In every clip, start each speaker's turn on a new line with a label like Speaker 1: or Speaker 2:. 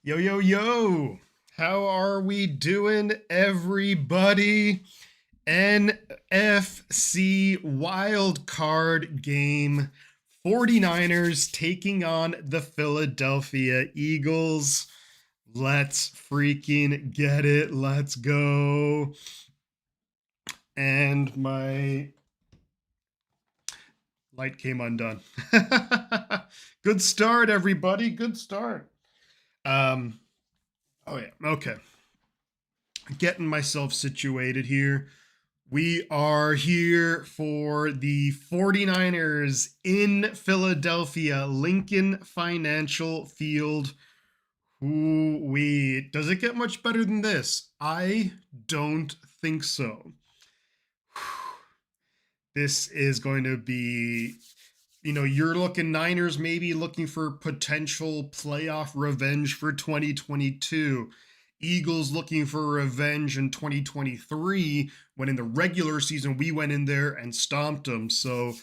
Speaker 1: Yo, yo, yo. How are we doing, everybody? NFC wild card game. 49ers taking on the Philadelphia Eagles. Let's freaking get it. Let's go. And my light came undone. Good start, everybody. Good start. Um, oh yeah, okay. Getting myself situated here. We are here for the 49ers in Philadelphia, Lincoln Financial Field. Ooh, does it get much better than this? I don't think so. This is going to be, you're looking Niners maybe looking for potential playoff revenge for 2022. Eagles looking for revenge in 2023 when in the regular season we went in there and stomped them. So,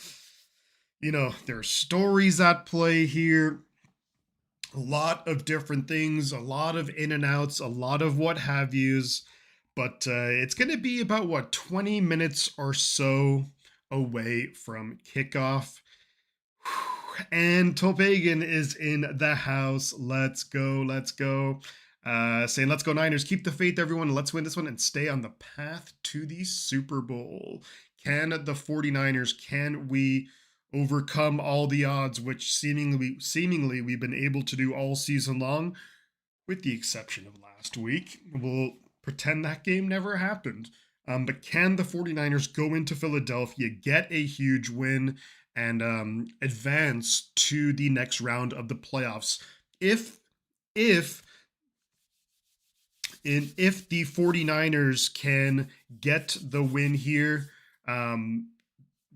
Speaker 1: there are stories at play here. A lot of different things, a lot of in and outs, a lot of what have yous. But it's going to be about, 20 minutes or so away from kickoff. And Topagan is in the house. Let's go. Let's go. Saying, let's go Niners. Keep the faith, everyone. Let's win this one and stay on the path to the Super Bowl. Can the 49ers, can we overcome all the odds, which seemingly we've been able to do all season long, with the exception of last week? We'll pretend that game never happened. But can the 49ers go into Philadelphia, get a huge win, and advance to the next round of the playoffs? If if the 49ers can get the win here,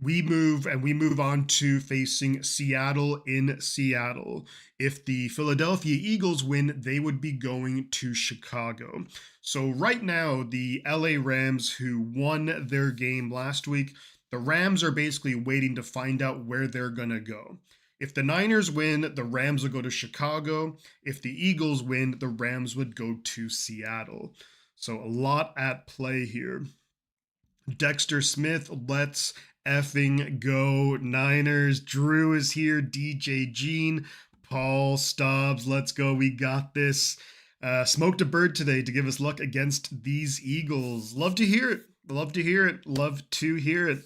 Speaker 1: we move on to facing Seattle in Seattle. If the Philadelphia Eagles win, they would be going to Chicago. So right now, the LA Rams, who won their game last week, the Rams are basically waiting to find out where they're going to go. If the Niners win, the Rams will go to Chicago. If the Eagles win, the Rams would go to Seattle. So a lot at play here. Dexter Smith, let's effing go Niners. Drew is here. DJ Jean, Paul Stobbs, let's go. We got this. Smoked a bird today to give us luck against these Eagles. Love to hear it. Love to hear it. Love to hear it.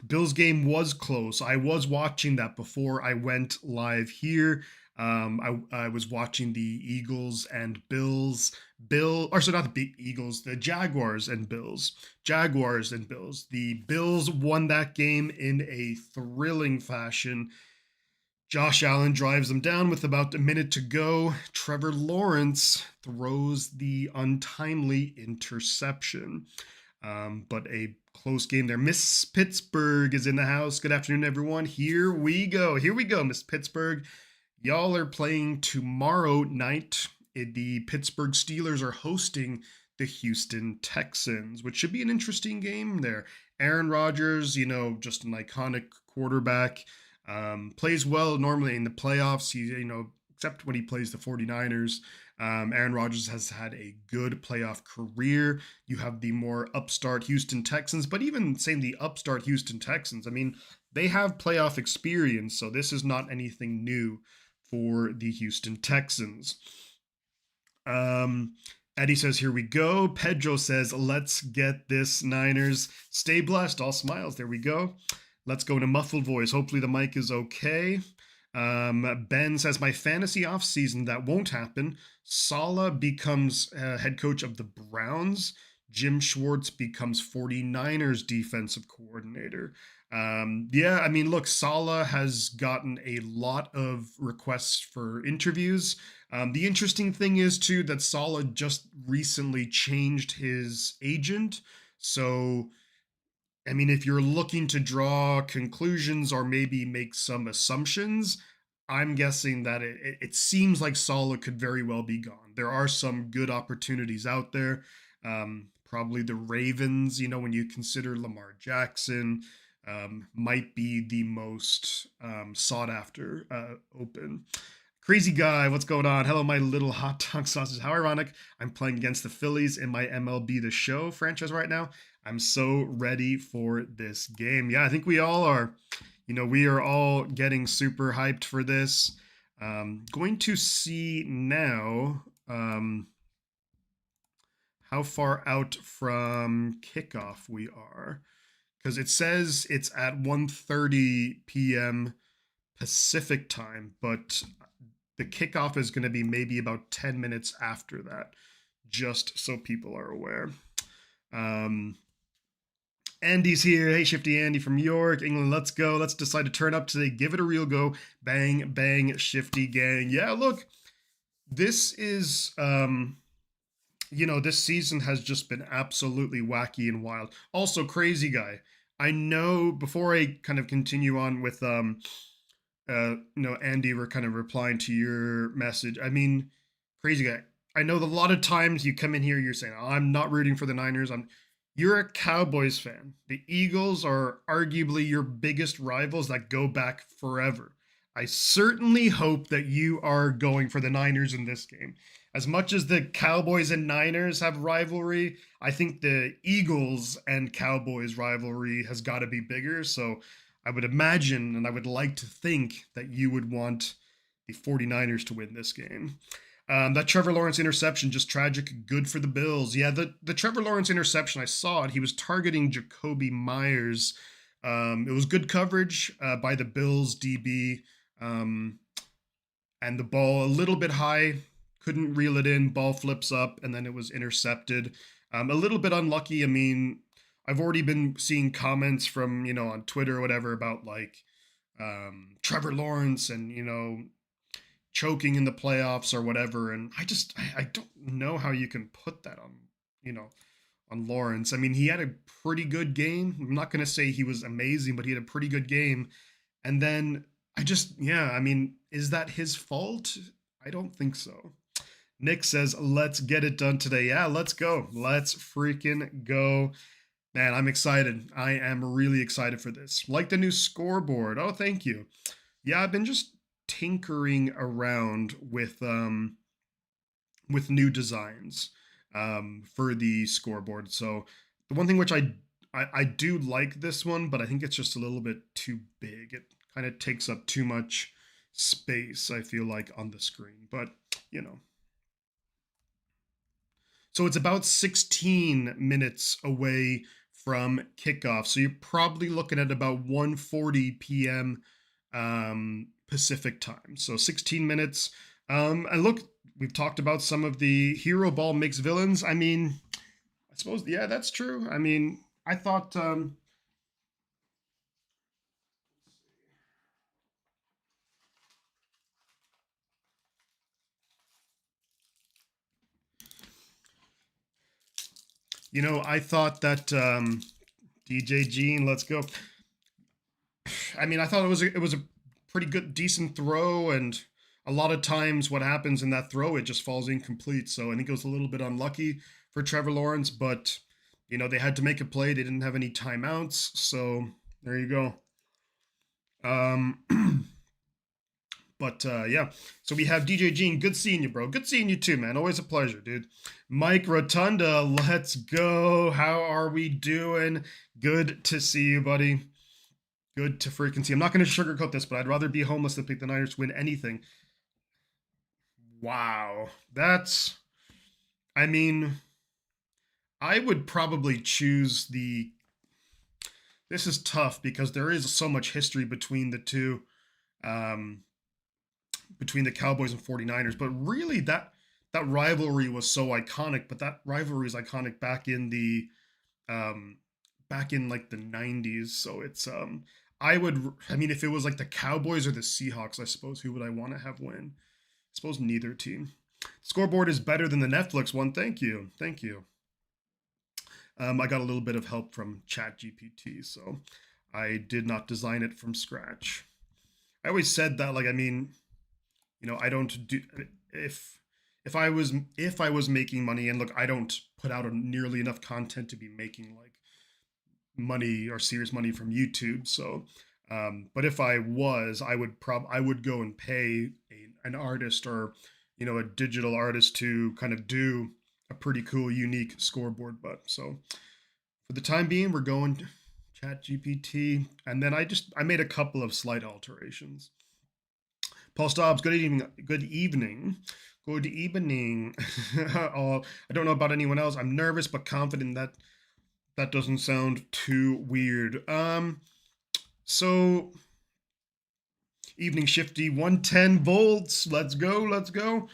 Speaker 1: Bills game was close. I was watching that before I went live here. I was watching the Eagles and Bills. Not the Eagles, the Jaguars and Bills. Jaguars and Bills. The Bills won that game in a thrilling fashion. Josh Allen drives them down with about a minute to go. Trevor Lawrence throws the untimely interception. But a close game there. Miss Pittsburgh is in the house. Good afternoon, everyone. Here we go. Here we go, Miss Pittsburgh. Y'all are playing tomorrow night. The Pittsburgh Steelers are hosting the Houston Texans, which should be an interesting game there. Aaron Rodgers, just an iconic quarterback. Plays well normally in the playoffs. Except when he plays the 49ers. Aaron Rodgers has had a good playoff career. You have the more upstart Houston Texans, but even saying the upstart Houston Texans, they have playoff experience, so this is not anything new for the Houston Texans. Eddie says, here we go. Pedro says, let's get this Niners. Stay blessed. All smiles. There we go. Let's go in a muffled voice. Hopefully the mic is okay. Ben says, my fantasy offseason, that won't happen. Saleh becomes head coach of the Browns. Jim Schwartz becomes 49ers defensive coordinator. Look, Saleh has gotten a lot of requests for interviews. The interesting thing is, too, that Saleh just recently changed his agent. So, if you're looking to draw conclusions or maybe make some assumptions, I'm guessing that it seems like Saleh could very well be gone. There are some good opportunities out there. Probably the Ravens, when you consider Lamar Jackson, might be the most sought after open. Crazy guy, what's going on? Hello, my little hot dog sausage. How ironic. I'm playing against the Phillies in my MLB The Show franchise right now. I'm so ready for this game. Yeah, I think we all are. We are all getting super hyped for this. Going to see now how far out from kickoff we are. Because it says it's at 1:30 p.m. Pacific time, but the kickoff is going to be maybe about 10 minutes after that, just so people are aware. Um, Andy's here. Hey, Shifty Andy from York, England. Let's go. Let's decide to turn up today. Give it a real go. Bang, bang, Shifty gang. Yeah, look, this is, this season has just been absolutely wacky and wild. Also, crazy guy. I know before I kind of continue on with, Andy, we're kind of replying to your message. I mean, crazy guy. I know that a lot of times you come in here, you're saying, oh, I'm not rooting for the Niners. You're a Cowboys fan. The Eagles are arguably your biggest rivals that go back forever. I certainly hope that you are going for the Niners in this game. As much as the Cowboys and Niners have rivalry, I think the Eagles and Cowboys rivalry has got to be bigger. So I would imagine and I would like to think that you would want the 49ers to win this game. That Trevor Lawrence interception, just tragic, good for the Bills. Yeah, the Trevor Lawrence interception, I saw it. He was targeting Jacoby Myers. It was good coverage by the Bills DB. And the ball a little bit high, couldn't reel it in. Ball flips up, and then it was intercepted. A little bit unlucky. I mean, I've already been seeing comments from, on Twitter or whatever about like Trevor Lawrence and, choking in the playoffs or whatever. And I don't know how you can put that on, on Lawrence. I mean, he had a pretty good game. I'm not going to say he was amazing, but he had a pretty good game. And then yeah, I mean, is that his fault? I don't think so. Nick says, let's get it done today. Yeah, let's go. Let's freaking go. Man, I'm excited. I am really excited for this. Like the new scoreboard. Oh, thank you. Yeah, I've been just tinkering around with new designs for the scoreboard. So the one thing which I do like this one, but I think it's just a little bit too big. It kind of takes up too much space, I feel like, on the screen. But, So it's about 16 minutes away from kickoff. So you're probably looking at about 1:40 p.m. Pacific time. So 16 minutes. And look, we've talked about some of the hero ball mix villains. I mean, I suppose, yeah, that's true. I mean, I thought I thought that DJ Gene, let's go. I mean, I thought it was a pretty good, decent throw, and a lot of times what happens in that throw, it just falls incomplete. So I think it was a little bit unlucky for Trevor Lawrence, but they had to make a play. They didn't have any timeouts, so there you go. Um, but yeah, so we have DJ Gene. Good seeing you, bro. Good seeing you too, man. Always a pleasure, dude. Mike Rotunda, let's go. How are we doing? Good to see you, buddy. Good to freaking see. I'm not going to sugarcoat this, but I'd rather be homeless than pick the Niners to win anything. Wow. I mean, I would probably choose the. This is tough because there is so much history between the two, um, between the Cowboys and 49ers. But really, that rivalry was so iconic. But that rivalry is iconic um, back in like the 90s. So I mean, if it was like the Cowboys or the Seahawks, I suppose who would I want to have win? I suppose neither team. Scoreboard is better than the Netflix one. Thank you. Thank you. I got a little bit of help from ChatGPT, so I did not design it from scratch. I always said that, like, I mean, I don't do if I was making money, and look, I don't put out nearly enough content to be making like money or serious money from YouTube. So, but if I was, I would go and pay an artist or a digital artist to kind of do a pretty cool, unique scoreboard. But so for the time being, we're going Chat GPT, and then I made a couple of slight alterations. Paul Stobbs, good evening. Good evening. Good evening. Oh, I don't know about anyone else. I'm nervous but confident that that doesn't sound too weird. So evening shifty 110 volts. Let's go. Let's go.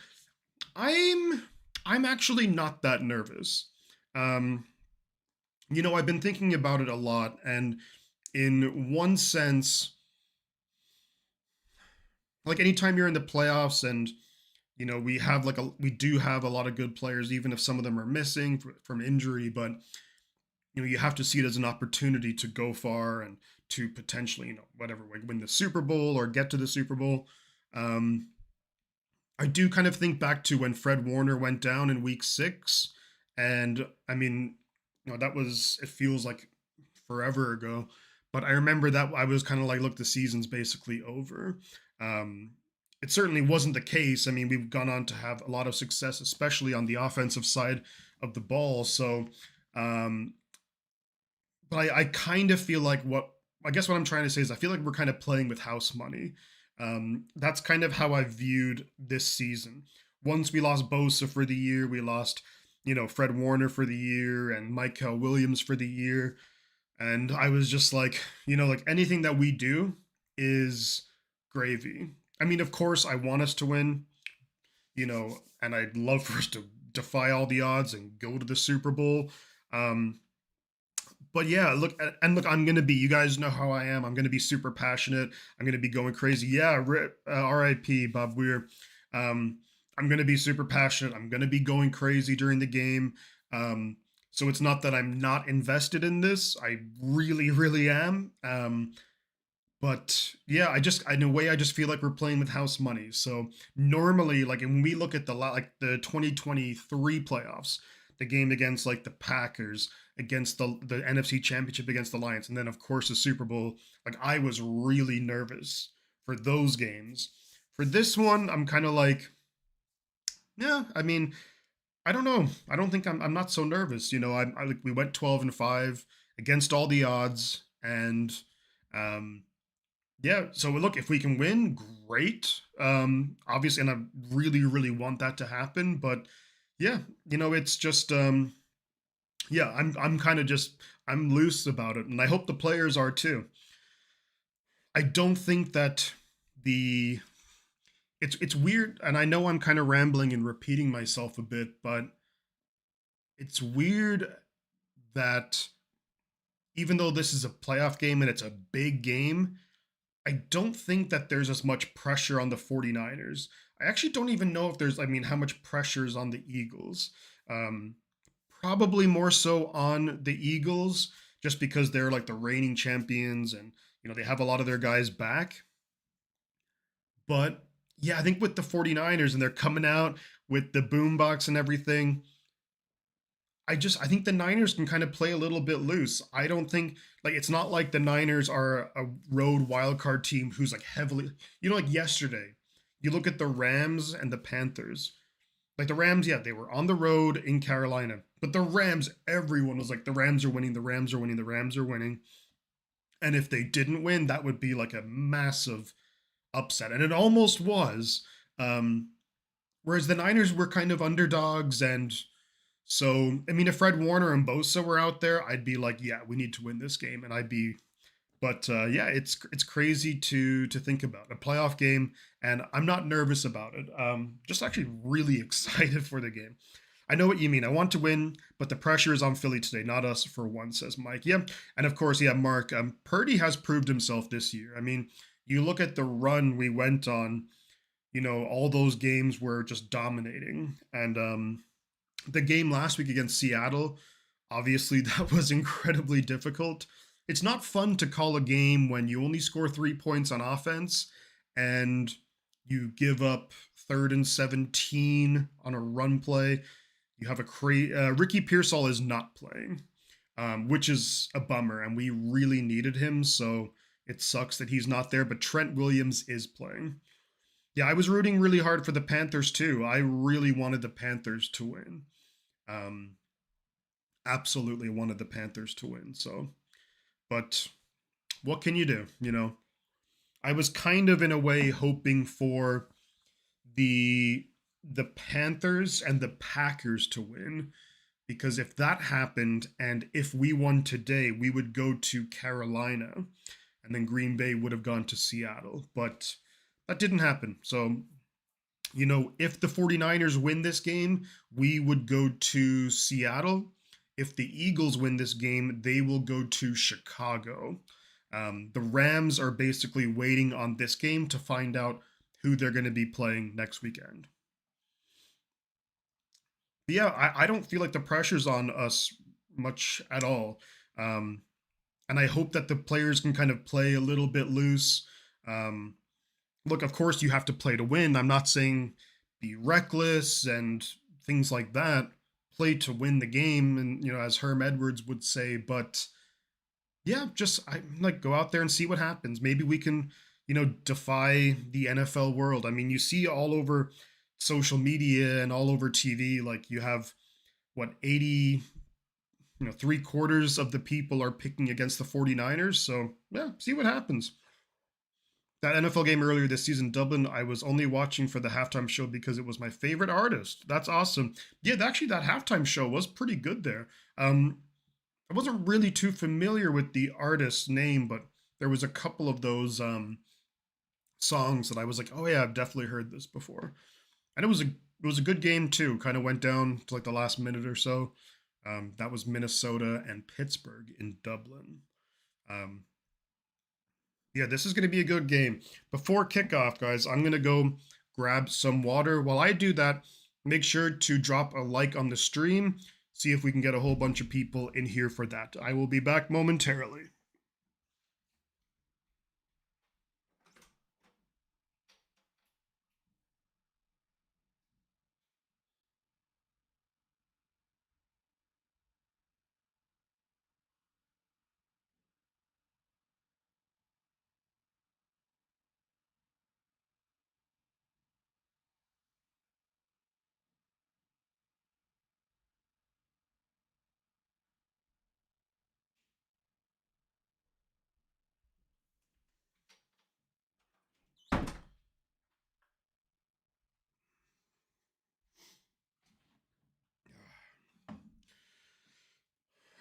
Speaker 1: I'm I'm actually not that nervous. Um, I've been thinking about it a lot, and in one sense, like anytime you're in the playoffs and we do have a lot of good players, even if some of them are missing from injury, but you have to see it as an opportunity to go far and to potentially, whatever, like win the Super Bowl or get to the Super Bowl. Um, I do kind of think back to when Fred Warner went down in week 6. And I mean, that was, it feels like forever ago. But I remember that I was kind of like, look, the season's basically over. Um, it certainly wasn't the case. I mean, we've gone on to have a lot of success, especially on the offensive side of the ball. So, um, but I kind of feel like I guess what I'm trying to say is I feel like we're kind of playing with house money. That's kind of how I viewed this season. Once we lost Bosa for the year, we lost, Fred Warner for the year and Michael Williams for the year. And I was just like, like anything that we do is gravy. I mean, of course, I want us to win, and I'd love for us to defy all the odds and go to the Super Bowl. Um, but yeah, look, and look, I'm gonna be. You guys know how I am. I'm gonna be super passionate. I'm gonna be going crazy. Yeah, R.I.P. Bob Weir. Um, I'm gonna be super passionate. I'm gonna be going crazy during the game. So it's not that I'm not invested in this. I really, really am. But yeah, in a way, I just feel like we're playing with house money. So normally, like when we look at the 2023 playoffs, the game against like the Packers, against the NFC Championship against the Lions, and then of course the Super Bowl, like I was really nervous for those games. For this one, I'm kind of like, yeah. I mean, I don't know. I don't think I'm not so nervous. I like we went 12-5 against all the odds, and um, yeah, so look, if we can win, great. Obviously, and I really, really want that to happen. But yeah, it's just yeah, I'm kind of just I'm loose about it, and I hope the players are too. I don't think that the it's weird, and I know I'm kind of rambling and repeating myself a bit, but it's weird that even though this is a playoff game and it's a big game, I don't think that there's as much pressure on the 49ers. I actually don't even know if I mean, how much pressure is on the Eagles. Um, Probably more so on the Eagles, just because they're like the reigning champions and, they have a lot of their guys back. But yeah, I think with the 49ers and they're coming out with the boombox and everything, I think the Niners can kind of play a little bit loose. I don't think like it's not like the Niners are a road wildcard team who's like heavily, like yesterday. You look at the Rams and the Panthers. Like the Rams, yeah, they were on the road in Carolina. But the Rams, everyone was like, the Rams are winning, the Rams are winning, the Rams are winning. And if they didn't win, that would be like a massive upset. And it almost was. Um, Whereas the Niners were kind of underdogs, and so, I mean, if Fred Warner and Bosa were out there, I'd be like, yeah, we need to win this game, and I'd be. But yeah, it's crazy to think about a playoff game, and I'm not nervous about it. Just actually really excited for the game. I know what you mean. I want to win, but the pressure is on Philly today, not us for one, says Mike. Yeah, and of course, yeah, Mark. Purdy has proved himself this year. I mean, you look at the run we went on. All those games were just dominating, and the game last week against Seattle, obviously that was incredibly difficult. It's not fun to call a game when you only score 3 points on offense and you give up 3rd and 17 on a run play. You have Ricky Pearsall is not playing, which is a bummer, and we really needed him. So it sucks that he's not there. But Trent Williams is playing. Yeah, I was rooting really hard for the Panthers too. I really wanted the Panthers to win. Um, Absolutely wanted the Panthers to win. So, but what can you do? I was kind of in a way hoping for the the Panthers and the Packers to win, because if that happened and if we won today, we would go to Carolina and then Green Bay would have gone to Seattle. But that didn't happen. So, if the 49ers win this game, we would go to Seattle. If the Eagles win this game, they will go to Chicago. The Rams are basically waiting on this game to find out who they're going to be playing next weekend. But yeah, I don't feel like the pressure's on us much at all. Um, and I hope that the players can kind of play a little bit loose. Um, Look, of course, you have to play to win. I'm not saying be reckless and things like that. Play to win the game, and as Herm Edwards would say. But yeah, just I like go out there and see what happens. Maybe we can, defy the NFL world. I mean, you see all over social media and all over TV, like you have what 80, three-quarters of the people are picking against the 49ers. So yeah, see what happens. That NFL game earlier this season, Dublin, I was only watching for the halftime show because it was my favorite artist. That's awesome. Yeah, actually, that halftime show was pretty good there. I wasn't really too familiar with the artist's name, but there was a couple of those songs that I was like, oh yeah, I've definitely heard this before. And it was a good game too. Kind of went down to like the last minute or so. That was Minnesota and Pittsburgh in Dublin. Um, Yeah, this is going to be a good game. Before kickoff, guys, I'm going to go grab some water. While I do that, make sure to drop a like on the stream. See if we can get a whole bunch of people in here for that. I will be back momentarily.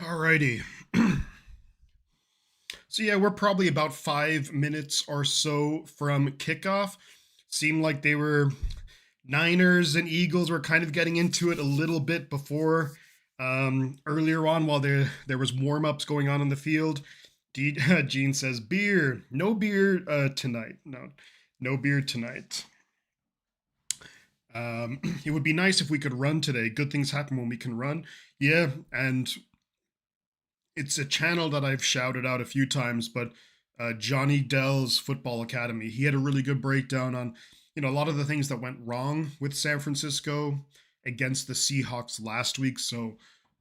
Speaker 1: Alrighty. So yeah, we're probably about 5 minutes or so from kickoff. Seemed like they were Niners and Eagles were kind of getting into it a little bit before earlier on while there was warm-ups going on in the field. Gene says beer. No beer tonight. No beer tonight. It would be nice if we could run today. Good things happen when we can run. Yeah, and it's a channel that I've shouted out a few times, but Johnny Dell's Football Academy, he had a really good breakdown on, a lot of the things that went wrong with San Francisco against the Seahawks last week. So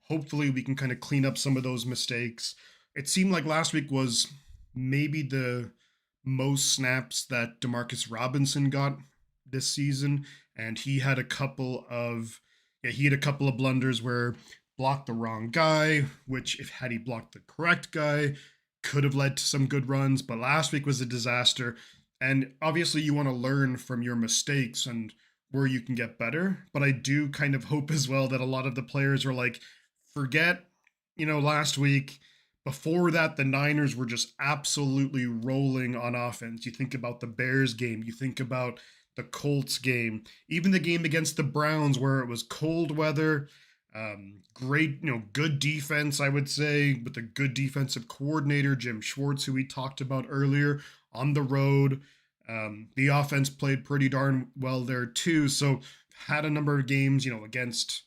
Speaker 1: hopefully we can kind of clean up some of those mistakes. It seemed like last week was maybe the most snaps that Demarcus Robinson got this season, and he had a couple of blunders where blocked the wrong guy, which if had he blocked the correct guy, could have led to some good runs. But last week was a disaster. And obviously you want to learn from your mistakes and where you can get better. But I do kind of hope as well that a lot of the players are like, forget, last week. Before that, the Niners were just absolutely rolling on offense. You think about the Bears game, you think about the Colts game, even the game against the Browns where it was cold weather. Great, good defense, I would say, with a good defensive coordinator, Jim Schwartz, who we talked about earlier, on the road. The offense played pretty darn well there too. So had a number of games, against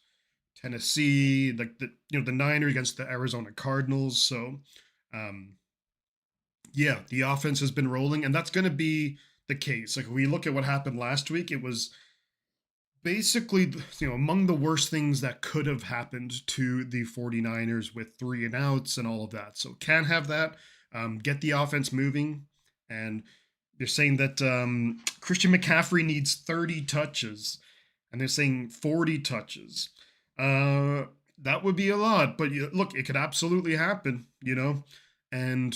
Speaker 1: Tennessee, like the Niners against the Arizona Cardinals. So, um, yeah, the offense has been rolling, and that's going to be the case. Like we look at what happened last week, it was basically among the worst things that could have happened to the 49ers with three and outs and all of that. So can't have that. Get the offense moving, and they're saying that Christian McCaffrey needs 30 touches, and they're saying 40 touches. Uh, that would be a lot, but look, it could absolutely happen, you know. And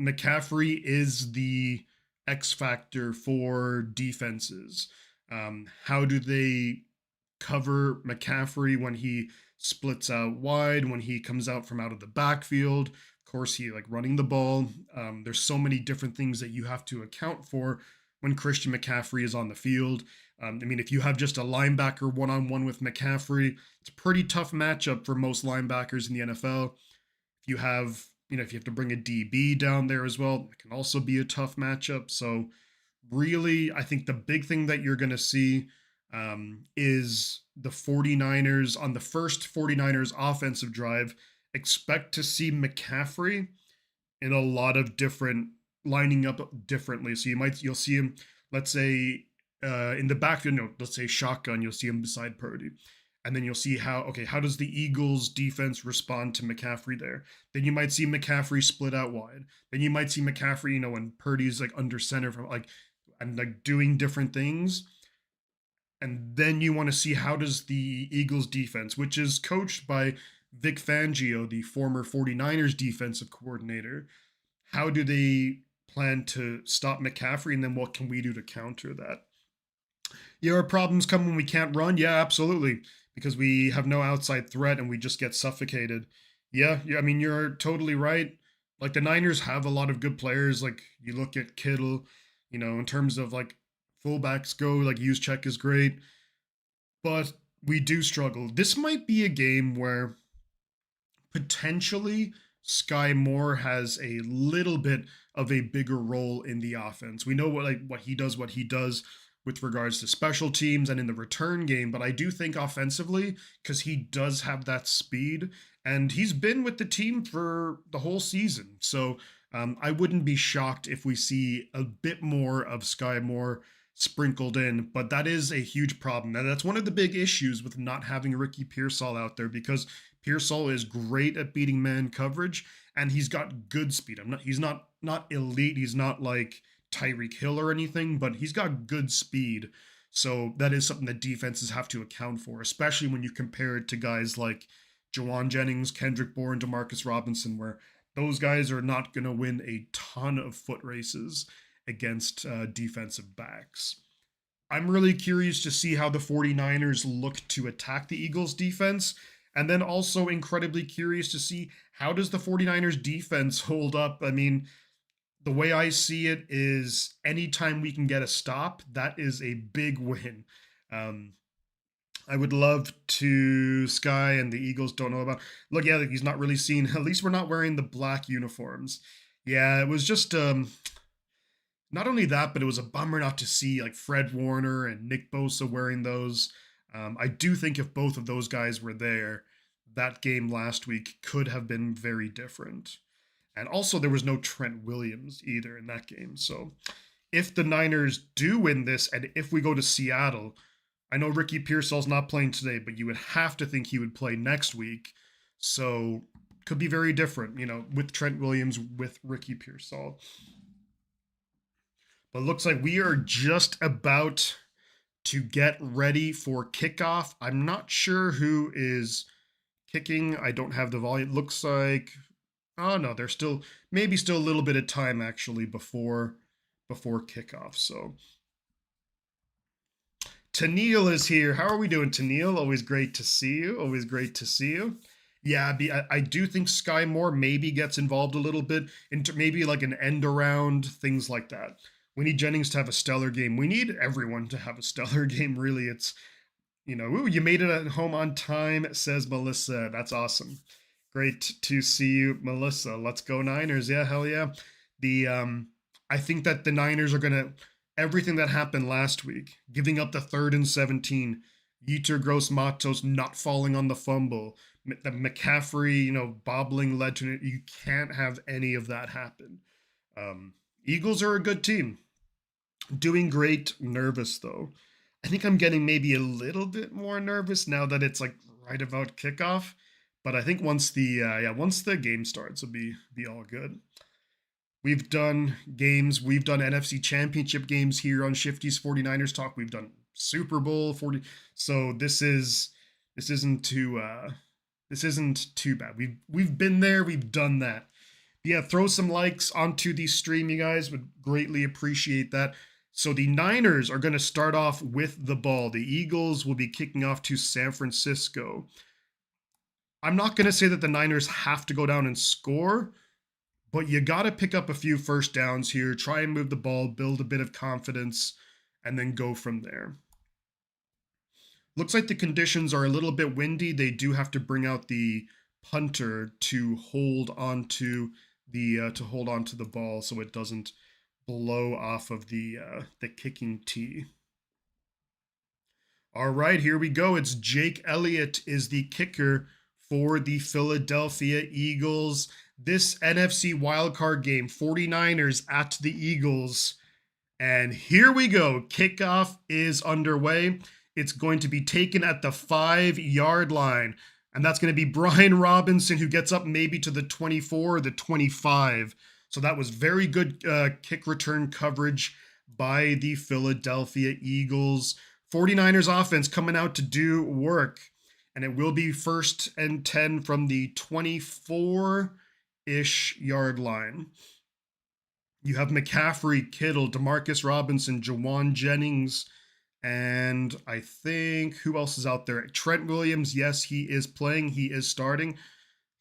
Speaker 1: McCaffrey is the X factor for defenses. How do they cover McCaffrey when he splits out wide, when he comes out from out of the backfield? Of course, he like running the ball. There's so many different things that you have to account for when Christian McCaffrey is on the field. I mean, if you have just a linebacker one-on-one with McCaffrey, it's a pretty tough matchup for most linebackers in the NFL. If you have, if you have to bring a DB down there as well, it can also be a tough matchup. So really, I think the big thing that you're going to see is the 49ers on the first 49ers offensive drive. Expect to see McCaffrey in a lot of different lining up differently. So you'll see him, let's say, in the backfield, let's say shotgun, you'll see him beside Purdy. And then you'll see how does the Eagles defense respond to McCaffrey there? Then you might see McCaffrey split out wide. Then you might see McCaffrey, when Purdy's like under center from and like doing different things. And then you want to see how does the Eagles defense, which is coached by Vic Fangio, the former 49ers defensive coordinator, how do they plan to stop McCaffrey? And then what can we do to counter that? Yeah, our problems come when we can't run. Yeah, absolutely. Because we have no outside threat and we just get suffocated. Yeah, I mean, you're totally right. Like the Niners have a lot of good players. Like you look at Kittle, in terms of like fullbacks go, like Juszczyk is great. But we do struggle. This might be a game where potentially Sky Moore has a little bit of a bigger role in the offense. We know what he does with regards to special teams and in the return game, but I do think offensively, because he does have that speed and he's been with the team for the whole season. So I wouldn't be shocked if we see a bit more of Sky Moore sprinkled in, but that is a huge problem. And that's one of the big issues with not having Ricky Pearsall out there, because Pearsall is great at beating man coverage and he's got good speed. He's not elite. He's not like Tyreek Hill or anything, but he's got good speed. So that is something that defenses have to account for, especially when you compare it to guys like Jawan Jennings, Kendrick Bourne, Demarcus Robinson, where those guys are not going to win a ton of foot races against defensive backs. I'm really curious to see how the 49ers look to attack the Eagles defense. And then also incredibly curious to see how does the 49ers defense hold up. I mean, the way I see it is anytime we can get a stop, that is a big win. Um, I would love to Sky and the Eagles don't know about. Look, yeah, he's not really seen. At least we're not wearing the black uniforms. Yeah, it was just not only that, but it was a bummer not to see like Fred Warner and Nick Bosa wearing those. I do think if both of those guys were there, that game last week could have been very different. And also, there was no Trent Williams either in that game. So, if the Niners do win this, and if we go to Seattle, I know Ricky Pearsall's not playing today, but you would have to think he would play next week. So, could be very different, with Trent Williams, with Ricky Pearsall. But looks like we are just about to get ready for kickoff. I'm not sure who is kicking. I don't have the volume. Looks like, oh no, there's still a little bit of time actually before kickoff. So Tennille is here. How are we doing, Tennille? Always great to see you. Always great to see you. Yeah, I do think Sky Moore maybe gets involved a little bit into maybe like an end around, things like that. We need Jennings to have a stellar game. We need everyone to have a stellar game, really. It's, ooh, you made it at home on time, says Melissa. That's awesome. Great to see you, Melissa. Let's go Niners. Yeah, hell yeah. The I think that the Niners are gonna everything that happened last week, giving up the 3rd and 17, Yetur Gross Matos not falling on the fumble, the McCaffrey, bobbling led to it. You can't have any of that happen. Eagles are a good team. Doing great. Nervous though. I think I'm getting maybe a little bit more nervous now that it's like right about kickoff. But I think once the game starts, it'll be all good. We've done games. We've done NFC Championship games here on Shifty's 49ers Talk. We've done Super Bowl 40. So this isn't too bad. We've been there. We've done that. Yeah, throw some likes onto the stream, you guys. Would greatly appreciate that. So the Niners are going to start off with the ball. The Eagles will be kicking off to San Francisco. I'm not going to say that the Niners have to go down and score, but you got to pick up a few first downs here, try and move the ball, build a bit of confidence, and then go from there. Looks like the conditions are a little bit windy. They do have to bring out the punter to hold onto the ball so it doesn't blow off of the kicking tee. All right, here we go. It's Jake Elliott is the kicker for the Philadelphia Eagles. This NFC wildcard game, 49ers at the Eagles. And here we go. Kickoff is underway. It's going to be taken at the 5-yard line. And that's going to be Brian Robinson, who gets up maybe to the 24 or the 25. So that was very good kick return coverage by the Philadelphia Eagles. 49ers offense coming out to do work. And it will be 1st and 10 from the 24-ish yard line. You have McCaffrey, Kittle, Demarcus Robinson, Jawan Jennings, and I think, who else is out there? Trent Williams, yes, he is playing. He is starting.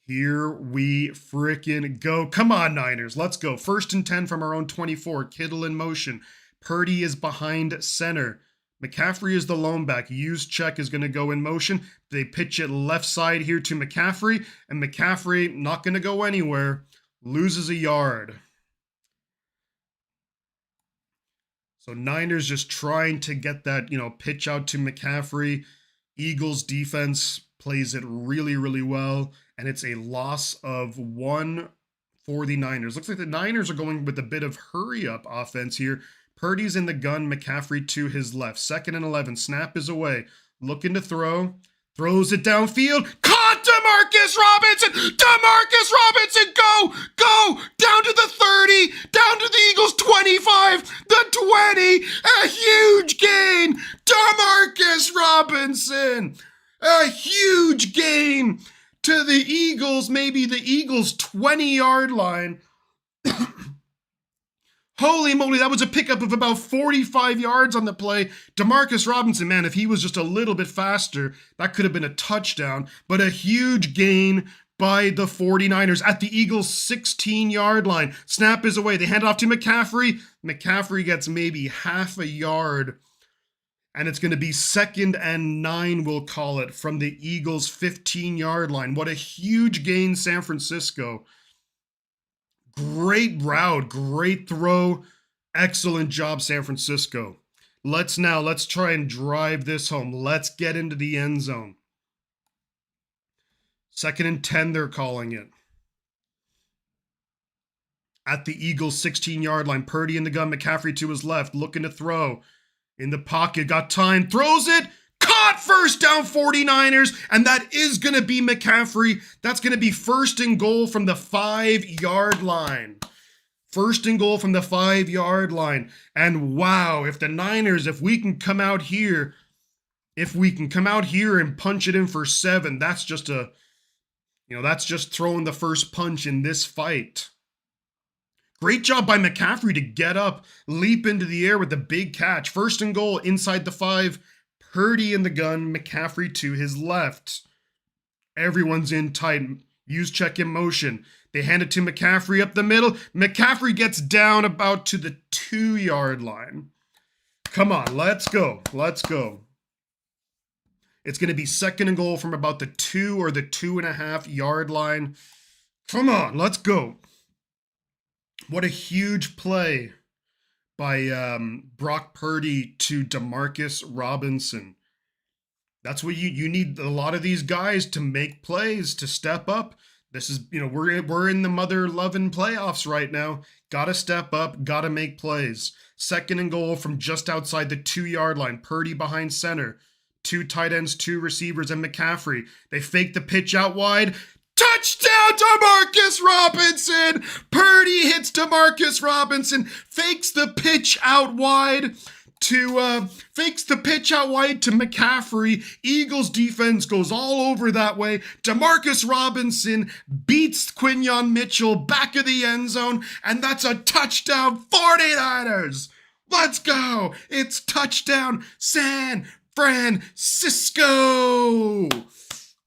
Speaker 1: Here we frickin' go. Come on, Niners. Let's go. 1st and 10 from our own 24. Kittle in motion. Purdy is behind center. McCaffrey is the lone back. Juszczyk is going to go in motion. They pitch it left side here to McCaffrey, and McCaffrey not going to go anywhere. Loses a yard. So Niners just trying to get that, pitch out to McCaffrey. Eagles defense plays it really, really well, and it's a loss of 1 for the Niners. Looks like the Niners are going with a bit of hurry-up offense here. Purdy's in the gun, McCaffrey to his left. 2nd and 11, snap is away. Looking to throw, throws it downfield. Caught Demarcus Robinson! Demarcus Robinson, go! Down to the 30, down to the Eagles 25, the 20, a huge gain! Demarcus Robinson! A huge gain to the Eagles, maybe the Eagles 20-yard line. Holy moly, that was a pickup of about 45 yards on the play. Demarcus Robinson, man, if he was just a little bit faster, that could have been a touchdown. But a huge gain by the 49ers at the Eagles' 16-yard line. Snap is away. They hand it off to McCaffrey. McCaffrey gets maybe half a yard. And it's going to be 2nd and 9, we'll call it, from the Eagles' 15-yard line. What a huge gain, San Francisco. Great route, great throw. Excellent job, San Francisco. Let's try and drive this home. Let's get into the end zone. 2nd and 10, they're calling it. At the Eagles' 16-yard line, Purdy in the gun, McCaffrey to his left, looking to throw. In the pocket, got time, throws it, caught, 1st down 49ers, and that is going to be McCaffrey. That's going to be 1st and goal from the 5-yard line. 1st and goal from the 5-yard line. And wow, if the Niners, if we can come out here and punch it in for 7, that's just that's just throwing the first punch in this fight. Great job by McCaffrey to get up, leap into the air with a big catch. 1st and goal inside the 5. Purdy in the gun, McCaffrey to his left. Everyone's in tight. Juszczyk in motion. They hand it to McCaffrey up the middle. McCaffrey gets down about to the 2-yard line. Come on, let's go. Let's go. It's going to be 2nd and goal from about the 2 or the 2.5-yard line. Come on, let's go. What a huge play by Brock Purdy to Demarcus Robinson. That's what you need, a lot of these guys to make plays, to step up. This is, we're in the mother-loving playoffs right now. Got to step up, got to make plays. 2nd and goal from just outside the 2-yard line. Purdy behind center. 2 tight ends, 2 receivers, and McCaffrey. They fake the pitch out wide. Touchdown, Demarcus Robinson! Purdy hits Demarcus Robinson, fakes the pitch out wide to McCaffrey. Eagles defense goes all over that way. Demarcus Robinson beats Quinyon Mitchell back of the end zone, and that's a touchdown, 49ers! Let's go! It's touchdown San Francisco!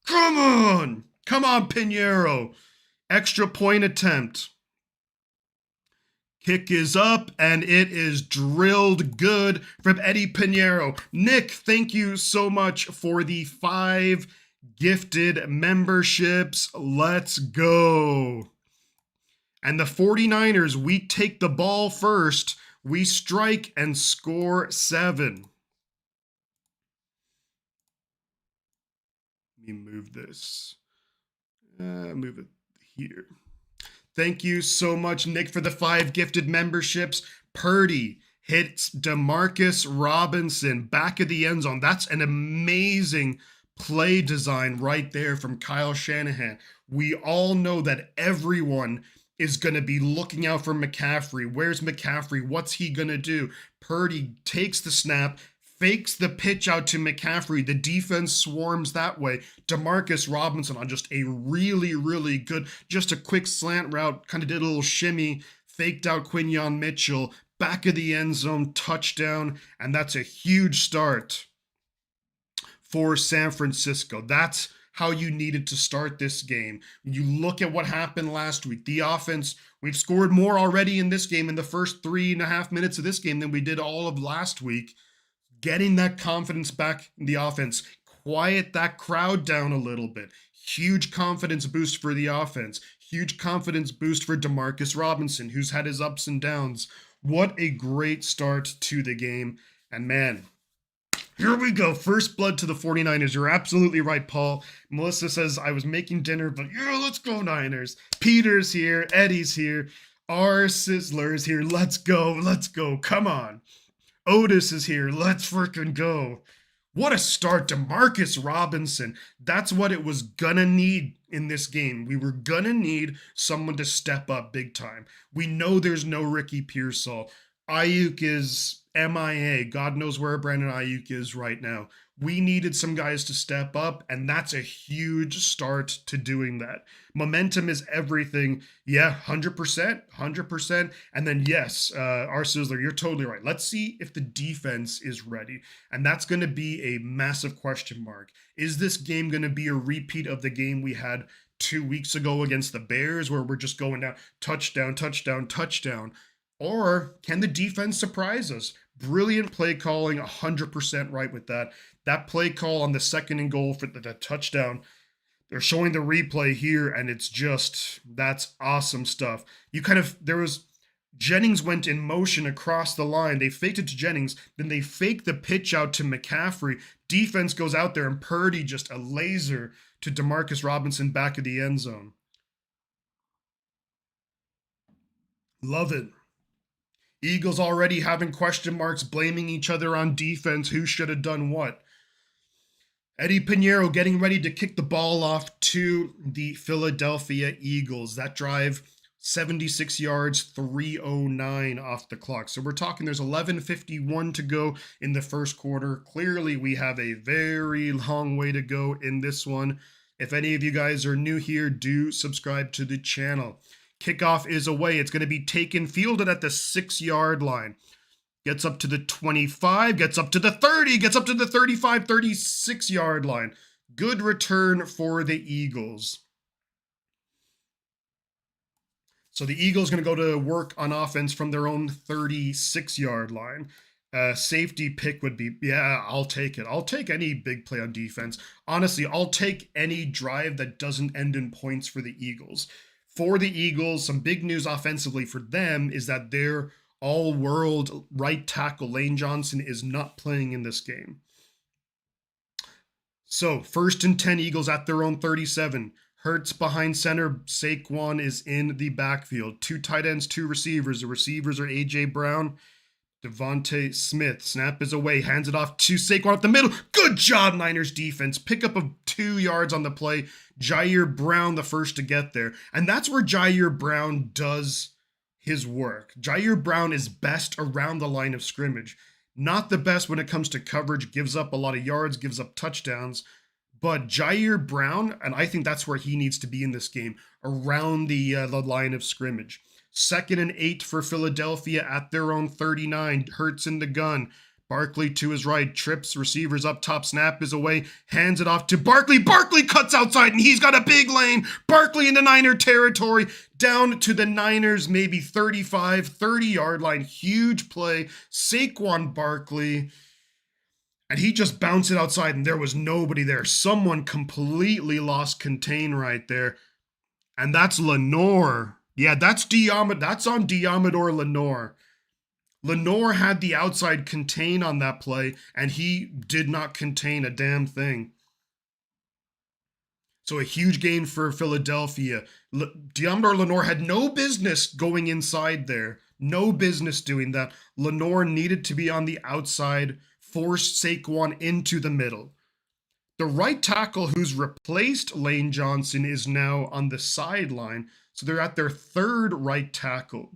Speaker 1: Come on! Come on, Pinheiro. Extra point attempt. Kick is up, and it is drilled good from Eddie Pinheiro. Nick, thank you so much for the 5 gifted memberships. Let's go. And the 49ers, we take the ball first. We strike and score 7. Let me move this. Move it here. Thank you so much, Nick, for the 5 gifted memberships. Purdy hits Demarcus Robinson back of the end zone. That's an amazing play design right there from Kyle Shanahan. We all know that everyone is going to be looking out for McCaffrey. Where's McCaffrey? What's he going to do? Purdy takes the snap, fakes the pitch out to McCaffrey. The defense swarms that way. Demarcus Robinson on just a really, really good, just a quick slant route, kind of did a little shimmy, faked out Quinyon Mitchell, back of the end zone, touchdown, and that's a huge start for San Francisco. That's how you needed to start this game. You look at what happened last week. The offense, we've scored more already in this game in the first 3.5 minutes of this game than we did all of last week. Getting that confidence back in the offense, quiet that crowd down a little bit. Huge confidence boost for the offense. Huge confidence boost for Demarcus Robinson, who's had his ups and downs. What a great start to the game. And man, here we go. First blood to the 49ers. You're absolutely right, Paul. Melissa says, I was making dinner, but yeah, let's go Niners. Peter's here. Eddie's here. R. Sizzler's here. Let's go. Let's go. Come on. Otis is here. Let's freaking go. What a start. Demarcus Robinson. That's what it was gonna need in this game. We were gonna need someone to step up big time. We know there's no Ricky Pearsall. Ayuk is MIA. God knows where Brandon Ayuk is right now. We needed some guys to step up, and that's a huge start to doing that. Momentum is everything. Yeah, 100%, 100%. And then, yes, R. Sizzler, you're totally right. Let's see if the defense is ready. And that's going to be a massive question mark. Is this game going to be a repeat of the game we had 2 weeks ago against the Bears, where we're just going down, touchdown, touchdown, touchdown? Or can the defense surprise us? Brilliant play calling, 100% right with that. That play call on the 2nd and goal for the touchdown, they're showing the replay here, and it's just, that's awesome stuff. Jennings went in motion across the line. They faked it to Jennings, then they faked the pitch out to McCaffrey. Defense goes out there, and Purdy just a laser to Demarcus Robinson back of the end zone. Love it. Eagles already having question marks, blaming each other on defense. Who should have done what? Eddie Pinheiro getting ready to kick the ball off to the Philadelphia Eagles. That drive, 76 yards, 3:09 off the clock. So we're talking there's 11:51 to go in the first quarter. Clearly, we have a very long way to go in this one. If any of you guys are new here, do subscribe to the channel. Kickoff is away. It's going to be taken, fielded at the 6-yard line. Gets up to the 25, gets up to the 30, gets up to the 35, 36-yard line. Good return for the Eagles. So the Eagles going to go to work on offense from their own 36-yard line. Safety pick would be, yeah, I'll take it. I'll take any big play on defense. Honestly, I'll take any drive that doesn't end in points for the Eagles. For the Eagles, some big news offensively for them is that their all-world right tackle Lane Johnson is not playing in this game. So 1st and 10 Eagles at their own 37. Hurts behind center. Saquon is in the backfield. 2 tight ends, 2 receivers. The receivers are A.J. Brown, Devontae Smith. Snap is away. Hands it off to Saquon up the middle. Good job, Niners defense. Pick up of 2 yards on the play. Jair Brown, the first to get there. And that's where Jair Brown does his work. Jair Brown is best around the line of scrimmage. Not the best when it comes to coverage, gives up a lot of yards, gives up touchdowns. But Jair Brown, and I think that's where he needs to be in this game, around the line of scrimmage. 2nd and 8 for Philadelphia at their own 39. Hurts in the gun. Barkley to his right, trips receivers up top, snap is away, hands it off to Barkley. Barkley cuts outside and he's got a big lane. Barkley in the Niner territory, down to the Niners, maybe 35, 30-yard line. Huge play. Saquon Barkley, and he just bounced it outside and there was nobody there. Someone completely lost contain right there. And that's Lenore. Yeah, that's on Diamador Lenore. Lenore had the outside contain on that play, and he did not contain a damn thing. So a huge gain for Philadelphia. Diamador Lenore had no business going inside there. No business doing that. Lenore needed to be on the outside, forced Saquon into the middle. The right tackle who's replaced Lane Johnson is now on the sideline. So they're at their 3rd right tackle.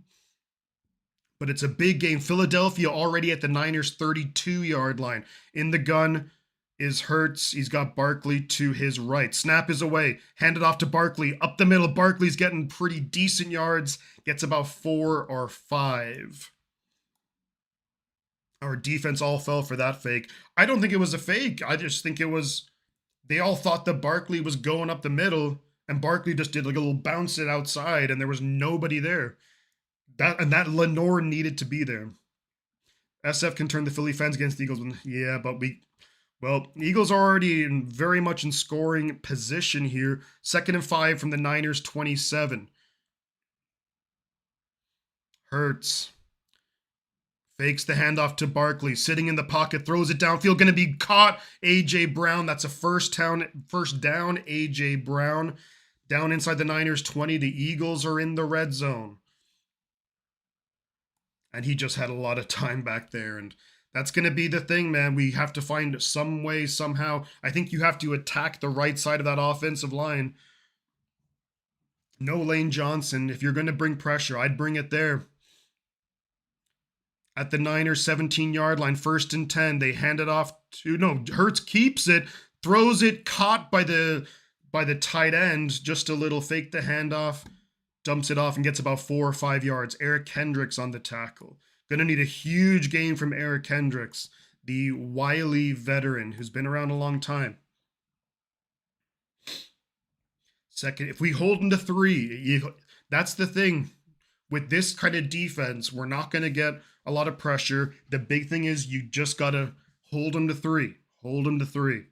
Speaker 1: But it's a big game. Philadelphia already at the Niners' 32-yard line. In the gun is Hurts. He's got Barkley to his right. Snap is away. Handed off to Barkley. Up the middle. Barkley's getting pretty decent yards. Gets about 4 or 5. Our defense all fell for that fake. I don't think it was a fake. I just think it was, they all thought that Barkley was going up the middle, and Barkley just did like a little bounce it outside, and there was nobody there. That Lenore needed to be there. SF can turn the Philly fans against the Eagles. Yeah, but the Eagles are already very much in scoring position here. 2nd and 5 from the Niners' 27. Hurts fakes the handoff to Barkley, sitting in the pocket, throws it downfield, going to be caught. A.J. Brown, that's a first down, A.J. Brown. Down inside the Niners' 20, the Eagles are in the red zone. And he just had a lot of time back there. And that's going to be the thing, man. We have to find some way, somehow. I think you have to attack the right side of that offensive line. No Lane Johnson. If you're going to bring pressure, I'd bring it there. At the Niners' 17-yard line, 1st and 10. They hand it off to, Hurts keeps it, throws it, caught by the tight end. Just a little fake the handoff. Dumps it off and gets about 4 or 5 yards. Eric Hendricks on the tackle. Going to need a huge game from Eric Hendricks, the wily veteran who's been around a long time. Second, if we hold him to 3, that's the thing. With this kind of defense, we're not going to get a lot of pressure. The big thing is you just got to hold him to 3. Hold him to 3.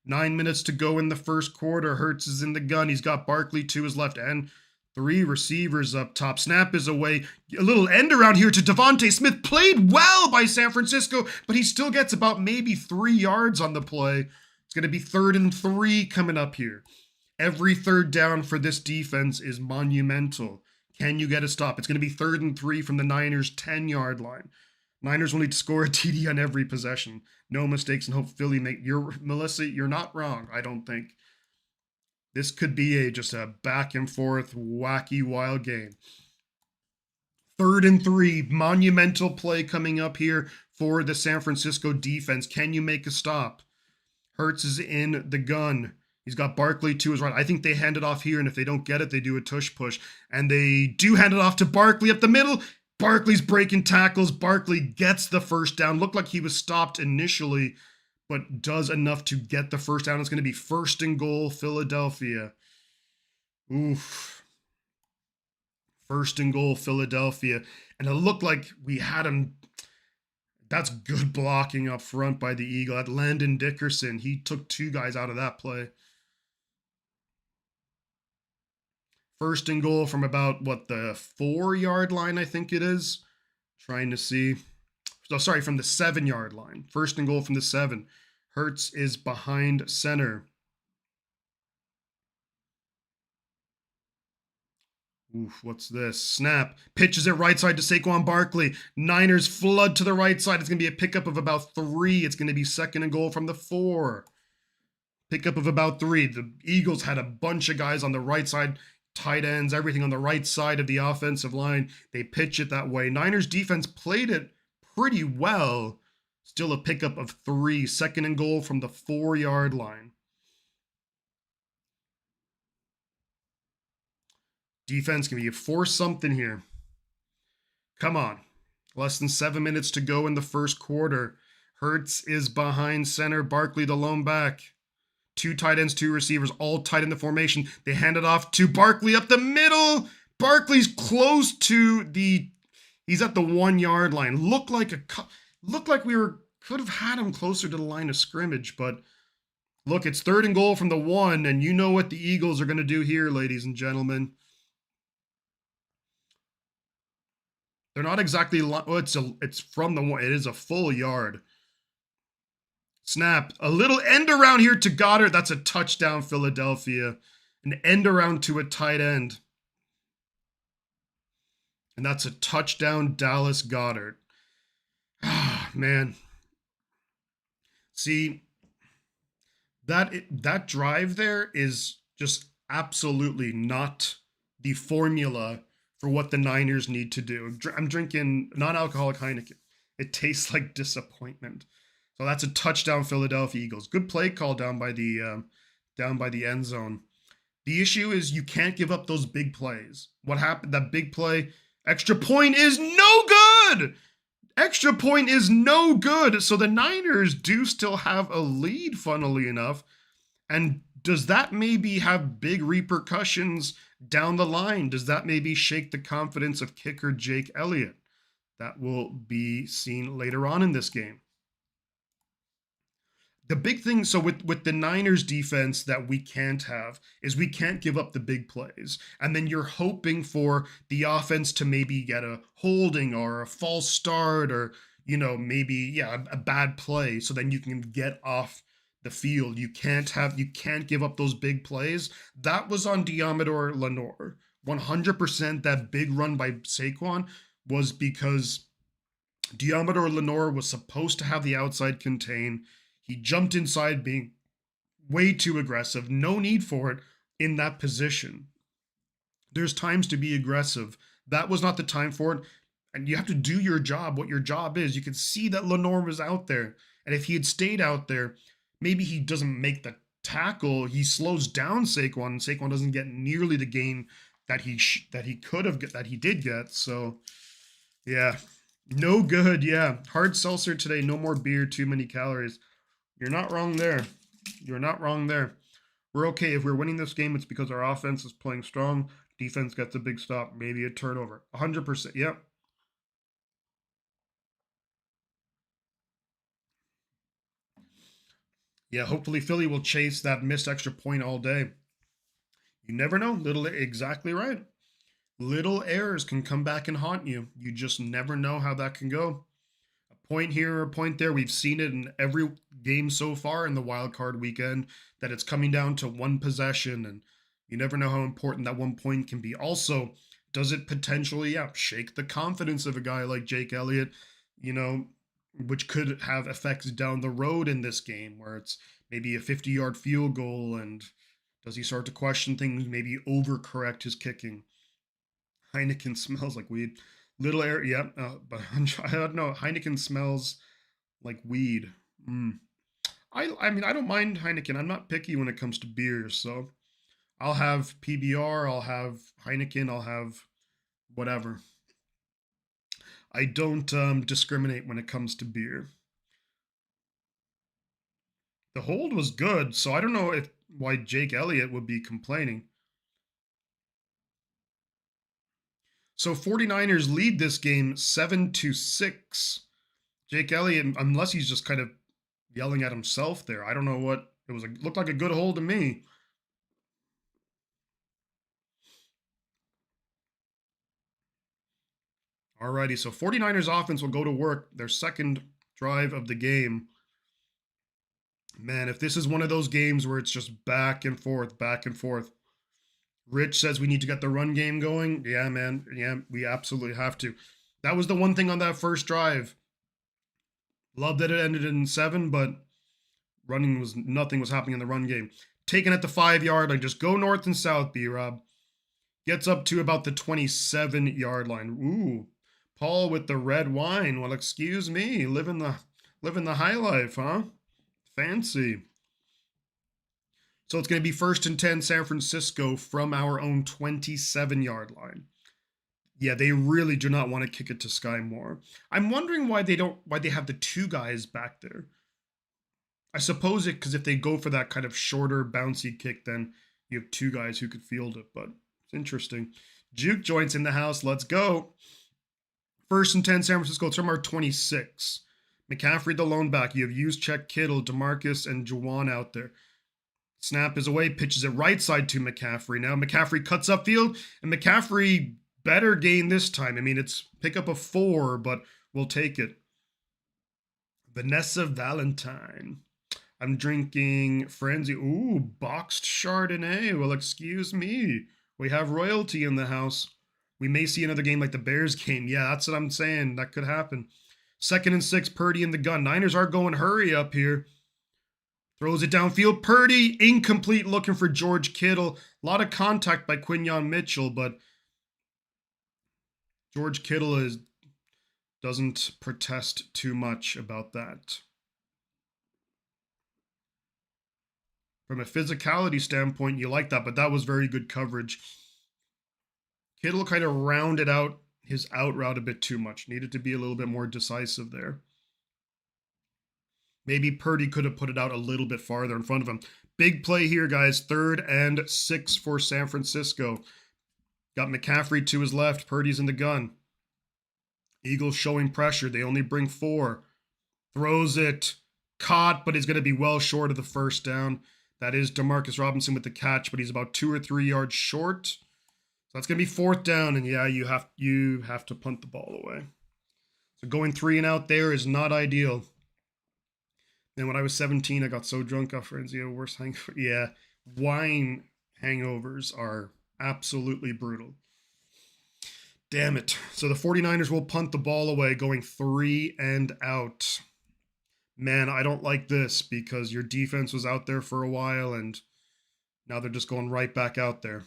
Speaker 1: 9 minutes to go in the first quarter. Hurts is in the gun. He's got Barkley to his left and 3 receivers up top. Snap is away. A little end around here to Devontae Smith. Played well by San Francisco, but he still gets about maybe 3 yards on the play. It's going to be 3rd and 3 coming up here. Every 3rd down for this defense is monumental. Can you get a stop? It's going to be 3rd and 3 from the Niners' 10-yard line. Niners will need to score a TD on every possession. No mistakes, and hope Philly Melissa, you're not wrong, I don't think. This could be just a back and forth, wacky, wild game. 3rd and 3, monumental play coming up here for the San Francisco defense. Can you make a stop? Hurts is in the gun. He's got Barkley to his right. I think they hand it off here, and if they don't get it, they do a tush push. And they do hand it off to Barkley up the middle. Barkley's breaking tackles. Barkley gets the first down. Looked like he was stopped initially, but does enough to get the first down. It's going to be 1st and goal, Philadelphia. Oof. 1st and goal, Philadelphia. And it looked like we had him. That's good blocking up front by the Eagle. At Landon Dickerson, he took 2 guys out of that play. 1st and goal from about, the 4-yard line, I think it is. Trying to see. From the 7-yard line. 1st and goal from the 7. Hurts is behind center. Oof, what's this? Snap. Pitches it right side to Saquon Barkley. Niners flood to the right side. It's going to be a pickup of about 3. It's going to be 2nd and goal from the 4. Pickup of about 3. The Eagles had a bunch of guys on the right side, tight ends, everything on the right side of the offensive line. They pitch it that way. Niners defense played it pretty well. Still a pickup of 3. Second and goal from the 4-yard line. Defense, can you force something here? Come on. Less than 7 minutes to go in the first quarter. Hurts is behind center. Barkley, the lone back. 2 tight ends, 2 receivers, all tight in the formation. They hand it off to Barkley up the middle. Barkley's close to the. He's at the 1-yard line. Looked like could have had him closer to the line of scrimmage, but look, it's 3rd and goal from the 1, and you know what the Eagles are going to do here, ladies and gentlemen. They're not exactly. Oh, it's from the 1. It is a full yard. Snap. A little end around here to Goddard. That's a touchdown, Philadelphia. An end around to a tight end. And that's a touchdown, Dallas Goddard. Ah, man. See, that drive there is just absolutely not the formula for what the Niners need to do. I'm drinking non-alcoholic Heineken. It tastes like disappointment. So that's a touchdown, Philadelphia Eagles. Good play call down by the end zone. The issue is you can't give up those big plays. What happened? That big play, extra point is no good. Extra point is no good. So the Niners do still have a lead, funnily enough. And does that maybe have big repercussions down the line? Does that maybe shake the confidence of kicker Jake Elliott? That will be seen later on in this game. The big thing, so with the Niners defense that we can't have is we can't give up the big plays. And then you're hoping for the offense to maybe get a holding or a false start or, maybe, a bad play. So then you can get off the field. You can't give up those big plays. That was on Deommodore Lenoir. 100% that big run by Saquon was because Deommodore Lenoir was supposed to have the outside contain. He jumped inside being way too aggressive. No need for it in that position. There's times to be aggressive. That was not the time for it. And you have to do your job, what your job is. You can see that Lenoir was out there. And if he had stayed out there, maybe he doesn't make the tackle. He slows down Saquon, and Saquon doesn't get nearly the gain that he did get. So, yeah, no good. Yeah, hard seltzer today. No more beer. Too many calories. You're not wrong there. You're not wrong there. We're okay. If we're winning this game, it's because our offense is playing strong. Defense gets a big stop, maybe a turnover. 100%. Yep. Yeah, hopefully Philly will chase that missed extra point all day. You never know. Exactly right. Little errors can come back and haunt you. You just never know how that can go. Point here or a point there. We've seen it in every game so far in the wild card weekend that it's coming down to one possession, and you never know how important that one point can be. Also, does it potentially shake the confidence of a guy like Jake Elliott, which could have effects down the road in this game where it's maybe a 50-yard field goal, and does he start to question things, maybe overcorrect his kicking? Heineken smells like weed. Little air, but I don't know. Heineken smells like weed. I mean, I don't mind Heineken. I'm not picky when it comes to beer, so I'll have PBR, I'll have Heineken, I'll have whatever. I don't discriminate when it comes to beer. The hold was good, so I don't know why Jake Elliott would be complaining. So 49ers lead this game 7-6. Jake Elliott, unless he's just kind of yelling at himself there. I don't know what it was. Looked like a good hold to me. Alrighty, so 49ers offense will go to work. Their second drive of the game. Man, if this is one of those games where it's just back and forth, back and forth. Rich says we need to get the run game going. Yeah, man. Yeah, we absolutely have to. That was the one thing on that first drive. Love that it ended in 7, but Nothing was happening in the run game. Taken at the 5-yard line. Just go north and south, B-Rob. Gets up to about the 27-yard line. Ooh, Paul with the red wine. Well, excuse me, living the high life, huh? Fancy. So it's going to be 1st and 10 San Francisco from our own 27-yard line. Yeah, they really do not want to kick it to Sky Moore. I'm wondering why they have the 2 guys back there. I suppose it because if they go for that kind of shorter, bouncy kick, then you have 2 guys who could field it. But it's interesting. Juke joints in the house. Let's go. 1st and 10 San Francisco. It's from our 26. McCaffrey, the lone back. You have Juszczyk, Kittle, DeMarcus, and Juwan out there. Snap is away. Pitches it right side to McCaffrey. Now McCaffrey cuts upfield, and McCaffrey better gain this time. I mean, it's pick up a 4, but we'll take it. Vanessa Valentine. I'm drinking Frenzy. Ooh, boxed Chardonnay. Well, excuse me. We have royalty in the house. We may see another game like the Bears game. Yeah, that's what I'm saying. That could happen. 2nd and 6, Purdy in the gun. Niners are going hurry up here. Throws it downfield. Purdy, incomplete, looking for George Kittle. A lot of contact by Quinyon Mitchell, but George Kittle doesn't protest too much about that. From a physicality standpoint, you like that, but that was very good coverage. Kittle kind of rounded out his out route a bit too much. Needed to be a little bit more decisive there. Maybe Purdy could have put it out a little bit farther in front of him. Big play here, guys. 3rd and 6 for San Francisco. Got McCaffrey to his left. Purdy's in the gun. Eagles showing pressure. They only bring 4. Throws it. Caught, but he's going to be well short of the 1st down. That is DeMarcus Robinson with the catch, but he's about 2 or 3 yards short. So that's going to be 4th down, and yeah, you have to punt the ball away. So going 3 and out there is not ideal. And when I was 17, I got so drunk off Frenzy. Worst hangover. Yeah, wine hangovers are absolutely brutal. Damn it. So the 49ers will punt the ball away, going 3 and out. Man, I don't like this because your defense was out there for a while, and now they're just going right back out there.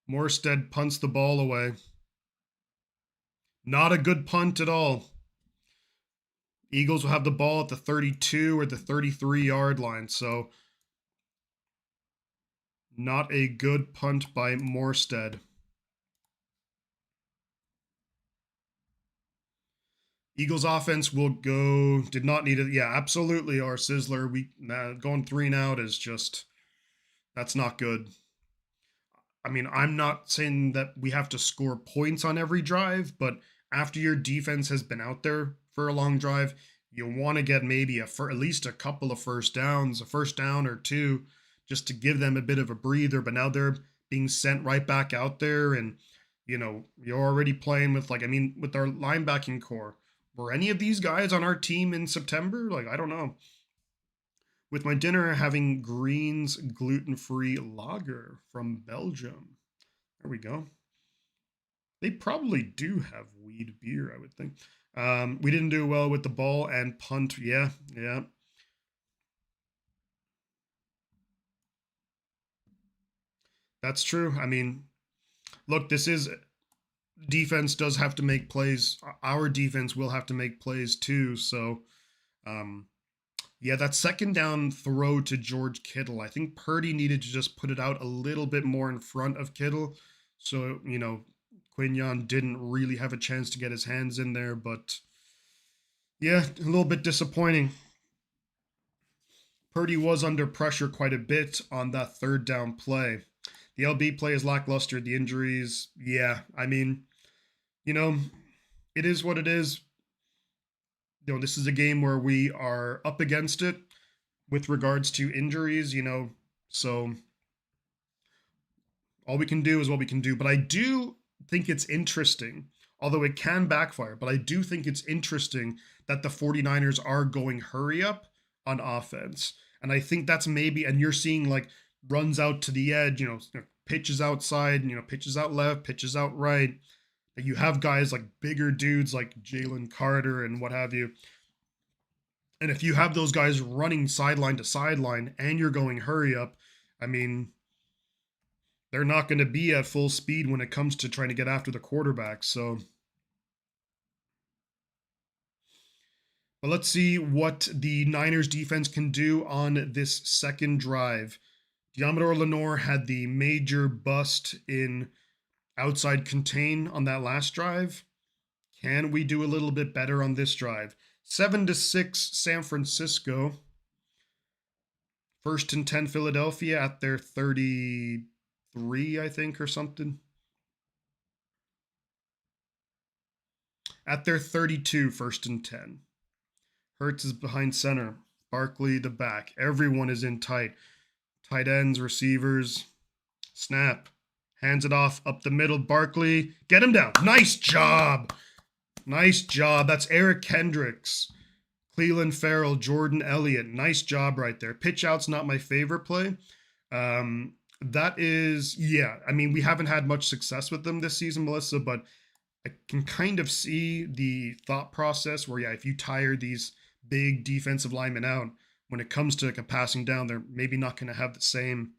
Speaker 1: Morstead punts the ball away. Not a good punt at all. Eagles will have the ball at the 32 or the 33-yard line, so not a good punt by Morstead. Eagles offense will go, did not need it. Yeah, absolutely, our Sizzler. Going 3 and out is just, that's not good. I mean, I'm not saying that we have to score points on every drive, but after your defense has been out there for a long drive, you want to get maybe at least a couple of 1st downs, a 1st down or 2, just to give them a bit of a breather. But now they're being sent right back out there, and you're already playing with with our linebacking core. Were any of these guys on our team in September? I don't know. With my dinner, having Green's gluten-free lager from Belgium. There we go. They probably do have weed beer, I would think. We didn't do well with the ball and punt. Yeah. That's true. I mean, look, defense does have to make plays. Our defense will have to make plays too. So, yeah, that 2nd down throw to George Kittle, I think Purdy needed to just put it out a little bit more in front of Kittle. So, Quinyon didn't really have a chance to get his hands in there, but yeah, a little bit disappointing. Purdy was under pressure quite a bit on that 3rd down play. The LB play is lackluster. The injuries, yeah, I mean, it is what it is. This is a game where we are up against it with regards to injuries, so all we can do is what we can do. But I do think it's interesting, although it can backfire, but I do think it's interesting that the 49ers are going hurry up on offense. And I think that's maybe, and you're seeing runs out to the edge, pitches outside, pitches out left, pitches out right. You have guys bigger dudes like Jalen Carter and what have you. And if you have those guys running sideline to sideline and you're going hurry up, I mean, they're not going to be at full speed when it comes to trying to get after the quarterback. So, but let's see what the Niners defense can do on this second drive. Diamador Lenore had the major bust in outside contain on that last drive. Can we do a little bit better on this drive? 7-6 San Francisco. 1st and 10 Philadelphia at their 33, I think, or something. At their 32, 1st and 10. Hurts is behind center. Barkley the back. Everyone is in tight. Tight ends, receivers. Snap. Hands it off up the middle. Barkley. Get him down. Nice job. Nice job. That's Eric Kendricks. Cleveland Farrell, Jordan Elliott. Nice job right there. Pitch out's not my favorite play. That is, yeah. I mean, we haven't had much success with them this season, Melissa, but I can kind of see the thought process where, yeah, if you tire these big defensive linemen out, when it comes to like a passing down, they're maybe not going to have the same.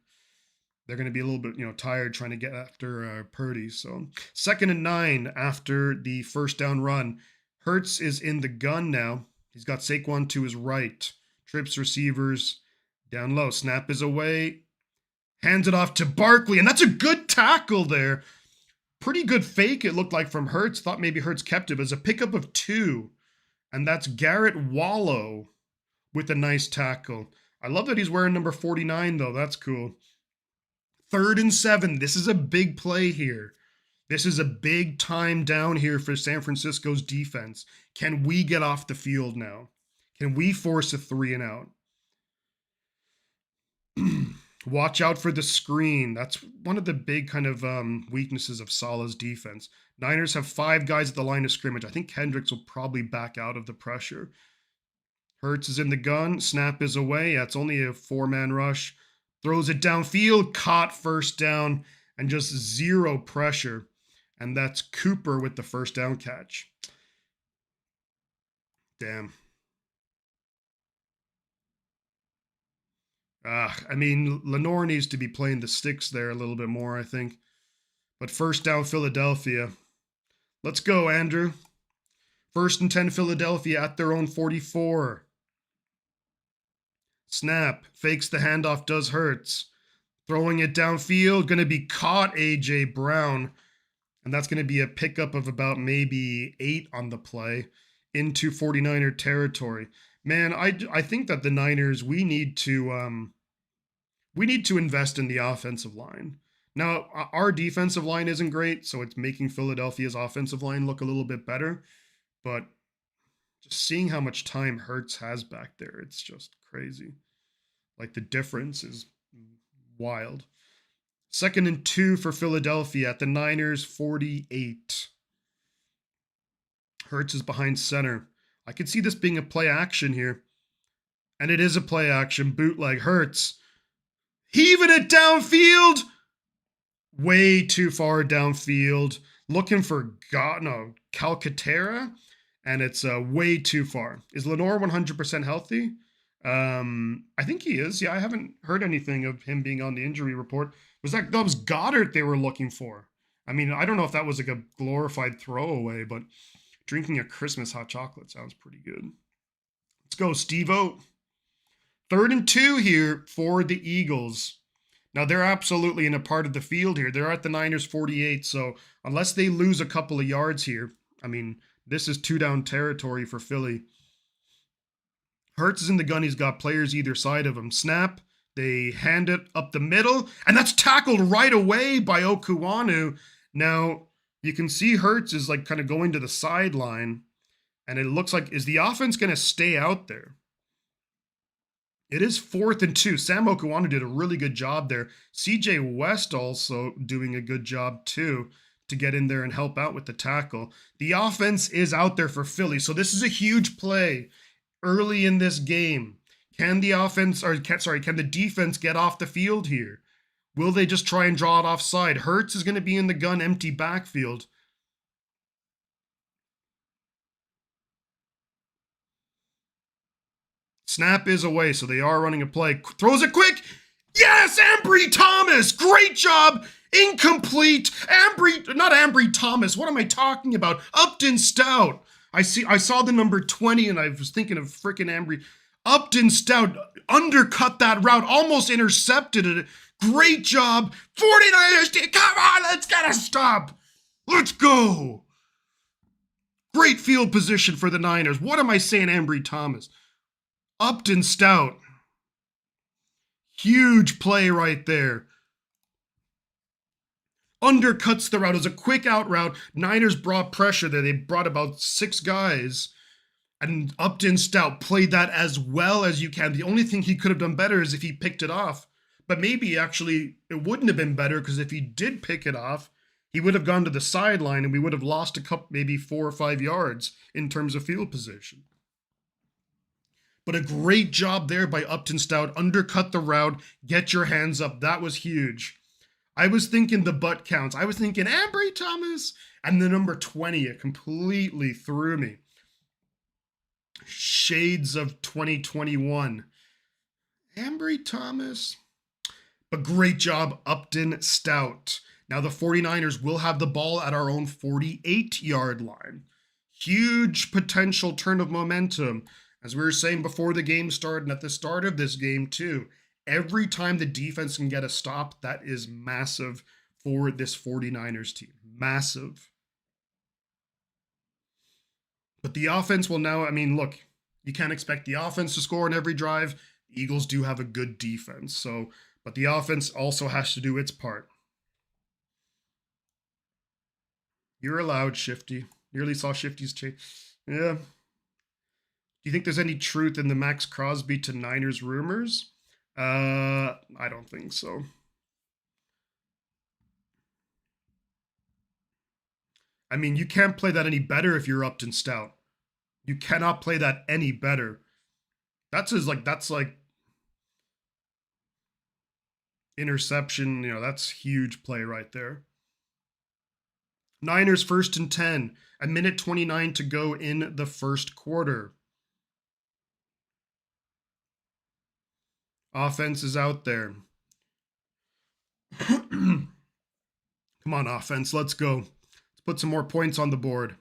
Speaker 1: They're going to be a little bit, tired trying to get after Purdy. So 2nd and 9 after the first down run. Hurts is in the gun now. He's got Saquon to his right. Trips receivers down low. Snap is away. Hands it off to Barkley, and that's a good tackle there. Pretty good fake, it looked like, from Hurts. Thought maybe Hurts kept it, but it's a pickup of 2. And that's Garrett Wallow with a nice tackle. I love that he's wearing number 49, though. That's cool. 3rd and 7. This is a big play here. This is a big time down here for San Francisco's defense. Can we get off the field now? Can we force a 3 and out? Watch out for the screen. That's one of the big kind of weaknesses of Salah's defense. Niners have 5 guys at the line of scrimmage. I think Kendricks will probably back out of the pressure. Hurts is in the gun. Snap is away. Yeah, it's only a 4-man rush. Throws it downfield. Caught, first down, and just 0 pressure. And that's Cooper with the first down catch. Damn. I mean, Lenore needs to be playing the sticks there a little bit more, I think. But first down, Philadelphia. Let's go, Andrew. 1st and 10, Philadelphia at their own 44. Snap. Fakes the handoff, does Hurts. Throwing it downfield. Going to be caught, A.J. Brown. And that's going to be a pickup of about maybe 8 on the play into 49er territory. Man, I think that the Niners, we need to invest in the offensive line. Now, our defensive line isn't great, so it's making Philadelphia's offensive line look a little bit better. But just seeing how much time Hurts has back there, it's just crazy. Like, the difference is wild. 2nd and 2 for Philadelphia at the Niners' 48. Hurts is behind center. I could see this being a play action here. And it is a play action. Bootleg. Hurts heaving it downfield. Way too far downfield. Looking for Calcaterra. And it's way too far. Is Lenore 100% healthy? I think he is. Yeah, I haven't heard anything of him being on the injury report. That was Goddard they were looking for. I mean, I don't know if that was like a glorified throwaway, but drinking a Christmas hot chocolate sounds pretty good. Let's go, Steve-O. 3rd and 2 here for the Eagles. Now, they're absolutely in a part of the field here. They're at the Niners' 48, so unless they lose a couple of yards here, I mean, this is 2-down territory for Philly. Hurts is in the gun. He's got players either side of him. Snap. They hand it up the middle, and that's tackled right away by Okuwanu. Now, you can see Hurts is like kind of going to the sideline, and it looks like, is the offense going to stay out there? It is 4th and 2. Sam Okuwanu did a really good job there. CJ West also doing a good job too to get in there and help out with the tackle. The offense is out there for Philly, so this is a huge play early in this game. Can the defense get off the field here? Will they just try and draw it offside? Hurts is going to be in the gun, empty backfield. Snap is away, so they are running a play. Throws it quick. Yes, Ambry Thomas. Great job. Incomplete. Not Ambry Thomas. What am I talking about? Upton Stout. I saw the number 20 and I was thinking of freaking Ambry. Upton Stout undercut that route, almost intercepted it. Great job. 49ers, come on, let's get a stop. Let's go. Great field position for the Niners. What am I saying, Ambry Thomas? Upton Stout. Huge play right there. Undercuts the route. It was a quick out route. Niners brought pressure there. They brought about 6 guys. And Upton Stout played that as well as you can. The only thing he could have done better is if he picked it off. But maybe actually it wouldn't have been better, because if he did pick it off, he would have gone to the sideline and we would have lost a couple, maybe 4 or 5 yards in terms of field position. But a great job there by Upton Stout. Undercut the route. Get your hands up. That was huge. I was thinking the butt counts. I was thinking Ambry Thomas. And the number 20, it completely threw me. Shades of 2021. Ambry Thomas. But great job, Upton Stout. Now the 49ers will have the ball at our own 48-yard line. Huge potential turn of momentum. As we were saying before the game started, and at the start of this game too, every time the defense can get a stop, that is massive for this 49ers team. Massive. But the offense will now, I mean, look, you can't expect the offense to score on every drive. The Eagles do have a good defense, but the offense also has to do its part. You're allowed, Shifty. Nearly saw Shifty's change. Yeah. Do you think there's any truth in the Max Crosby to Niners rumors? I don't think so. I mean, you can't play that any better if you're Upton Stout. You cannot play that any better. That's like interception, that's huge play right there. Niners 1st and 10, a minute 29 to go in the first quarter. Offense is out there. Come on, offense, let's go. Let's put some more points on the board.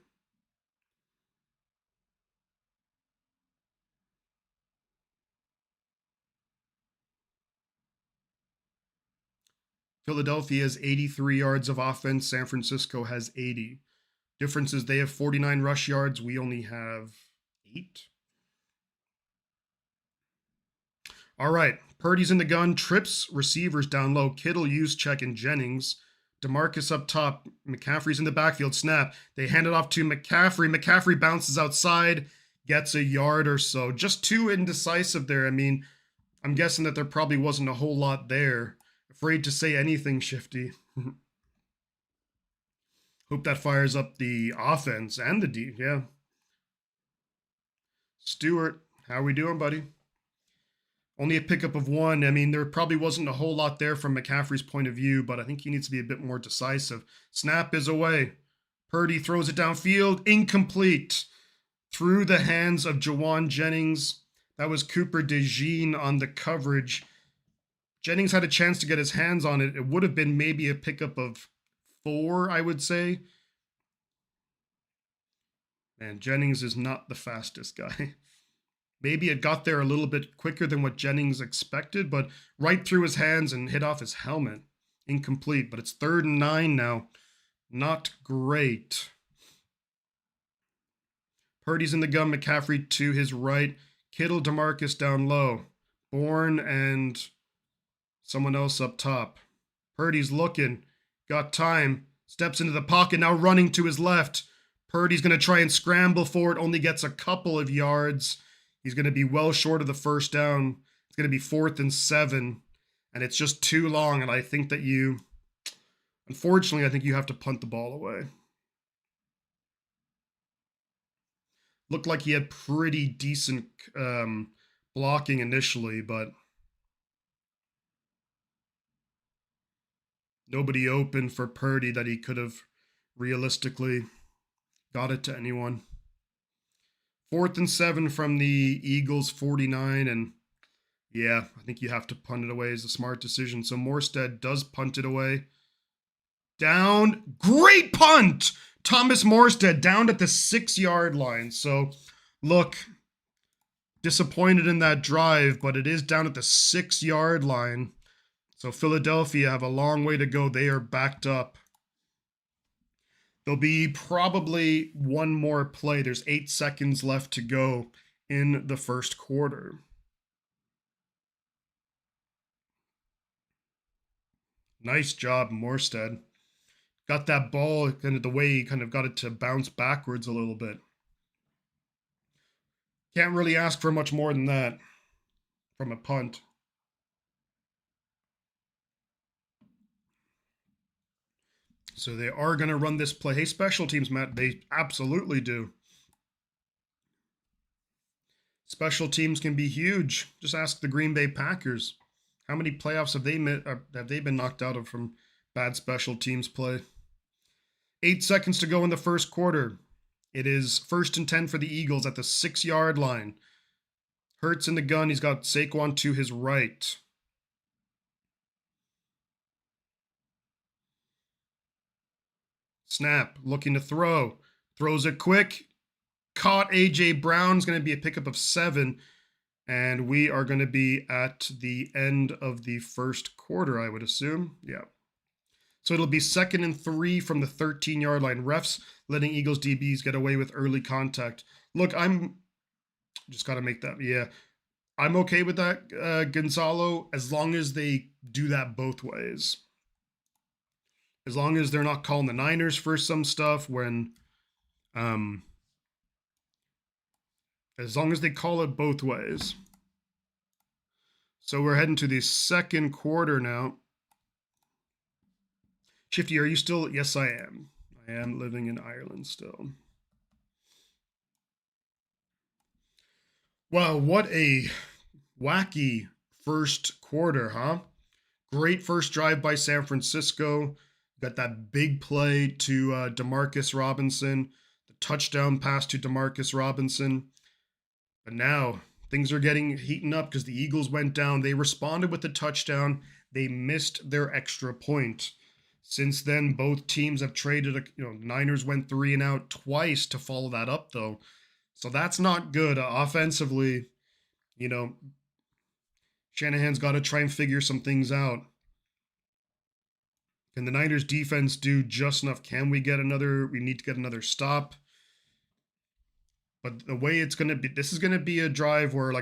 Speaker 1: Philadelphia has 83 yards of offense. San Francisco has 80. Difference is they have 49 rush yards. We only have 8. All right. Purdy's in the gun. Trips receivers down low. Kittle, Juszczyk, and Jennings. DeMarcus up top. McCaffrey's in the backfield. Snap. They hand it off to McCaffrey. McCaffrey bounces outside. Gets a yard or so. Just too indecisive there. I mean, I'm guessing that there probably wasn't a whole lot there. Afraid to say anything, Shifty. Hope that fires up the offense and the D. Yeah. Stewart, how are we doing, buddy? Only a pickup of 1. I mean, there probably wasn't a whole lot there from McCaffrey's point of view, but I think he needs to be a bit more decisive. Snap is away. Purdy throws it downfield. Incomplete. Through the hands of Jawan Jennings. That was Cooper DeJean on the coverage. Jennings had a chance to get his hands on it. It would have been maybe a pickup of 4, I would say. And Jennings is not the fastest guy. Maybe it got there a little bit quicker than what Jennings expected, but right through his hands and hit off his helmet. Incomplete, but it's 3rd and 9 now. Not great. Purdy's in the gun. McCaffrey to his right. Kittle, DeMarcus down low. Bourne and someone else up top. Purdy's looking. Got time. Steps into the pocket. Now running to his left. Purdy's going to try and scramble for it. Only gets a couple of yards. He's going to be well short of the first down. It's going to be 4th and 7. And it's just too long. And I think that unfortunately, I think you have to punt the ball away. Looked like he had pretty decent blocking initially, but nobody open for Purdy that he could have realistically got it to anyone. 4th and 7 from the Eagles 49, and yeah, I think you have to punt it away is a smart decision. So Morstead does punt it away. Down. Great punt! Thomas Morstead down at the 6-yard line. So look, disappointed in that drive, but it is down at the 6-yard line. So Philadelphia have a long way to go. They are backed up. There'll be probably one more play. There's 8 seconds left to go in the first quarter. Nice job, Morstead. Got that ball kind of the way he kind of got it to bounce backwards a little bit. Can't really ask for much more than that from a punt. So they are going to run this play. Hey, special teams, Matt, they absolutely do. Special teams can be huge. Just ask the Green Bay Packers. How many playoffs have they been knocked out of from bad special teams play? 8 seconds to go in the first quarter. It is 1st and 10 for the Eagles at the 6-yard line. Hurts in the gun. He's got Saquon to his right. Snap. Looking to throw. Throws it quick. Caught A.J. Brown's going to be a pickup of 7. And we are going to be at the end of the first quarter, I would assume. Yeah. So it'll be 2nd and 3 from the 13-yard line. Refs letting Eagles DBs get away with early contact. Look, I'm just got to make that. Yeah. I'm okay with that, Gonzalo, as long as they do that both ways. As long as they're not calling the Niners for some stuff when, as long as they call it both ways. So we're heading to the second quarter now. Shifty, are you still? Yes, I am. I am living in Ireland still. Wow, what a wacky first quarter, huh? Great first drive by San Francisco. Got that big play to Demarcus Robinson, the touchdown pass to Demarcus Robinson. But now things are getting heating up because the Eagles went down. They responded with the touchdown. They missed their extra point. Since then, both teams have traded. Niners went 3 and out twice to follow that up, though. So that's not good. Offensively, Shanahan's got to try and figure some things out. Can the Niners defense do just enough? Can we get another? We need to get another stop. But the way it's going to be, this is going to be a drive where,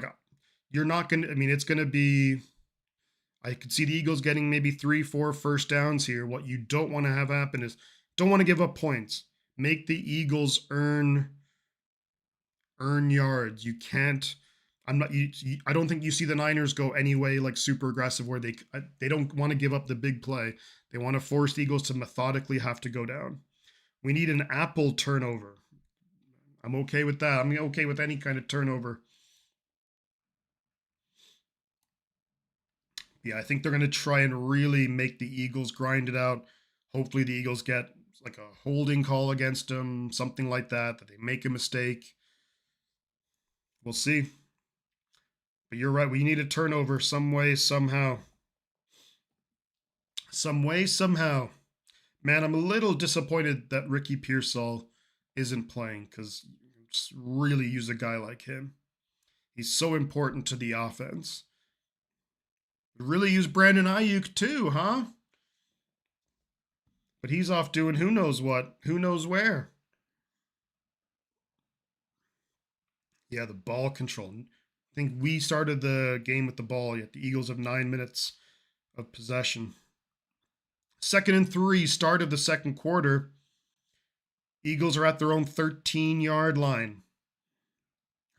Speaker 1: you're not going to, it's going to be, I could see the Eagles getting maybe 3-4 first downs here. What you don't want to have happen is, don't want to give up points. Make the Eagles earn yards. You can't, I don't think you see the Niners go anyway, super aggressive where they don't want to give up the big play. They want to force the Eagles to methodically have to go down. We need an Apple turnover. I'm okay with that. I'm okay with any kind of turnover. Yeah, I think they're going to try and really make the Eagles grind it out. Hopefully the Eagles get a holding call against them, something like that they make a mistake. We'll see. But you're right. We need a turnover some way, somehow. Some way, somehow. Man, I'm a little disappointed that Ricky Pearsall isn't playing because just really use a guy like him. He's so important to the offense. Really use Brandon Ayuk too, huh? But he's off doing who knows what, who knows where. Yeah, the ball control. I think we started the game with the ball, yet the Eagles have 9 minutes of possession. 2nd and 3, start of the second quarter. Eagles are at their own 13-yard line.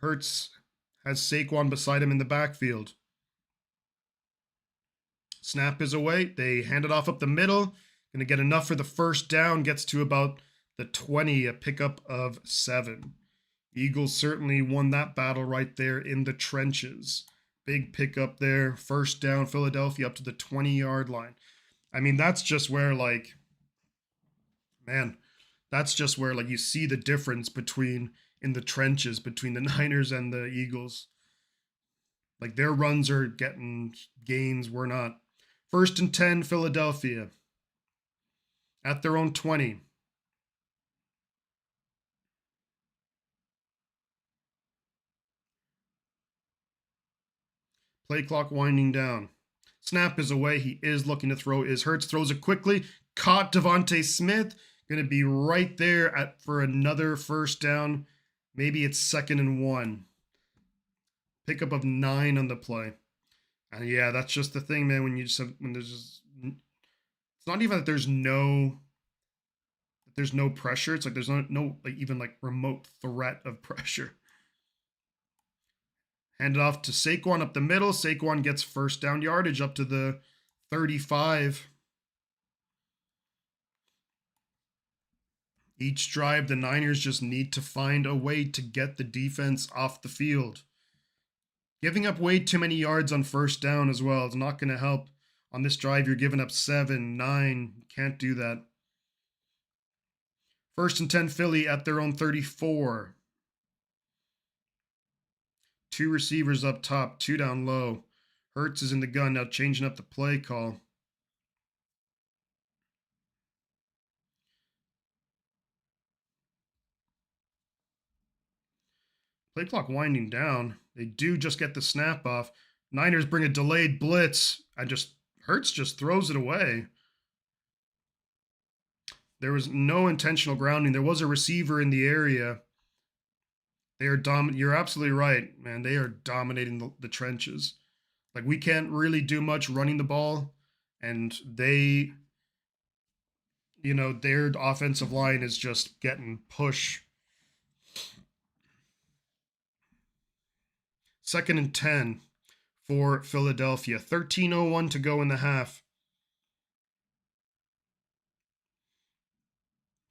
Speaker 1: Hurts has Saquon beside him in the backfield. Snap is away. They hand it off up the middle. Going to get enough for the first down. Gets to about the 20, a pickup of 7. Eagles certainly won that battle right there in the trenches. Big pickup there. First down, Philadelphia up to the 20-yard line. That's just where, that's just where you see the difference between in the trenches between the Niners and the Eagles. Like their runs are getting gains, we're not. 1st and 10, Philadelphia. At their own 20. Play clock winding down. Snap is away. He is looking to throw. Is Hurts, throws it quickly. Caught Devontae Smith. Going to be right there for another first down. Maybe it's 2nd and 1. Pickup of 9 on the play. And yeah, that's just the thing, man. When there's just, it's not even that there's no pressure. It's like there's no like even like remote threat of pressure. Hand it off to Saquon up the middle. Saquon gets first down yardage up to the 35. Each drive, the Niners just need to find a way to get the defense off the field. Giving up way too many yards on first down as well is not going to help. On this drive, you're giving up 7, 9. You can't do that. 1st and 10, Philly at their own 34. 2 receivers up top, 2 down low. Hurts is in the gun, now changing up the play call. Play clock winding down. They do just get the snap off. Niners bring a delayed blitz. Hurts just throws it away. There was no intentional grounding. There was a receiver in the area. They are dominant. You're absolutely right, man. They are dominating the trenches. Like, we can't really do much running the ball, and their offensive line is just getting push. 2nd and 10 for Philadelphia. 13:01 to go in the half.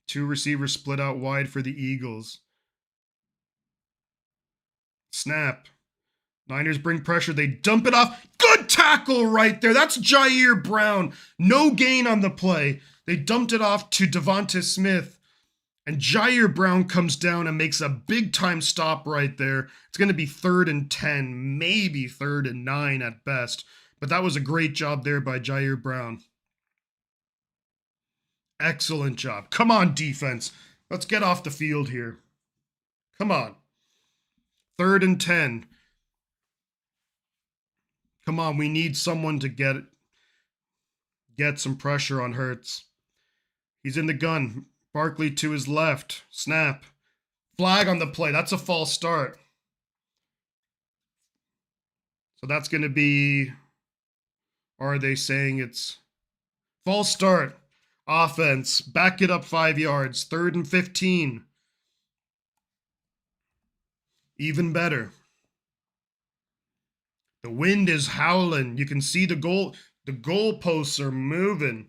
Speaker 1: 2 receivers split out wide for the Eagles. Snap. Niners bring pressure. They dump it off. Good tackle right there. That's Jair Brown. No gain on the play. They dumped it off to Devonta Smith. And Jair Brown comes down and makes a big-time stop right there. It's going to be 3rd and 10, maybe 3rd and 9 at best. But that was a great job there by Jair Brown. Excellent job. Come on, defense. Let's get off the field here. Come on. 3rd and 10. Come on, we need someone to get some pressure on Hurts. He's in the gun. Barkley to his left. Snap. Flag on the play. That's a false start. So that's going to be, or are they saying it's false start? Offense. Back it up 5 yards. 3rd and 15. Even better. The wind is howling. You can see the goalposts are moving.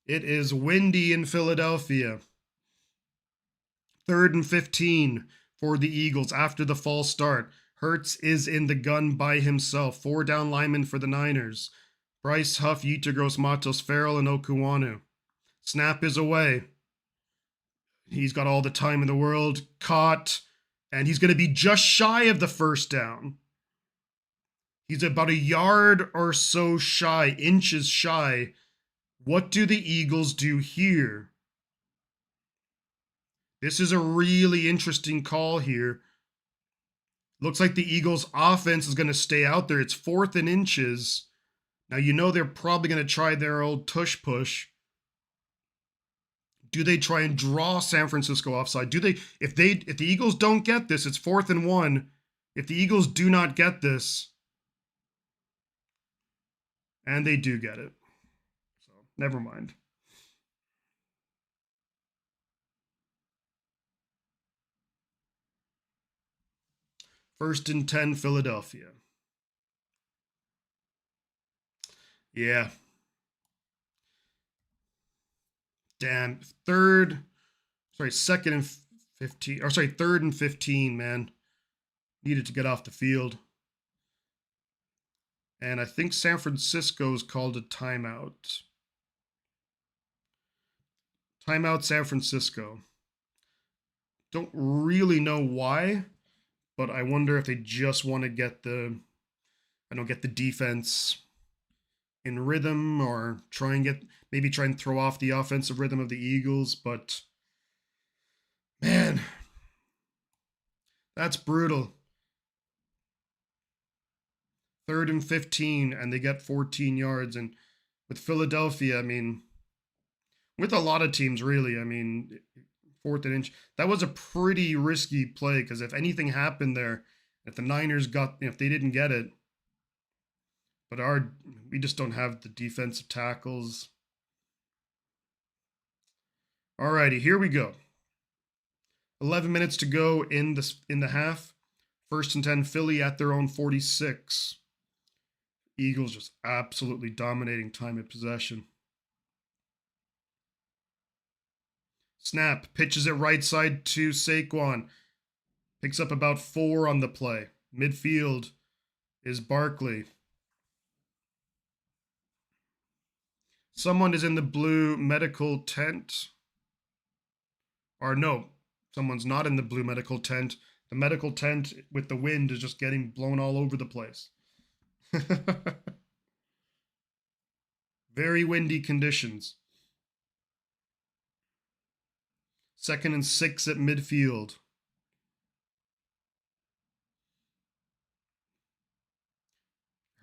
Speaker 1: It is windy in Philadelphia. 3rd and 15 for the Eagles after the false start. Hurts is in the gun by himself. 4 down linemen for the Niners. Bryce, Huff, Yeater, Matos, Farrell, and Okuwanu. Snap is away. He's got all the time in the world. Caught. And he's going to be just shy of the first down. He's about a yard or so shy, inches shy. What do the Eagles do here? This is a really interesting call here. Looks like the Eagles' offense is going to stay out there. It's 4th and inches. Now, you know they're probably going to try their old tush push. Do they try and draw San Francisco offside? If the Eagles don't get this, it's 4th and 1. If the Eagles do not get this, and they do get it. So, never mind. First and 10, Philadelphia. Yeah. Damn. 3rd and 15. Or 3rd and 15, man. Needed to get off the field. And I think San Francisco's called a timeout. Timeout, San Francisco. Don't really know why, but I wonder if they just want to get get the defense in rhythm, or try and throw off the offensive rhythm of the Eagles. But man, that's brutal. 3rd and 15, and they get 14 yards. And with Philadelphia, I mean, with a lot of teams, really, I mean, 4th and inch, that was a pretty risky play, because if anything happened there, if the Niners if they didn't get it, but we just don't have the defensive tackles. Alrighty, here we go. 11 minutes to go in the half. 1st and 10, Philly at their own 46. Eagles just absolutely dominating time of possession. Snap, pitches it right side to Saquon. Picks up about 4 on the play. Midfield is Barkley. Someone is in the blue medical tent. Or no, someone's not in the blue medical tent. The medical tent with the wind is just getting blown all over the place. Very windy conditions. 2nd and 6 at midfield.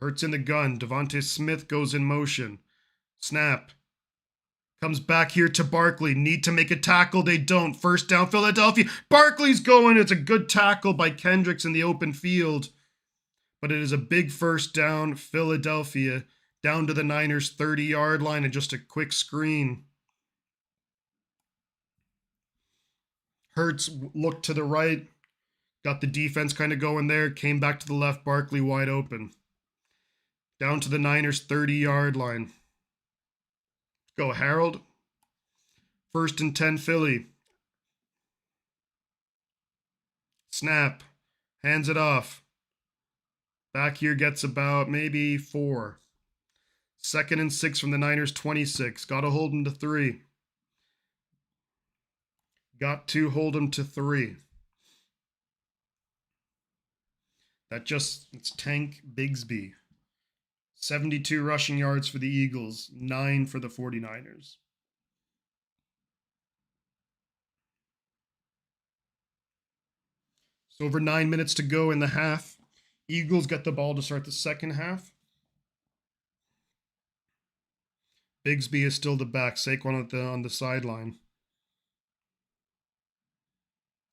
Speaker 1: Hurts in the gun. Devontae Smith goes in motion. Snap. Comes back here to Barkley. Need to make a tackle. They don't. 1st down, Philadelphia. Barkley's going. It's a good tackle by Kendricks in the open field. But it is a big 1st down, Philadelphia, down to the Niners' 30-yard line, and just a quick screen. Hurts looked to the right, got the defense kind of going there, came back to the left, Barkley wide open. Down to the Niners' 30-yard line. Go, Harold. 1st and 10, Philly. Snap. Hands it off. Back here gets about maybe 4. 2nd and 6 from the Niners' 26. Got to hold him to 3. Got to hold him to 3. It's Tank Bigsby. 72 rushing yards for the Eagles, 9 for the 49ers. So over 9 minutes to go in the half. Eagles get the ball to start the second half. Bigsby is still the back. Saquon on the sideline.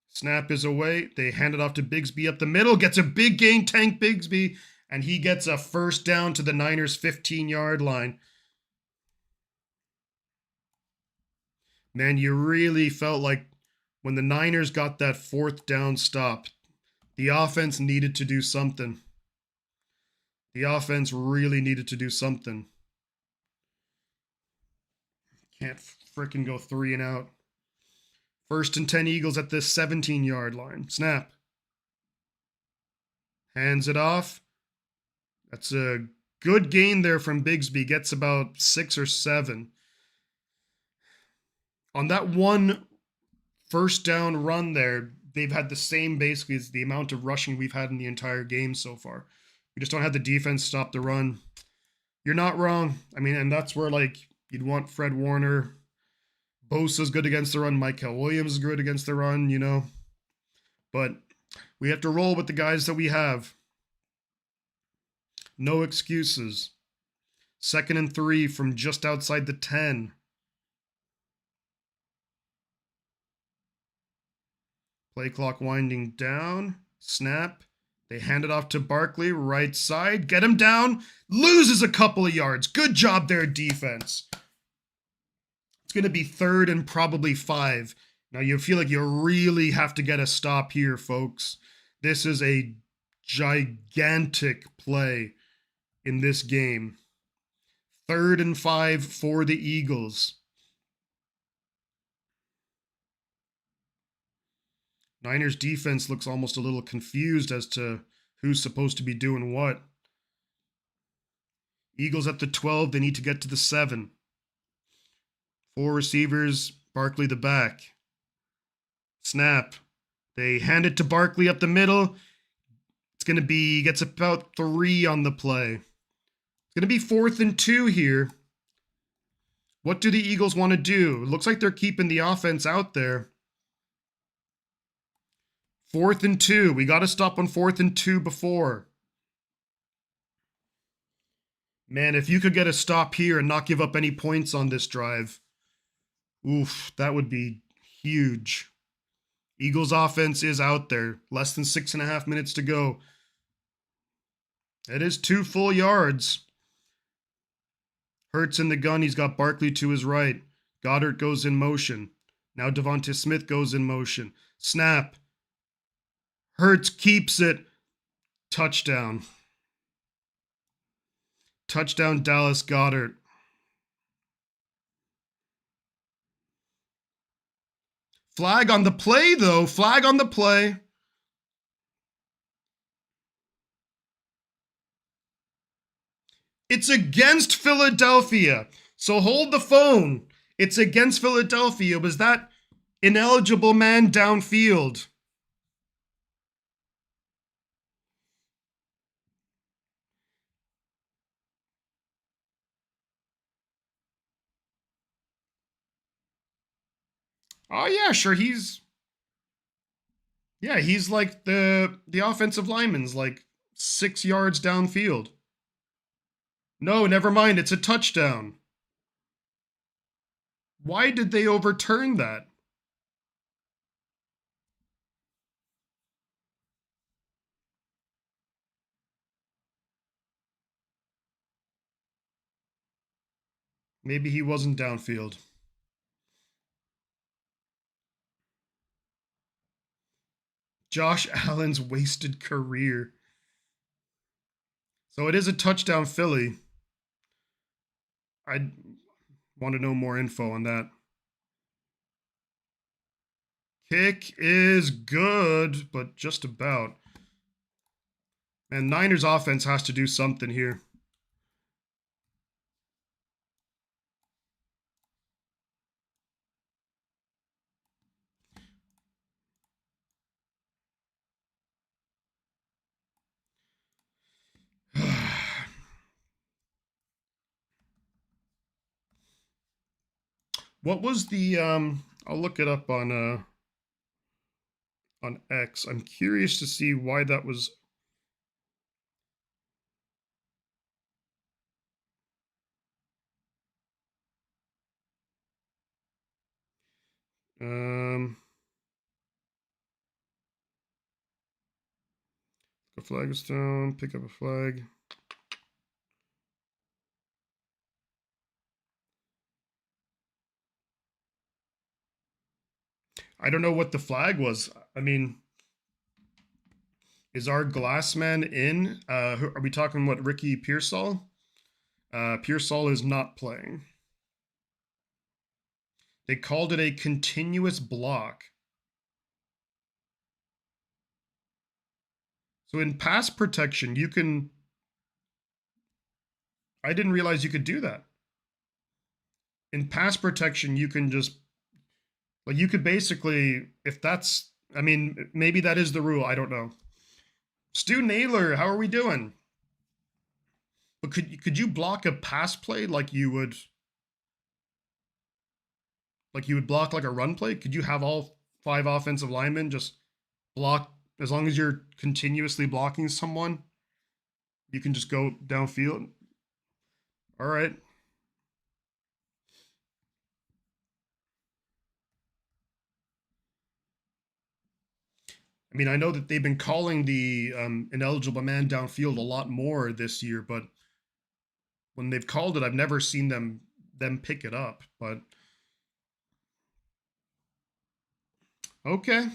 Speaker 1: Snap is away. They hand it off to Bigsby up the middle. Gets a big gain, Tank Bigsby. And he gets a 1st down to the Niners' 15-yard line. Man, you really felt like when the Niners got that 4th down stop, the offense needed to do something. The offense really needed to do something. Can't frickin' go 3 and out. 1st and 10, Eagles at the 17-yard line. Snap. Hands it off. That's a good gain there from Bigsby. Gets about 6 or 7. On that one 1st down run there, they've had the same basically as the amount of rushing we've had in the entire game so far. We just don't have the defense stop the run. You're not wrong. I mean, and that's where, like, you'd want Fred Warner. Bosa's good against the run. Michael Williams is good against the run, you know. But we have to roll with the guys that we have. No excuses. 2nd and 3 from just outside the 10. Play clock winding down. Snap. They hand it off to Barkley, right side. Get him down. Loses a couple of yards. Good job there, defense. It's going to be 3rd and probably 5. Now, you feel like you really have to get a stop here, folks. This is a gigantic play in this game. 3rd and 5 for the Eagles. Niners defense looks almost a little confused as to who's supposed to be doing what. Eagles at the 12. They need to get to the 7. 4 receivers. Barkley the back. Snap. They hand it to Barkley up the middle. It's going to be, gets about 3 on the play. It's going to be 4th and 2 here. What do the Eagles want to do? It looks like they're keeping the offense out there. 4th and 2. We got to stop on 4th and 2 before. Man, if you could get a stop here and not give up any points on this drive, oof, that would be huge. Eagles offense is out there. Less than 6.5 minutes to go. It is 2 full yards. Hurts in the gun. He's got Barkley to his right. Goddard goes in motion. Now Devonta Smith goes in motion. Snap. Hurts keeps it. Touchdown. Touchdown, Dallas Goddard. Flag on the play, though. Flag on the play. It's against Philadelphia. So hold the phone. It's against Philadelphia. Was that ineligible man downfield? Oh yeah, sure. He's like the offensive lineman's like 6 yards downfield. No, never mind. It's a touchdown. Why did they overturn that? Maybe he wasn't downfield. Josh Allen's wasted career. So it is a touchdown, Philly. I want to know more info on that. Kick is good, but just about. And Niners offense has to do something here. What was the I'll look it up on X. I'm curious to see why that was. A flag is down, pick up a flag. I don't know what the flag was. I mean, is our Glassman in? Are we talking what, Ricky Pearsall? Pearsall is not playing. They called it a continuous block. So in pass protection, you can. I didn't realize you could do that. In pass protection, you can just. Like, you could basically, if that's. I mean, maybe that is the rule. I don't know. Stu Naylor, how are we doing? But could you block a pass play like you would block like a run play? Could you have all 5 offensive linemen just block as long as you're continuously blocking someone? You can just go downfield. All right. I mean, I know that they've been calling the ineligible man downfield a lot more this year, but when they've called it, I've never seen them pick it up. But okay.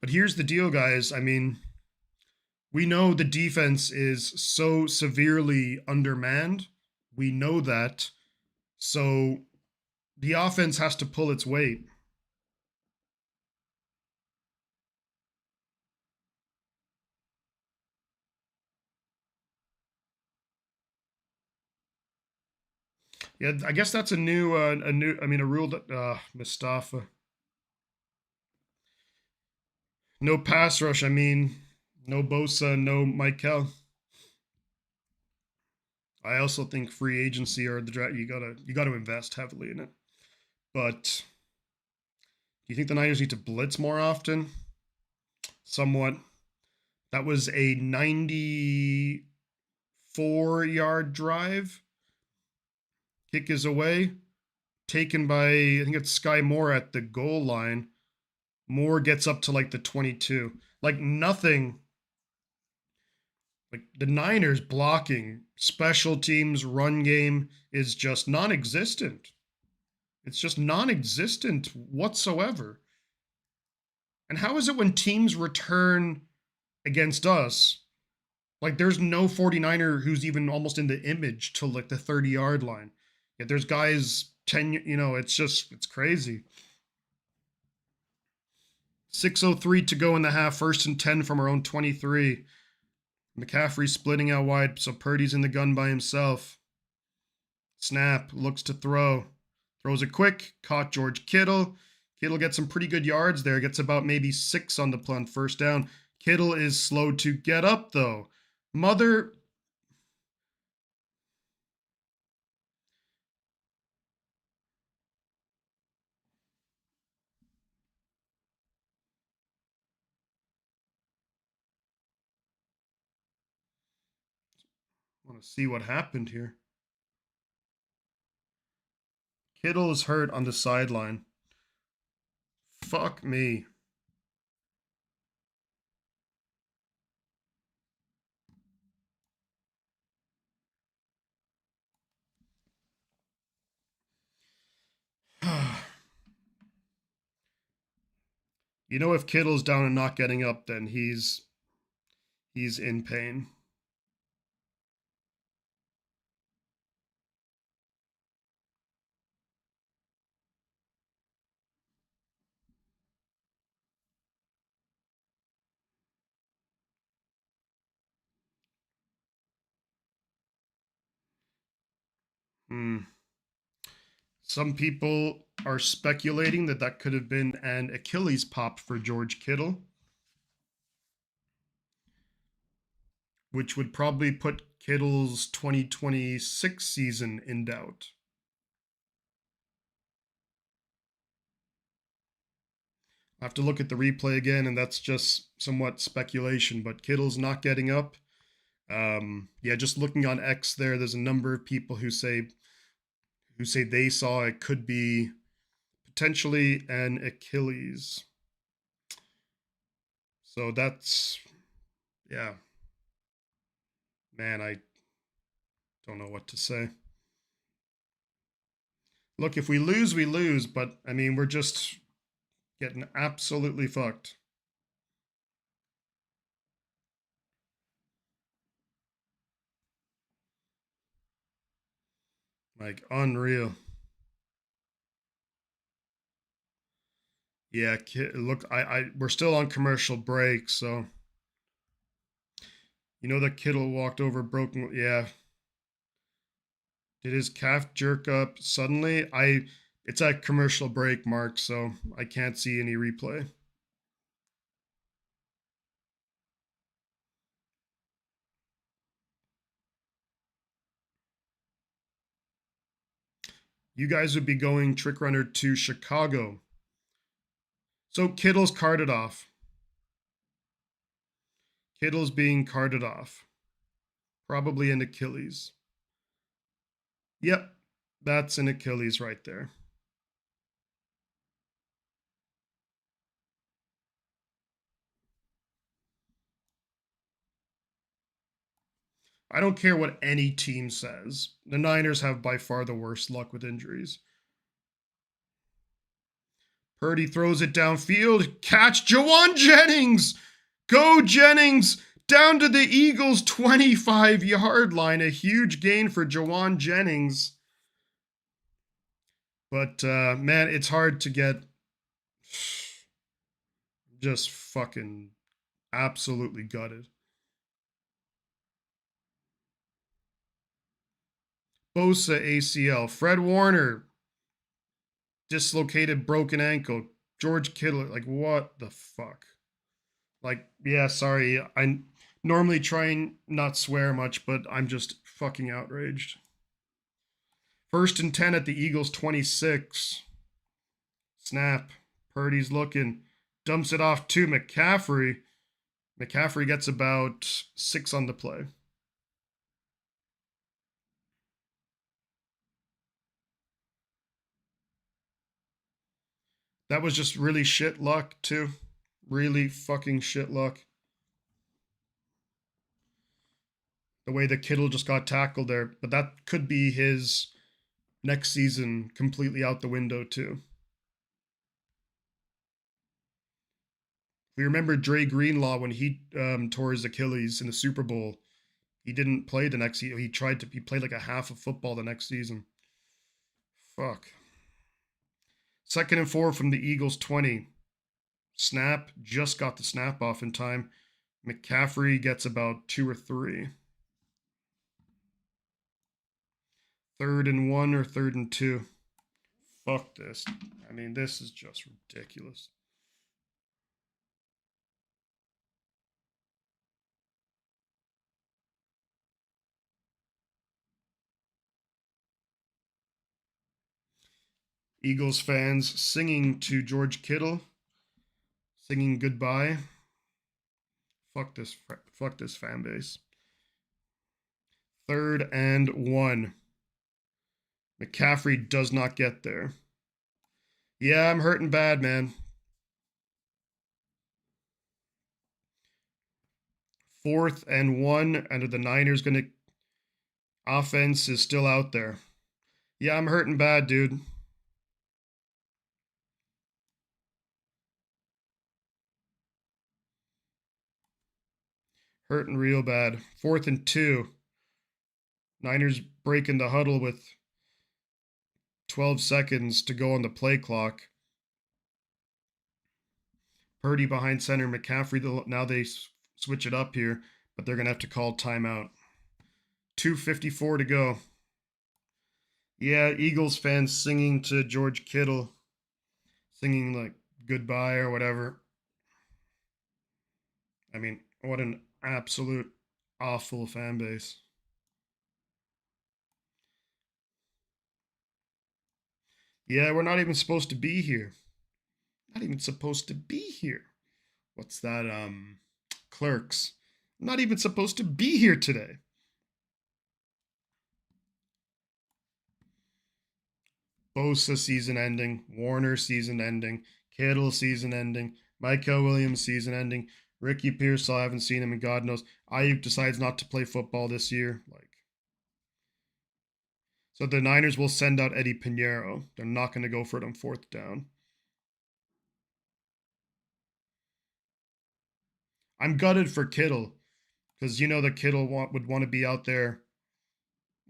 Speaker 1: But here's the deal, guys. I mean, we know the defense is so severely undermanned. We know that. So the offense has to pull its weight. Yeah, I guess that's a new, a rule that, Mustafa. No pass rush. I mean, no Bosa, no Michael. I also think free agency or the draft, you gotta invest heavily in it. But do you think the Niners need to blitz more often? Somewhat. That was a 94-yard drive. Kick is away. Taken by, I think it's Sky Moore at the goal line. Moore gets up to like the 22. Like nothing. Like the Niners blocking, special teams, run game is just non existent. It's just non existent whatsoever. And how is it when teams return against us? Like there's no 49er who's even almost in the image to like the 30-yard line. Yet there's guys 10, it's crazy. 6:03 to go in the half, 1st and 10 from our own 23. McCaffrey splitting out wide, so Purdy's in the gun by himself. Snap, looks to throw. Throws it quick, caught George Kittle. Kittle gets some pretty good yards there, gets about maybe 6 on the play on 1st down. Kittle is slow to get up, though. Mother. I want to see what happened here. Kittle is hurt on the sideline. Fuck me. You know, if Kittle's down and not getting up, then he's in pain. Hmm. Some people are speculating that that could have been an Achilles pop for George Kittle, which would probably put Kittle's 2026 season in doubt. I have to look at the replay again, and that's just somewhat speculation. But Kittle's not getting up. Yeah, just looking on X there's a number of people who say they saw it could be potentially an Achilles. So that's, yeah, man, I don't know what to say. Look, if we lose, we lose, but I mean, we're just getting absolutely fucked. Like, unreal. Yeah, look, we're still on commercial break, so you know that Kittle walked over broken. Yeah, did his calf jerk up suddenly? It's at commercial break, Mark, so I can't see any replay. You guys would be going Trick Runner to Chicago. So Kittle's carted off. Kittle's being carted off. Probably an Achilles. Yep, that's an Achilles right there. I don't care what any team says. The Niners have by far the worst luck with injuries. Purdy throws it downfield. Catch Jawan Jennings. Go Jennings. Down to the Eagles' 25-yard line. A huge gain for Jawan Jennings. But, man, it's hard to get just fucking absolutely gutted. Bosa ACL. Fred Warner dislocated broken ankle. George Kittle, like what the fuck? Like, yeah, sorry. I normally try and not swear much, but I'm just fucking outraged. First and 10 at the Eagles 26. Snap. Purdy's looking. Dumps it off to McCaffrey. McCaffrey gets about 6 on the play. That was just really shit luck, too. Really fucking shit luck. The way that Kittle just got tackled there. But that could be his next season completely out the window, too. We remember Dre Greenlaw when he tore his Achilles in the Super Bowl. He didn't play the next season. He played like a half of football the next season. Fuck. Second and 4 from the Eagles 20. Snap. Just got the snap off in time. McCaffrey gets about 2 or 3. Third and 1 or third and 2. Fuck this. I mean, this is just ridiculous. Eagles fans singing to George Kittle, singing goodbye. Fuck this fan base. Third and 1. McCaffrey does not get there. Yeah, I'm hurting bad, man. Fourth and 1, and the Niners gonna offense is still out there. Yeah, I'm hurting bad, dude. Hurting real bad. Fourth and 2. Niners breaking the huddle with 12 seconds to go on the play clock. Purdy behind center. McCaffrey, now they switch it up here, but they're going to have to call timeout. 2:54 to go. Yeah, Eagles fans singing to George Kittle, singing like goodbye or whatever. I mean, what an absolute awful fan base. Yeah, we're not even supposed to be here. Not even supposed to be here. What's that? Clerks. I'm not even supposed to be here today. Bosa season ending, Warner season ending, Kittle season ending, Michael Williams season ending, Ricky Pearsall, I haven't seen him and God knows. Ayuk decides not to play football this year. So the Niners will send out Eddie Pinheiro. They're not going to go for it on fourth down. I'm gutted for Kittle because you know that Kittle would want to be out there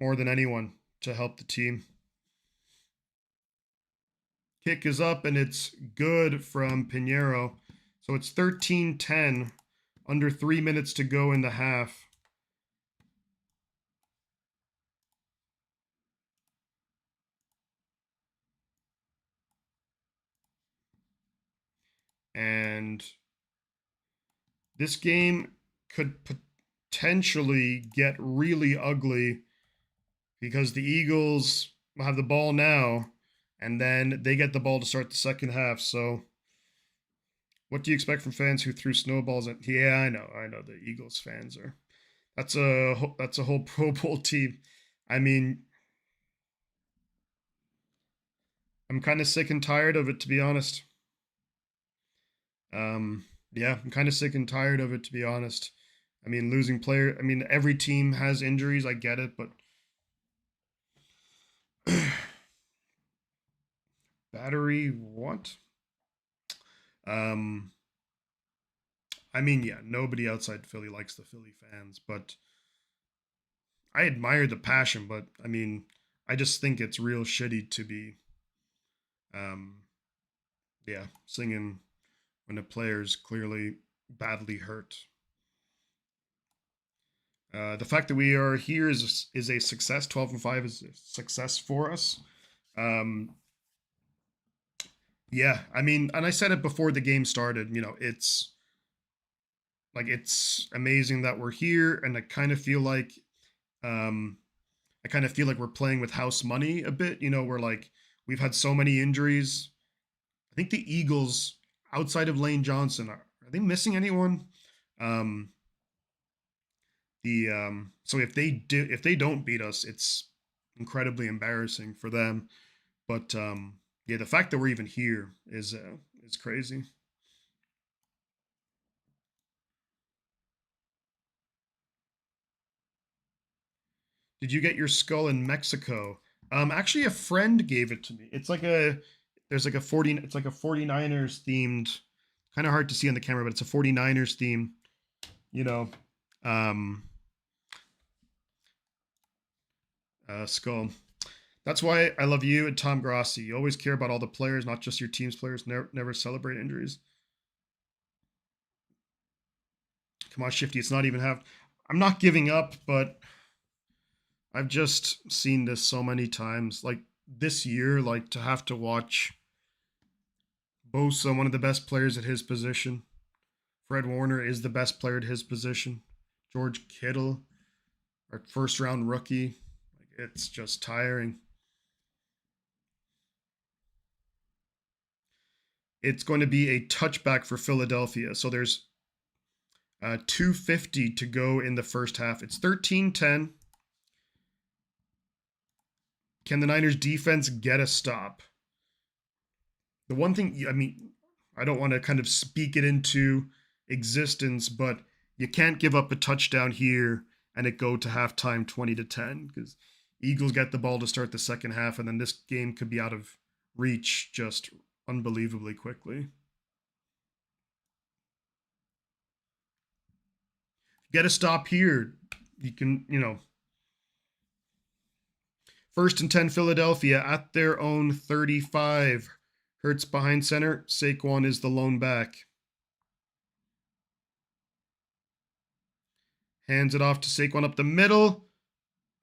Speaker 1: more than anyone to help the team. Kick is up and it's good from Pinheiro. So it's 13-10, under 3 minutes to go in the half. And this game could potentially get really ugly because the Eagles will have the ball now, and then they get the ball to start the second half. So, what do you expect from fans who threw snowballs at? Yeah, I know. The Eagles fans are. That's a whole Pro Bowl team. I mean, I'm kind of sick and tired of it, to be honest. Yeah, I'm kind of sick and tired of it, to be honest. I mean, losing player. I mean, every team has injuries. I get it, but battery what? Um, I mean, yeah, nobody outside Philly likes the Philly fans, but I admire the passion. But I mean, I just think it's real shitty to be, um, yeah, singing when a player's clearly badly hurt. The fact that we are here is a success. 12-5 is a success for us. Um, yeah, I mean, and I said it before the game started. It's amazing that we're here, and um, I kind of feel like we're playing with house money a bit. We're like we've had so many injuries. I think the Eagles, outside of Lane Johnson, are they missing anyone? Um, so if they don't beat us, it's incredibly embarrassing for them. But yeah, the fact that we're even here is crazy. Did you get your skull in Mexico? Actually, a friend gave it to me. There's like a 40, it's like a 49ers themed, kind of hard to see on the camera, but it's a 49ers theme, you know, um, skull. That's why I love you and Tom Grossi. You always care about all the players, not just your team's players. Never celebrate injuries. Come on, Shifty. It's not even half. I'm not giving up, but I've just seen this so many times. Like this year, like to have to watch Bosa, one of the best players at his position. Fred Warner is the best player at his position. George Kittle, our first round rookie. Like it's just tiring. It's going to be a touchback for Philadelphia. So there's 250 to go in the first half. It's 13-10. Can the Niners defense get a stop? The one thing, I mean, I don't want to kind of speak it into existence, but you can't give up a touchdown here and it go to halftime 20-10 because Eagles get the ball to start the second half, and then this game could be out of reach just unbelievably quickly. Get a stop here. You can, first and 10 Philadelphia at their own 35. Hurts behind center. Saquon is the lone back. Hands it off to Saquon up the middle.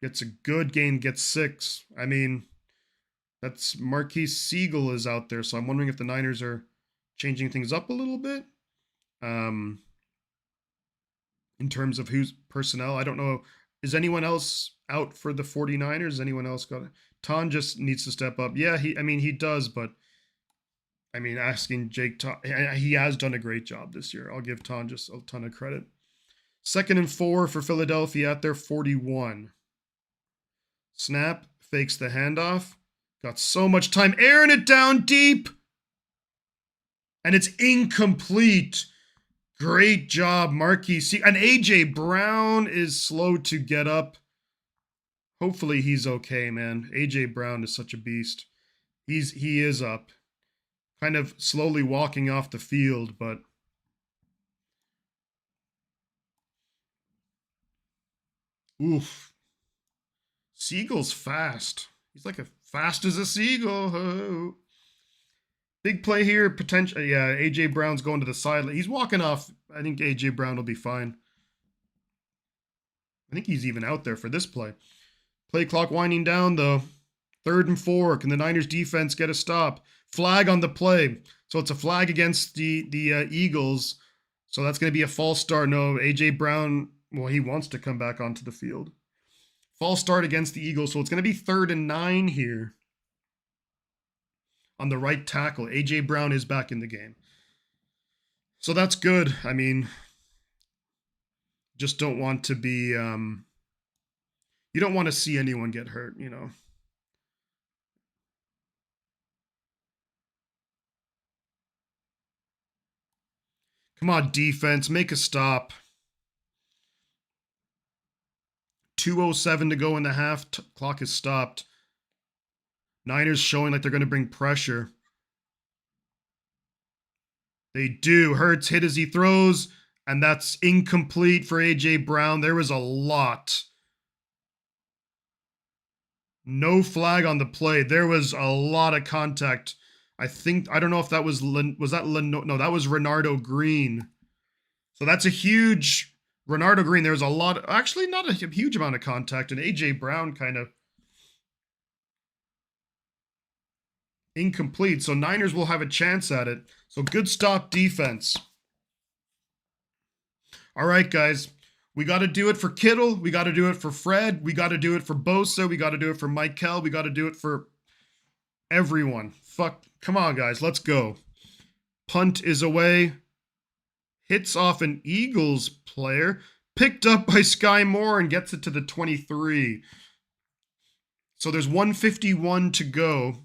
Speaker 1: Gets a good gain, gets 6. I mean, that's Marquise Siegel is out there, so I'm wondering if the Niners are changing things up a little bit. In terms of who's personnel, I don't know. Is anyone else out for the 49ers? Anyone else got it? Ton just needs to step up. Yeah, he does, but I mean, asking Jake Ton, he has done a great job this year. I'll give Ton just a ton of credit. 2nd and 4 for Philadelphia at their 41. Snap, fakes the handoff. Got so much time, airing it down deep. And it's incomplete. Great job, Marquise. And AJ Brown is slow to get up. Hopefully he's okay, man. AJ Brown is such a beast. He is up. Kind of slowly walking off the field, but oof. Siegel's fast. He's like as fast as a seagull. Oh. Big play here, potential. Yeah, AJ Brown's going to the sideline. He's walking off. I think AJ Brown will be fine. I think he's even out there for this play. Play clock winding down though. 3rd and 4. Can the Niners defense get a stop? Flag on the play. So it's a flag against the Eagles. So that's going to be a false start. No, AJ Brown. Well, he wants to come back onto the field. False start against the Eagles. So it's going to be 3rd and 9 here. On the right tackle. AJ Brown is back in the game. So that's good. I mean, just don't want to be you don't want to see anyone get hurt, Come on, defense, make a stop. 2:07 to go in the half. Clock is stopped. Niners showing like they're going to bring pressure. They do. Hurts hit as he throws, and that's incomplete for AJ Brown. There was a lot. No flag on the play. There was a lot of contact. I don't know if that was that no, that was Renardo Green. So that's a huge Renardo Green, there's a lot, actually not a huge amount of contact, and A.J. Brown kind of incomplete, so Niners will have a chance at it. So good stop defense. All right, guys. We got to do it for Kittle. We got to do it for Fred. We got to do it for Bosa. We got to do it for Michael. We got to do it for everyone. Fuck. Come on, guys. Let's go. Punt is away. Hits off an Eagles player. Picked up by Sky Moore and gets it to the 23. So there's 151 to go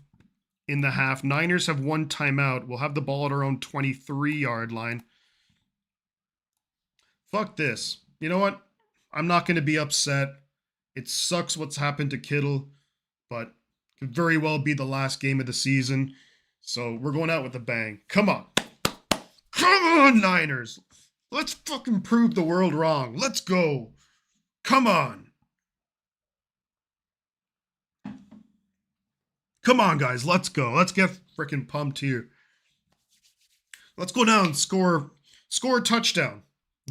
Speaker 1: in the half. Niners have one timeout. We'll have the ball at our own 23-yard line. Fuck this. You know what? I'm not going to be upset. It sucks what's happened to Kittle, but could very well be the last game of the season. So we're going out with a bang. Come on. Come on, Niners. Let's fucking prove the world wrong. Let's go. Come on. Come on, guys. Let's go. Let's get freaking pumped here. Let's go down and score a touchdown.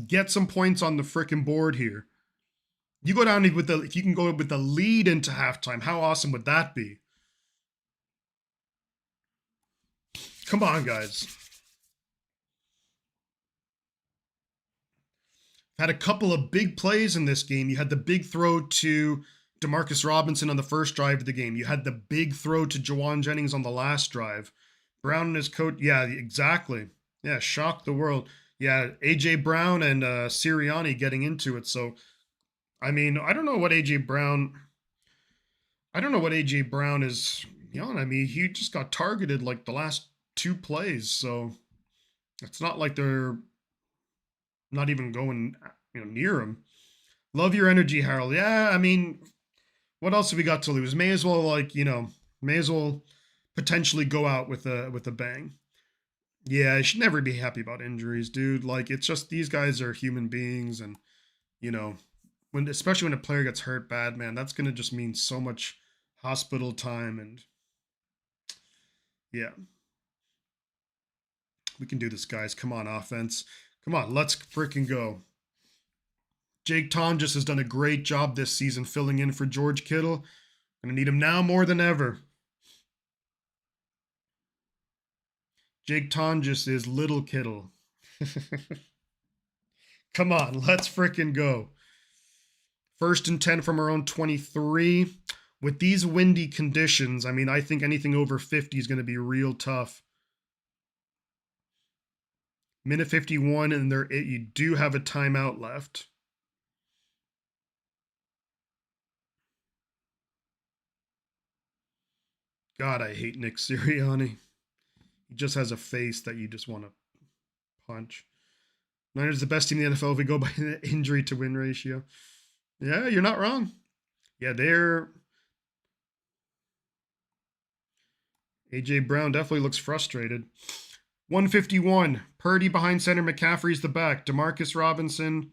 Speaker 1: Get some points on the freaking board here. You go down with if you can go with the lead into halftime, how awesome would that be? Come on, guys. Had a couple of big plays in this game. You had the big throw to Demarcus Robinson on the first drive of the game. You had the big throw to Jawan Jennings on the last drive. Brown and his coach, yeah, exactly. Yeah, shocked the world. Yeah, A.J. Brown and Sirianni getting into it. So, I mean, I don't know what A.J. Brown is, I mean, he just got targeted like the last two plays. So, it's not like they're not even going, near him. Love your energy, Harold. Yeah, I mean, what else have we got to lose? May as well, potentially go out with a bang. Yeah, I should never be happy about injuries, dude. Like, it's just these guys are human beings, and especially when a player gets hurt bad, man, that's gonna just mean so much hospital time, and yeah, we can do this, guys. Come on, offense. Come on, let's freaking go. Jake Tom just has done a great job this season filling in for George Kittle. Gonna need him now more than ever. Jake Tonjes is little Kittle. Come on, let's freaking go. 1st and 10 from our own 23. With these windy conditions, I mean, I think anything over 50 is going to be real tough. Minute 51, and you do have a timeout left. God, I hate Nick Sirianni. He just has a face that you just want to punch. Niners the best team in the NFL if we go by the injury to win ratio. Yeah, you're not wrong. Yeah, A.J. Brown definitely looks frustrated. 151. Purdy behind center. McCaffrey's the back. Demarcus Robinson.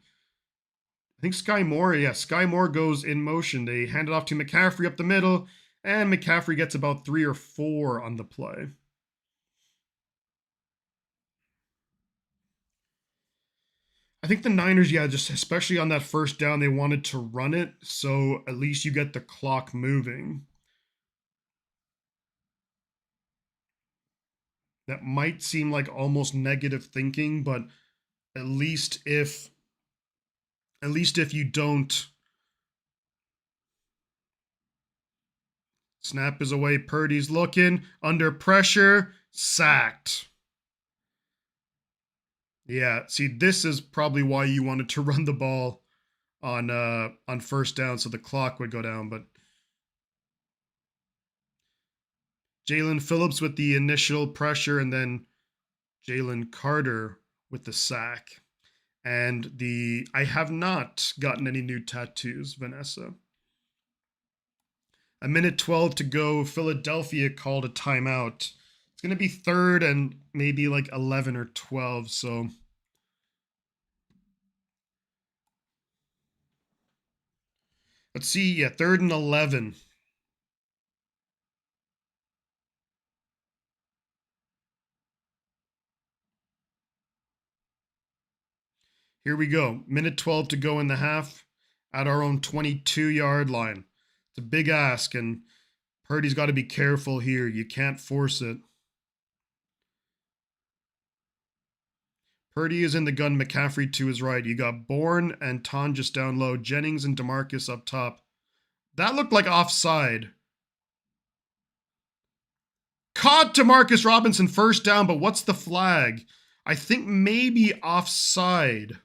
Speaker 1: I think Sky Moore. Yeah, Sky Moore goes in motion. They hand it off to McCaffrey up the middle, and McCaffrey gets about 3 or 4 on the play. I think the Niners, yeah, just especially on that first down, they wanted to run it, so at least you get the clock moving. That might seem like almost negative thinking, but at least if you don't. Snap is away. Purdy's looking under pressure, sacked. Yeah, see, this is probably why you wanted to run the ball on first down, so the clock would go down. But Jalen Phillips with the initial pressure, and then Jalen Carter with the sack. And I have not gotten any new tattoos, Vanessa. A minute 12 to go. Philadelphia called a timeout. It's going to be 3rd and maybe like 11 or 12, so let's see. Yeah, 3rd and 11. Here we go. Minute 12 to go in the half at our own 22-yard line. It's a big ask, and Purdy's got to be careful here. You can't force it. Purdy is in the gun. McCaffrey to his right. You got Bourne and Tonjes down low. Jennings and DeMarcus up top. That looked like offside. Caught DeMarcus Robinson first down, but what's the flag? I think maybe offside.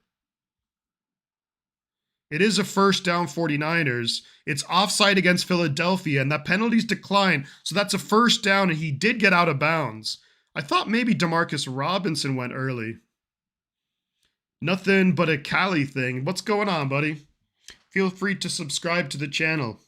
Speaker 1: It is a first down 49ers. It's offside against Philadelphia, and that penalty's declined. So that's a first down, and he did get out of bounds. I thought maybe DeMarcus Robinson went early. Nothing but a Cali thing. What's going on, buddy? Feel free to subscribe to the channel.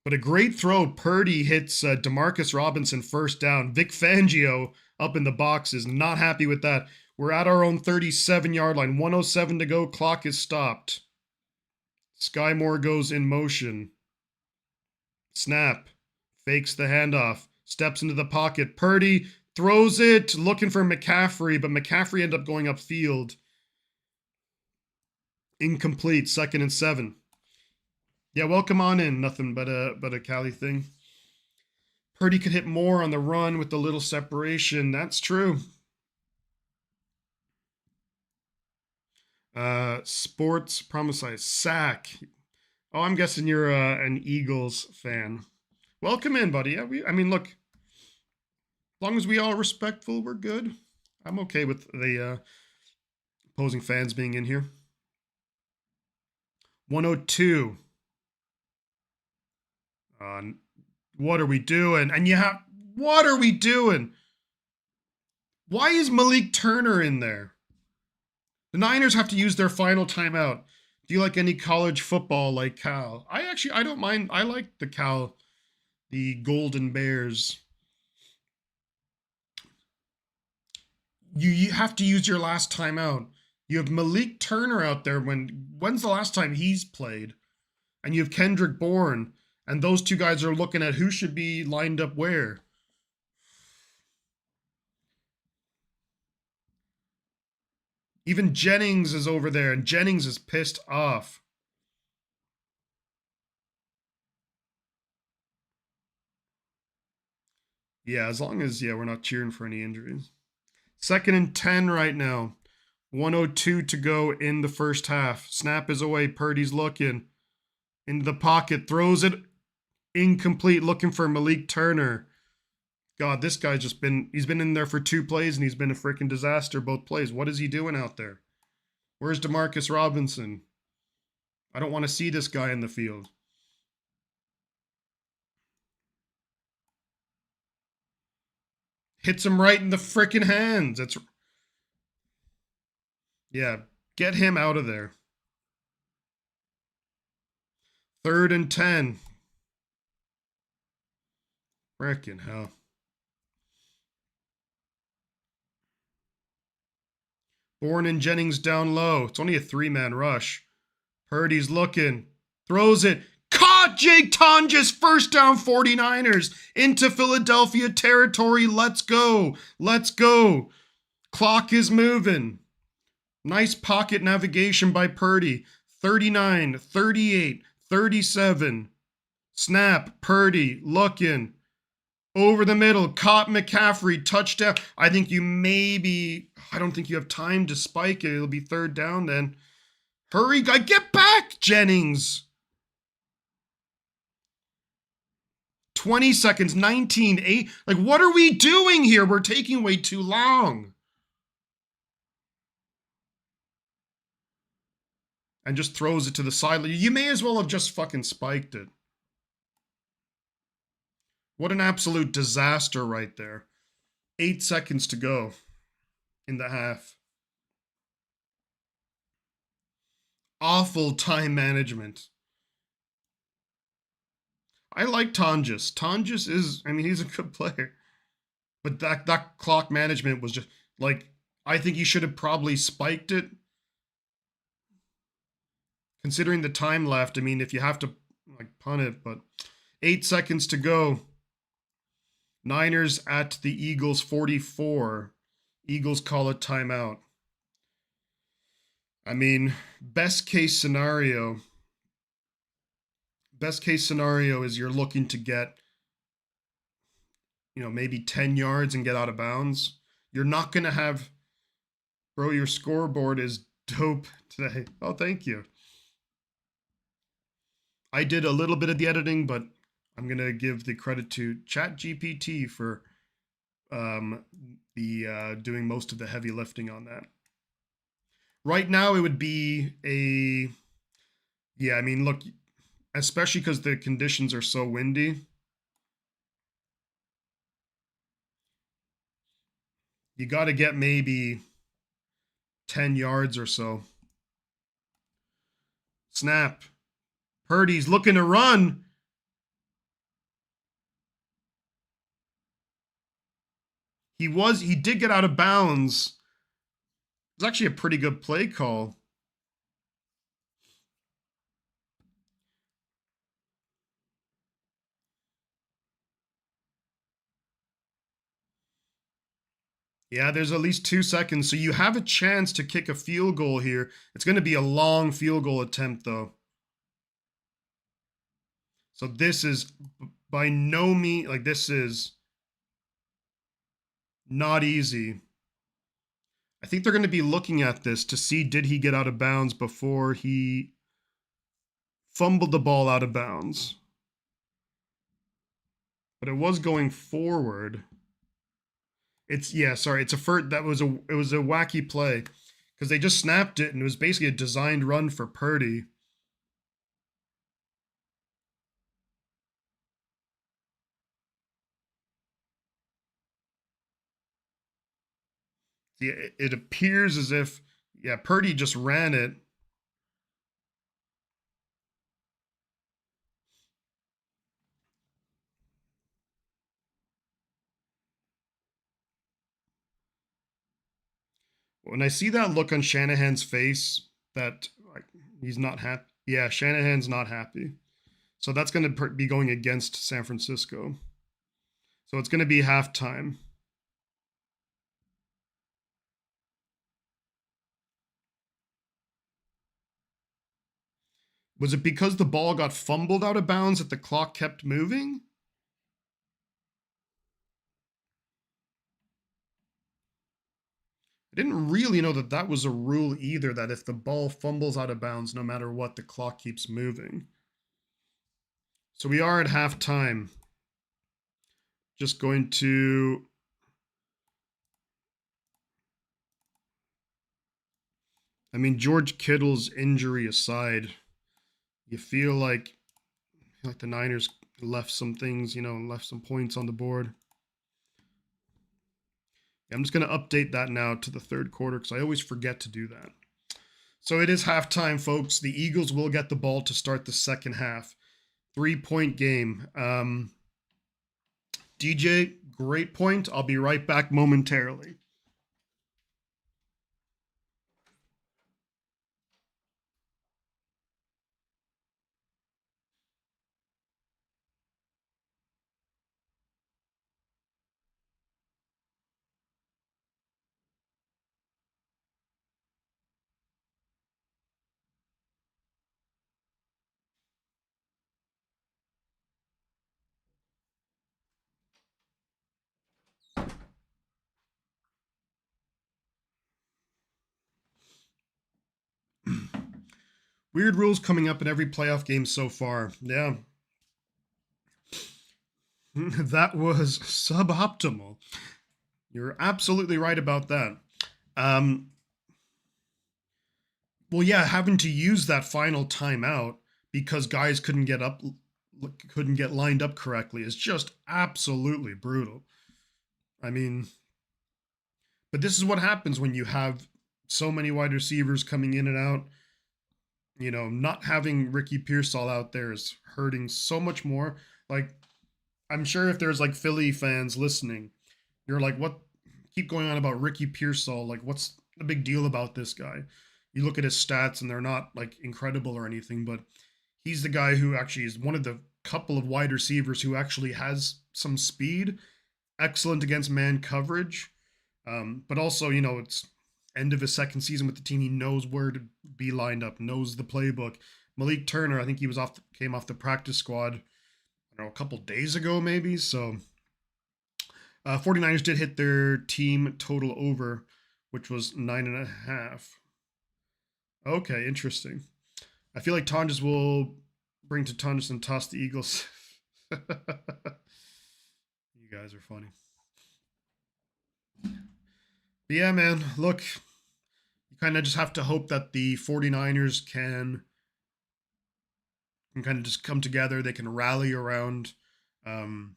Speaker 1: But a great throw. Purdy hits DeMarcus Robinson first down. Vic Fangio up in the box is not happy with that. We're at our own 37-yard line. 1:07 to go. Clock is stopped. Sky Moore goes in motion. Snap. Fakes the handoff. Steps into the pocket. Purdy throws it. Looking for McCaffrey, but McCaffrey ended up going upfield. Incomplete. 2nd and 7. Yeah, welcome on in. Nothing but a Cali thing. Purdy could hit more on the run with the little separation. That's true. Sports promise sack. Oh, I'm guessing you're an Eagles fan. Welcome in, buddy. Yeah, I mean, look, as long as we all respectful, we're good. I'm okay with the opposing fans being in here. 102. What are we doing? And what are we doing? Why is Malik Turner in there? The Niners have to use their final timeout. Do you like any college football like Cal? I don't mind. I like the Golden Bears. You have to use your last timeout. You have Malik Turner out there. When's the last time he's played? And you have Kendrick Bourne. And those two guys are looking at who should be lined up where. Even Jennings is over there, and Jennings is pissed off. Yeah, as long as, we're not cheering for any injuries. 2nd and 10 right now. 1:02 to go in the first half. Snap is away. Purdy's looking. Into the pocket. Throws it. Incomplete. Looking for Malik Turner. God, this guy's he's been in there for 2 plays, and he's been a freaking disaster both plays. What is he doing out there? Where's DeMarcus Robinson? I don't want to see this guy in the field. Hits him right in the freaking hands. Yeah, get him out of there. 3rd and 10. Frickin' hell. Bourne and Jennings down low. It's only a 3-man rush. Purdy's looking. Throws it. Caught Jake Tonjes. First down 49ers into Philadelphia territory. Let's go. Let's go. Clock is moving. Nice pocket navigation by Purdy. 39, 38, 37. Snap. Purdy looking. Over the middle, caught McCaffrey, touchdown. I don't think you have time to spike it. It'll be 3rd down then. Hurry, guy, get back, Jennings. 20 seconds, 19, 8. Like, what are we doing here? We're taking way too long. And just throws it to the sideline. You may as well have just fucking spiked it. What an absolute disaster right there. 8 seconds to go in the half. Awful time management. I like Tonjes. Tonjes he's a good player. But that clock management was just, like, I think he should have probably spiked it. Considering the time left, if you have to, punt it, but 8 seconds to go. Niners at the Eagles 44. Eagles call a timeout. I mean, best case scenario is you're looking to get, maybe 10 yards and get out of bounds. You're not going to have, bro, your scoreboard is dope today. Oh, thank you. I did a little bit of the editing, but I'm going to give the credit to ChatGPT for the doing most of the heavy lifting on that. Right now, it would be a, yeah, I mean, look, especially because the conditions are so windy, you got to get maybe 10 yards or so. Snap. Purdy's looking to run. He did get out of bounds. It was actually a pretty good play call. Yeah, there's at least 2 seconds, so you have a chance to kick a field goal here. It's going to be a long field goal attempt, though. So this is by no means, like, this is not easy. I think they're going to be looking at this to see did he get out of bounds before he fumbled the ball out of bounds. But it was going forward. It's it's a first. It was a wacky play because they just snapped it and it was basically a designed run for Purdy. Yeah, it appears as if Purdy just ran it. When I see that look on Shanahan's face, that like, he's not happy. Yeah, Shanahan's not happy. So that's going to be going against San Francisco. So it's going to be halftime. Was it because the ball got fumbled out of bounds that the clock kept moving? I didn't really know that that was a rule either, that if the ball fumbles out of bounds, no matter what, the clock keeps moving. So we are at halftime. Just going to. I mean, George Kittle's injury aside, you feel like the Niners left some things, left some points on the board. I'm just going to update that now to the third quarter because I always forget to do that. So it is halftime, folks. The Eagles will get the ball to start the second half. 3-point game. DJ, great point. I'll be right back momentarily. Weird rules coming up in every playoff game so far. Yeah. That was suboptimal. You're absolutely right about that. Well, yeah, having to use that final timeout because guys couldn't get lined up correctly is just absolutely brutal. I mean, but this is what happens when you have so many wide receivers coming in and out. Not having Ricky Pearsall out there is hurting so much more. Like, I'm sure if there's like Philly fans listening, you're like, what? Keep going on about Ricky Pearsall. Like, what's the big deal about this guy? You look at his stats and they're not like incredible or anything, but he's the guy who actually is one of the couple of wide receivers who actually has some speed, excellent against man coverage. But also, it's end of his second season with the team. He knows where to be lined up, knows the playbook. Malik Turner, I think he was came off the practice squad, I don't know, a couple days ago maybe. So 49ers did hit their team total over, which was 9.5. Okay, interesting. I feel like Tonjes will bring to Tonjes and toss the Eagles. You guys are funny. But yeah, man, look, you kind of just have to hope that the 49ers can kind of just come together. They can rally around. Um,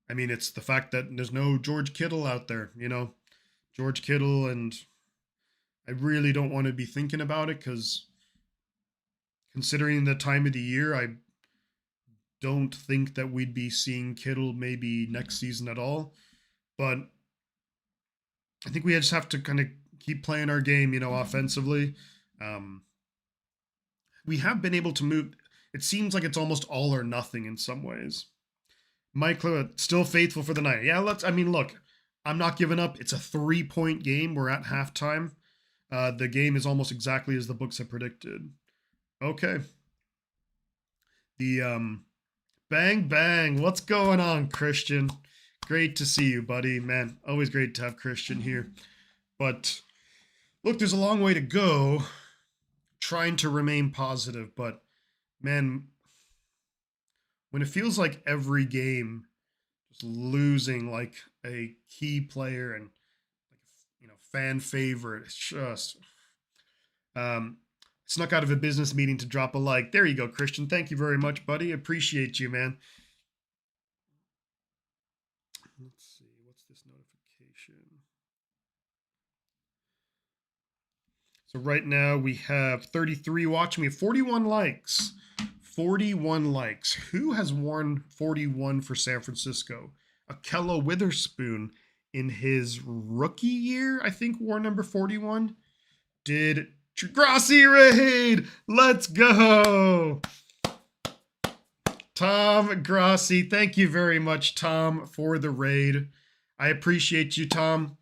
Speaker 1: I mean, it's the fact that there's no George Kittle out there, George Kittle, and I really don't want to be thinking about it because considering the time of the year, I don't think that we'd be seeing Kittle maybe next season at all. But I think we just have to kind of keep playing our game, offensively. We have been able to move. It seems like it's almost all or nothing in some ways. Mike Lewitt, still faithful for the night. Yeah, look, I'm not giving up. It's a 3-point game. We're at halftime. The game is almost exactly as the books have predicted. Okay. The bang bang. What's going on, Christian? Great to see you, buddy. Man, always great to have Christian here. But look, there's a long way to go trying to remain positive, but man, when it feels like every game just losing like a key player and like fan favorite, it's just snuck out of a business meeting to drop a like. There you go, Christian. Thank you very much, buddy. Appreciate you, man. Let's see, what's this notification? So right now we have 33 watching. We have 41 likes. 41 likes. Who has worn 41 for San Francisco? Akello Witherspoon in his rookie year, I think, wore number 41. Did Grossi raid? Let's go. Tom Grossi. Thank you very much, Tom, for the raid. I appreciate you, Tom.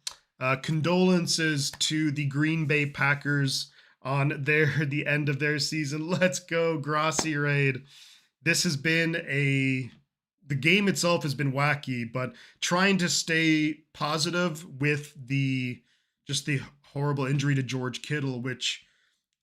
Speaker 1: Condolences to the Green Bay Packers on the end of their season. Let's go, Grossi raid. This has been the game itself has been wacky, but trying to stay positive with the horrible injury to George Kittle, which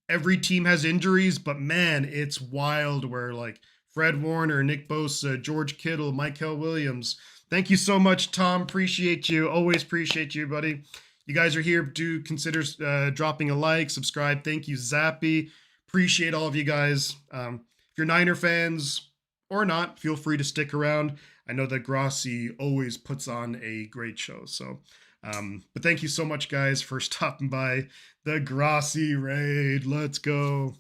Speaker 1: every team has injuries, but man, it's wild where like Fred Warner, Nick Bosa, George Kittle, Michael Williams. Thank you so much, Tom. Appreciate you. Always appreciate you, buddy. You guys are here. Do consider dropping a like, subscribe. Thank you, Zappy. Appreciate all of you guys. If you're Niner fans or not, feel free to stick around. I know that Grossi always puts on a great show. So, but thank you so much, guys, for stopping by the Grossi raid. Let's go.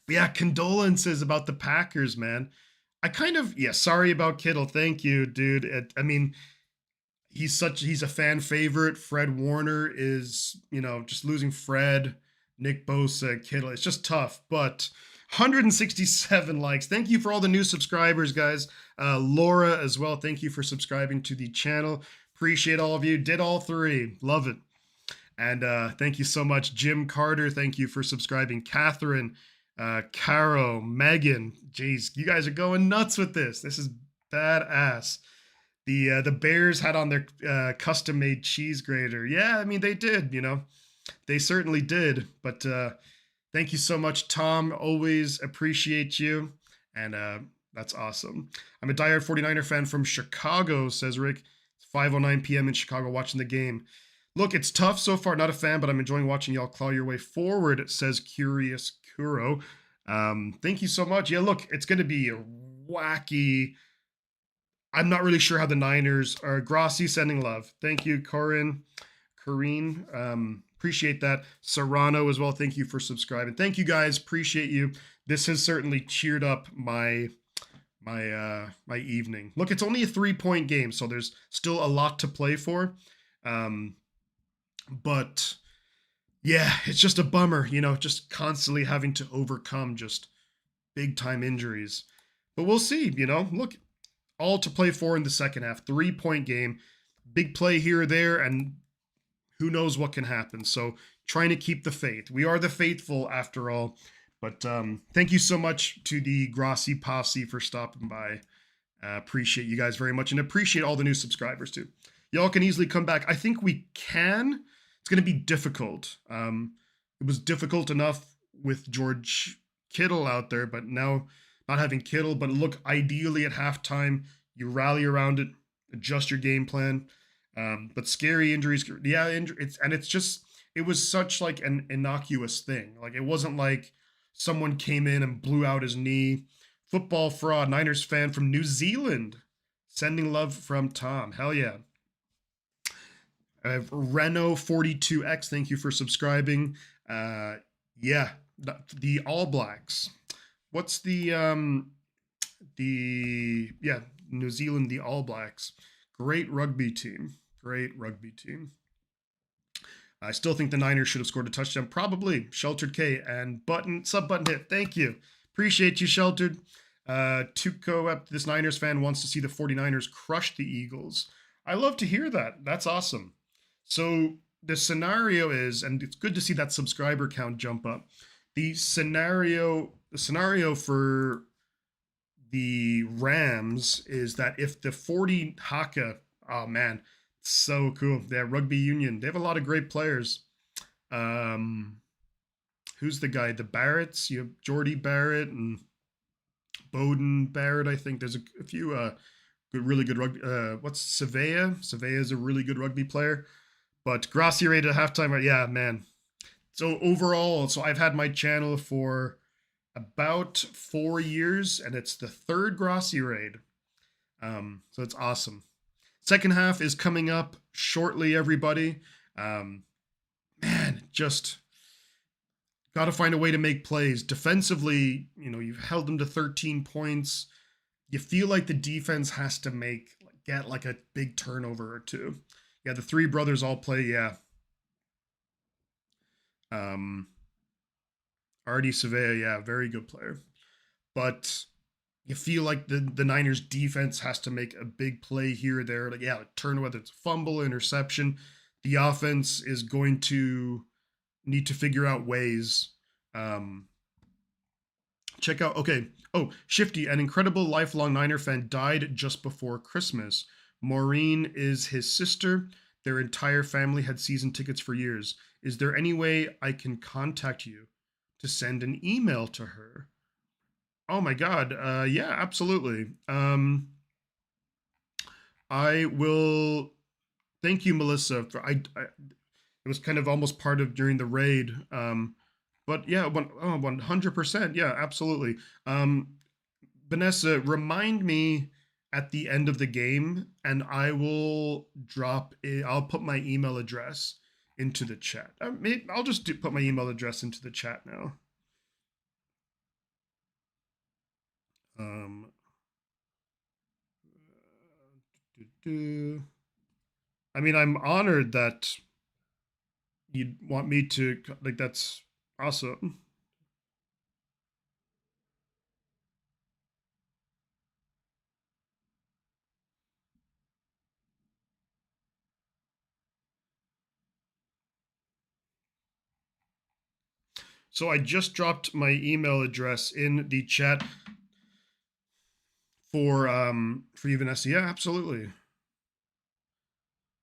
Speaker 1: But yeah, condolences about the Packers, man. Sorry about Kittle. Thank you, dude. He's a fan favorite. Fred Warner is, just losing Fred, Nick Bosa, Kittle. It's just tough, but 167 likes. Thank you for all the new subscribers, guys. Laura as well. Thank you for subscribing to the channel. Appreciate all of you. Did all three. Love it. And thank you so much, Jim Carter. Thank you for subscribing. Catherine, Caro, Megan. Jeez, you guys are going nuts with this. This is badass. The Bears had on their custom-made cheese grater. Yeah, they did, They certainly did. But thank you so much, Tom. Always appreciate you. And that's awesome. I'm a diehard 49er fan from Chicago, says Rick. It's 5:09 p.m. in Chicago watching the game. Look, it's tough so far. Not a fan, but I'm enjoying watching y'all claw your way forward, says Curious Kuro. Thank you so much. Yeah, look, it's going to be a wacky... I'm not really sure how the Niners are. Grossi sending love. Thank you, Corrine. Appreciate that. Serrano as well. Thank you for subscribing. Thank you, guys. Appreciate you. This has certainly cheered up my evening. Look, it's only a 3-point game, so there's still a lot to play for. But yeah, it's just a bummer, just constantly having to overcome just big time injuries. But we'll see, look, all to play for in the second half. 3-point game, big play here or there, and who knows what can happen. So trying to keep the faith. We are the faithful after all. But thank you so much to the Grossi Posse for stopping by. Appreciate you guys very much and appreciate all the new subscribers too. Y'all can easily come back. I think we can. It's going to be difficult. It was difficult enough with George Kittle out there, but now not having Kittle, but look, ideally at halftime, you rally around it, adjust your game plan. But scary injuries, yeah, it was such like an innocuous thing. Like it wasn't like someone came in and blew out his knee. Football fraud, Niners fan from New Zealand, sending love from Tom. Hell yeah. I have Reno42X. Thank you for subscribing. Yeah, the All Blacks. What's the yeah, New Zealand, the All Blacks. Great rugby team. Great rugby team. I still think the Niners should have scored a touchdown. Probably. Sheltered K and sub button hit. Thank you. Appreciate you, Sheltered. Tuco up. This Niners fan wants to see the 49ers crush the Eagles. I love to hear that. That's awesome. So the scenario is, and it's good to see that subscriber count jump up. The scenario for the Rams is that if the 40 Haka, oh man, so cool. They have rugby union. They have a lot of great players. Who's the guy? The Barretts. You have Jordy Barrett and Bowden Barrett. I think there's a few really good rugby. What's Savea? Savea is a really good rugby player. But Grossi rated at halftime. Yeah, man. So overall, so I've had my channel for about 4 years, and it's the third Grossi raid. So it's awesome. Second half is coming up shortly, everybody. Man, just got to find a way to make plays. Defensively, you've held them to 13 points. You feel like the defense has to get like a big turnover or two. Yeah, the three brothers all play, yeah. Artie Savea, yeah, very good player. But you feel like the Niners defense has to make a big play here or there. Like, yeah, turn, whether it's fumble, interception. The offense is going to need to figure out ways. Check out, okay. Oh, Shifty, an incredible lifelong Niner fan, died just before Christmas. Maureen is his sister. Their entire family had season tickets for years. Is there any way I can contact you to send an email to her? Oh my God. Yeah, absolutely. I will. Thank you, Melissa. It was kind of almost part of during the raid. But yeah, 100%. Yeah, absolutely. Vanessa, remind me at the end of the game, and I will I'll put my email address into the chat. I'll just put my email address into the chat now. I mean, I'm honored that you'd want me to, like, that's awesome. So I just dropped my email address in the chat for you, Vanessa. Yeah, absolutely.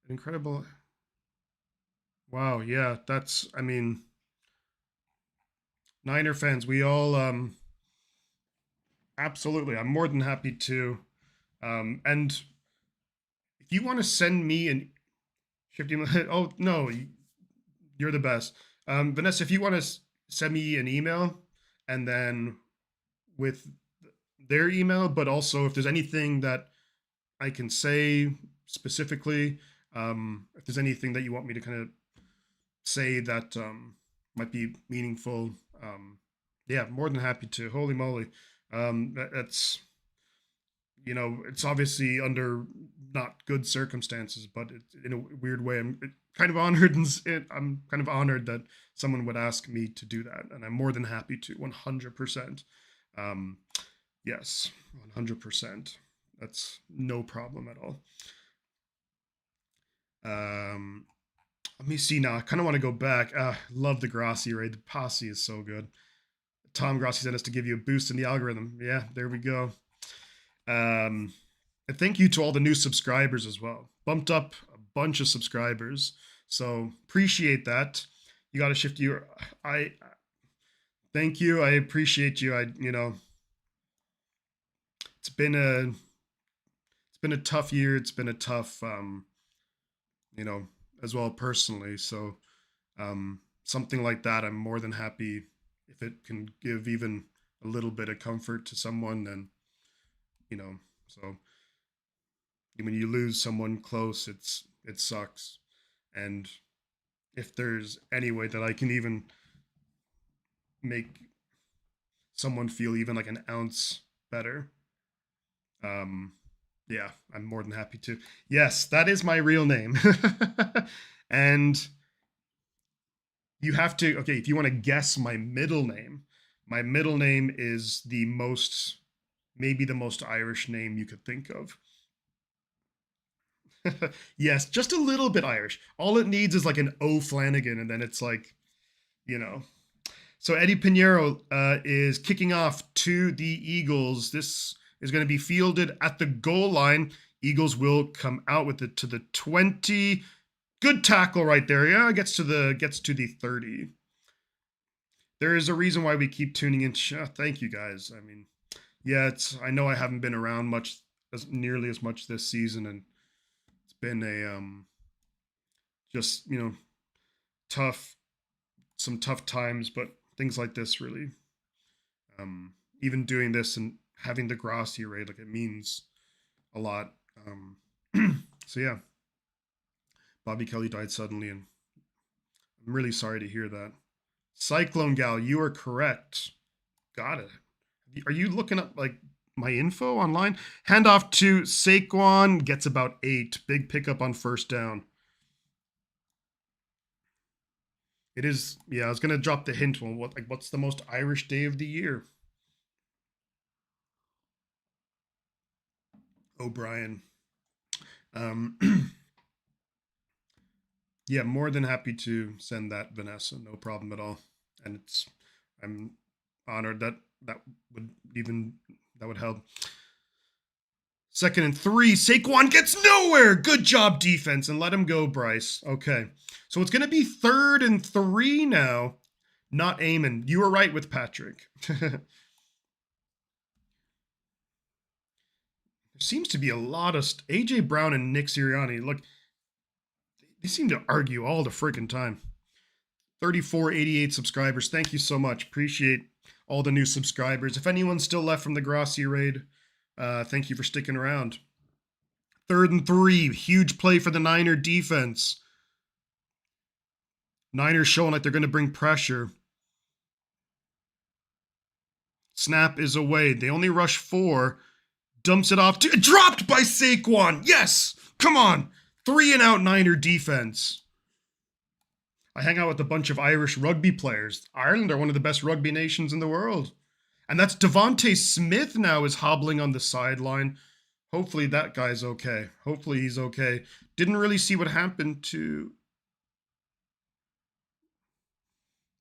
Speaker 1: Incredible. Wow, yeah, that's, I mean, Niner fans, we all absolutely. I'm more than happy to. And if you want to send me an 50, oh no, you're the best. Vanessa, if you want to send me an email and then with their email, but also if there's anything that I can say specifically, if there's anything that you want me to kind of say that might be meaningful, yeah, more than happy to. Holy moly. That's, it's obviously under not good circumstances, but in a weird way, I'm kind of honored, and I'm kind of honored that someone would ask me to do that, and I'm more than happy to. 100%. Yes, 100%. That's no problem at all. Let me see now. I kind of want to go back. Love the Grassi raid. The posse is so good. Tom Grassi sent us to give you a boost in the algorithm. Yeah, there we go. And thank you to all the new subscribers as well. Bumped up a bunch of subscribers. So appreciate that. You got to shift your. I thank you. I appreciate you. It's been a tough year. It's been a tough you know, as well personally. So something like that, I'm more than happy if it can give even a little bit of comfort to someone. Then so when you lose someone close, it sucks. And if there's any way that I can even make someone feel even like an ounce better, um, yeah, I'm more than happy to. Yes, that is my real name. And you have to, okay, if you want to guess my middle name is maybe the most Irish name you could think of. Yes, just a little bit Irish. All it needs is like an O Flanagan, and then it's like, you know. So Eddie Pinheiro is kicking off to the Eagles. This is going to be fielded at the goal line. Eagles will come out with it to the 20. Good tackle right there. Yeah, gets to the 30. There is a reason why we keep tuning in. Thank you guys. I mean, yeah, I know I haven't been around much as nearly as much this season, and it's been a just tough some tough times, but things like this really even doing this and having the Grassi raid, like, it means a lot. So yeah, Bobby Kelly died suddenly, and I'm really sorry to hear that. Cyclone Gal, you are correct. Got it. Are you looking up like my info online? Handoff to Saquon, gets about 8. Big pickup on first down. It is, yeah, I was gonna drop the hint. Well, what's the most Irish day of the year? O'Brien. Um, yeah, more than happy to send that, Vanessa. No problem at all. And I'm honored that would that would help. 2nd and 3. Saquon gets nowhere. Good job, defense, and let him go, Bryce. Okay, so it's gonna be 3rd and 3 now. Not Eamon. You were right with Patrick. There seems to be a lot of AJ Brown and Nick Sirianni. Look, they seem to argue all the freaking time. 3488 subscribers. Thank you so much. Appreciate all the new subscribers. If anyone's still left from the Grassi raid, thank you for sticking around. 3rd and 3. Huge play for the Niner defense. Niners showing like they're going to bring pressure. Snap is away. They only rush 4. Dumps it off to... Dropped by Saquon. Yes! Come on. 3 and out Niner defense. I hang out with a bunch of Irish rugby players. Ireland are one of the best rugby nations in the world. And that's Devontae Smith now is hobbling on the sideline. Hopefully that guy's okay. Hopefully he's okay. Didn't really see what happened to...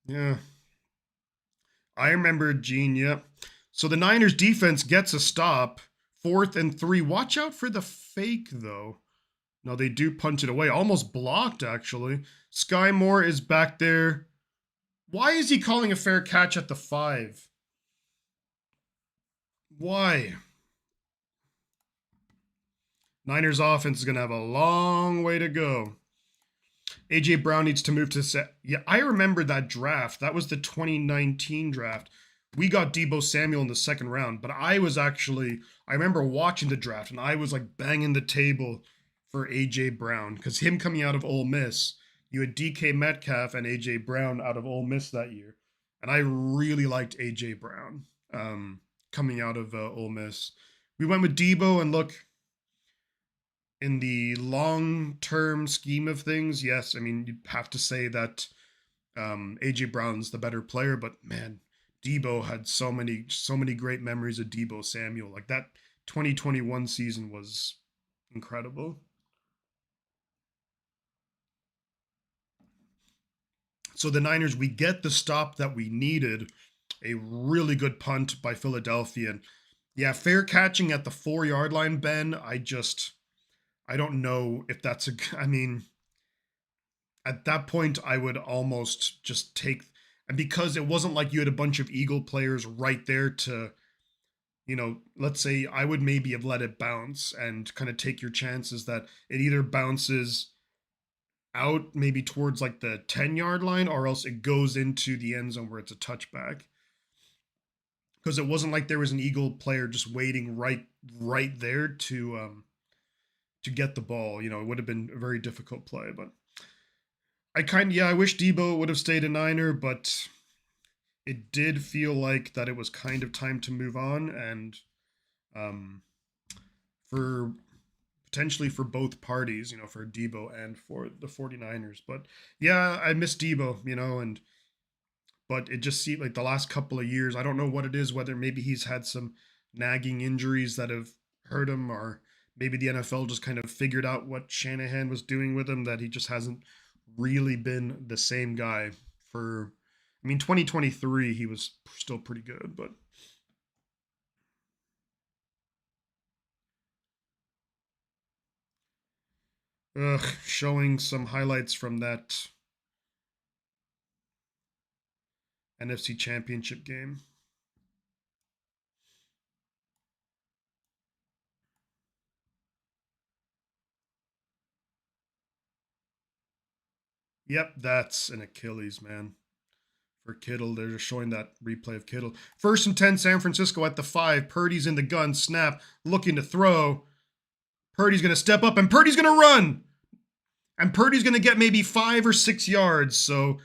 Speaker 1: Yeah. I remember Gene, yeah. So the Niners defense gets a stop. 4th and 3. Watch out for the fake, though. No, they do punch it away. Almost blocked, actually. Sky Moore is back there. Why is he calling a fair catch at the 5? Why? Niners offense is going to have a long way to go. AJ Brown needs to move to set. Yeah, I remember that draft. That was the 2019 draft. We got Deebo Samuel in the 2nd round, but I remember watching the draft, and I was like banging the table for AJ Brown, because him coming out of Ole Miss, you had DK Metcalf and AJ Brown out of Ole Miss that year, and I really liked AJ Brown coming out of Ole Miss. We went with Deebo, and look, in the long-term scheme of things, yes, I mean, you'd have to say that AJ Brown's the better player, but man, Deebo had so many great memories of Deebo Samuel. Like, that 2021 season was incredible. So the Niners, we get the stop that we needed. A really good punt by Philadelphia. And yeah, fair catching at the 4-yard line, Ben. I don't know if that's I mean, at that point, I would almost just take, and because it wasn't like you had a bunch of Eagle players right there to, let's say I would maybe have let it bounce and kind of take your chances that it either bounces out maybe towards like the 10-yard line or else it goes into the end zone where it's a touchback. Because it wasn't like there was an Eagle player just waiting right there to get the ball. It would have been a very difficult play, but I wish Debo would have stayed a Niner, but it did feel like that it was kind of time to move on, and for potentially for both parties, for Debo and for the 49ers. But yeah, I miss Debo, but it just seemed like the last couple of years, I don't know what it is, whether maybe he's had some nagging injuries that have hurt him, or maybe the NFL just kind of figured out what Shanahan was doing with him, that he just hasn't really been the same guy for, 2023, he was still pretty good, but showing some highlights from that NFC Championship game. Yep, that's an Achilles, man. For Kittle, they're just showing that replay of Kittle. 1st and 10, San Francisco at the 5. Purdy's in the gun, snap, looking to throw. Purdy's going to step up, and Purdy's going to run. And Purdy's going to get maybe 5 or 6 yards, so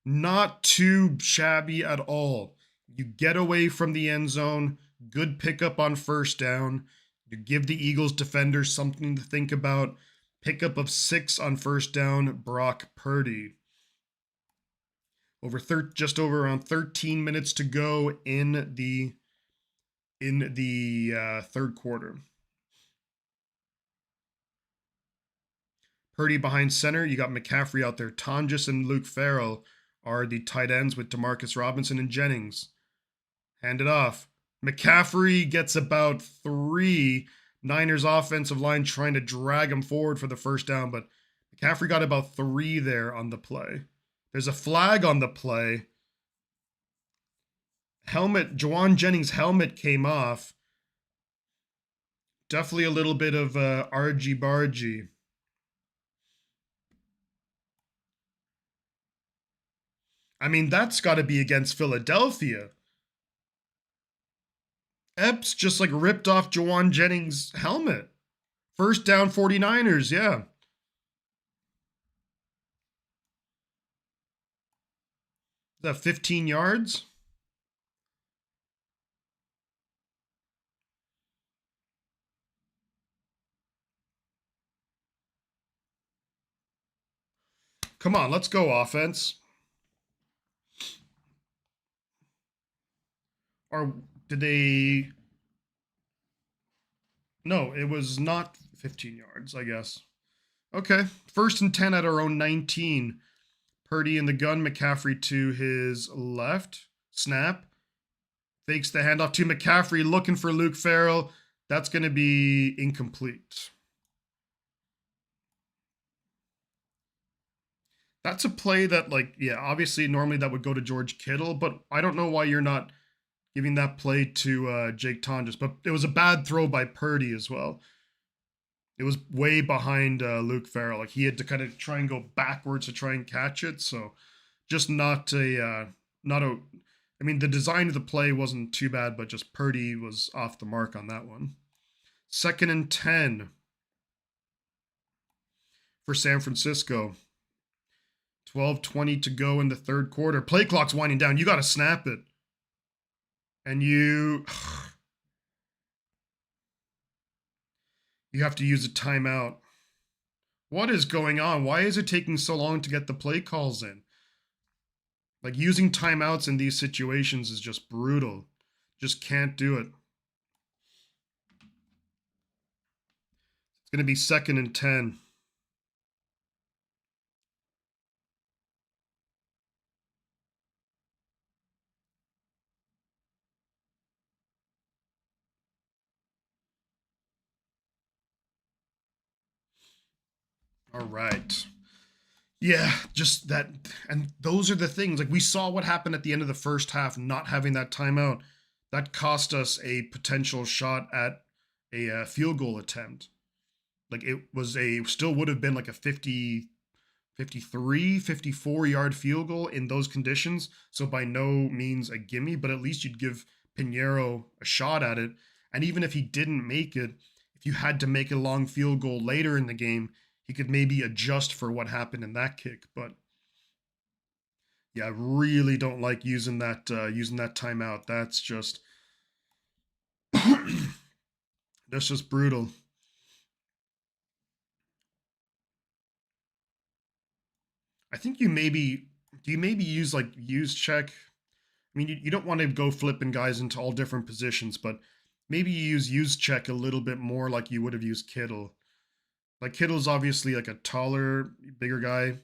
Speaker 1: not too shabby at all. You get away from the end zone, good pickup on 1st down. You give the Eagles defenders something to think about. Pickup of 6 on 1st down, Brock Purdy. Just over around 13 minutes to go in the 3rd quarter. Purdy behind center. You got McCaffrey out there. Tonjes and Luke Farrell are the tight ends with Demarcus Robinson and Jennings. Hand it off. McCaffrey gets about 3. Niners offensive line trying to drag him forward for the 1st down, but McCaffrey got about 3 there on the play. There's a flag on the play. Juwan Jennings' helmet came off. Definitely a little bit of argy-bargy. That's got to be against Philadelphia. Epps just like ripped off Juwan Jennings' helmet. 1st down 49ers, yeah. Is that 15 yards? Come on, let's go, offense. Or did they... No, it was not 15 yards, I guess. Okay, 1st and 10 at our own 19. Purdy in the gun, McCaffrey to his left. Snap. Fakes the handoff to McCaffrey, looking for Luke Farrell. That's going to be incomplete. That's a play that, obviously normally that would go to George Kittle, but I don't know why you're not giving that play to Jake Tonjes. But it was a bad throw by Purdy as well. It was way behind Luke Farrell. He had to kind of try and go backwards to try and catch it. So just not a. The design of the play wasn't too bad, but just Purdy was off the mark on that one. 2nd and 10 for San Francisco. 12:20 to go in the 3rd quarter. Play clock's winding down. You got to snap it. And you have to use a timeout. What is going on? Why is it taking so long to get the play calls in? Using timeouts in these situations is just brutal. Just can't do it. It's going to be 2nd and 10. All right. Yeah, just that. And those are the things. Like, we saw what happened at the end of the first half, not having that timeout. That cost us a potential shot at a field goal attempt. Like, it was still would have been like a 50, 53, 54 yard field goal in those conditions. So by no means a gimme, but at least you'd give Pinheiro a shot at it. And even if he didn't make it, if you had to make a long field goal later in the game, he could maybe adjust for what happened in that kick. But yeah, I really don't like using that timeout. That's just brutal. I think you maybe use like use check. I mean, you don't want to go flipping guys into all different positions, but maybe you use check a little bit more like you would have used Kittle. Like, Kittle's obviously like a taller, bigger guy.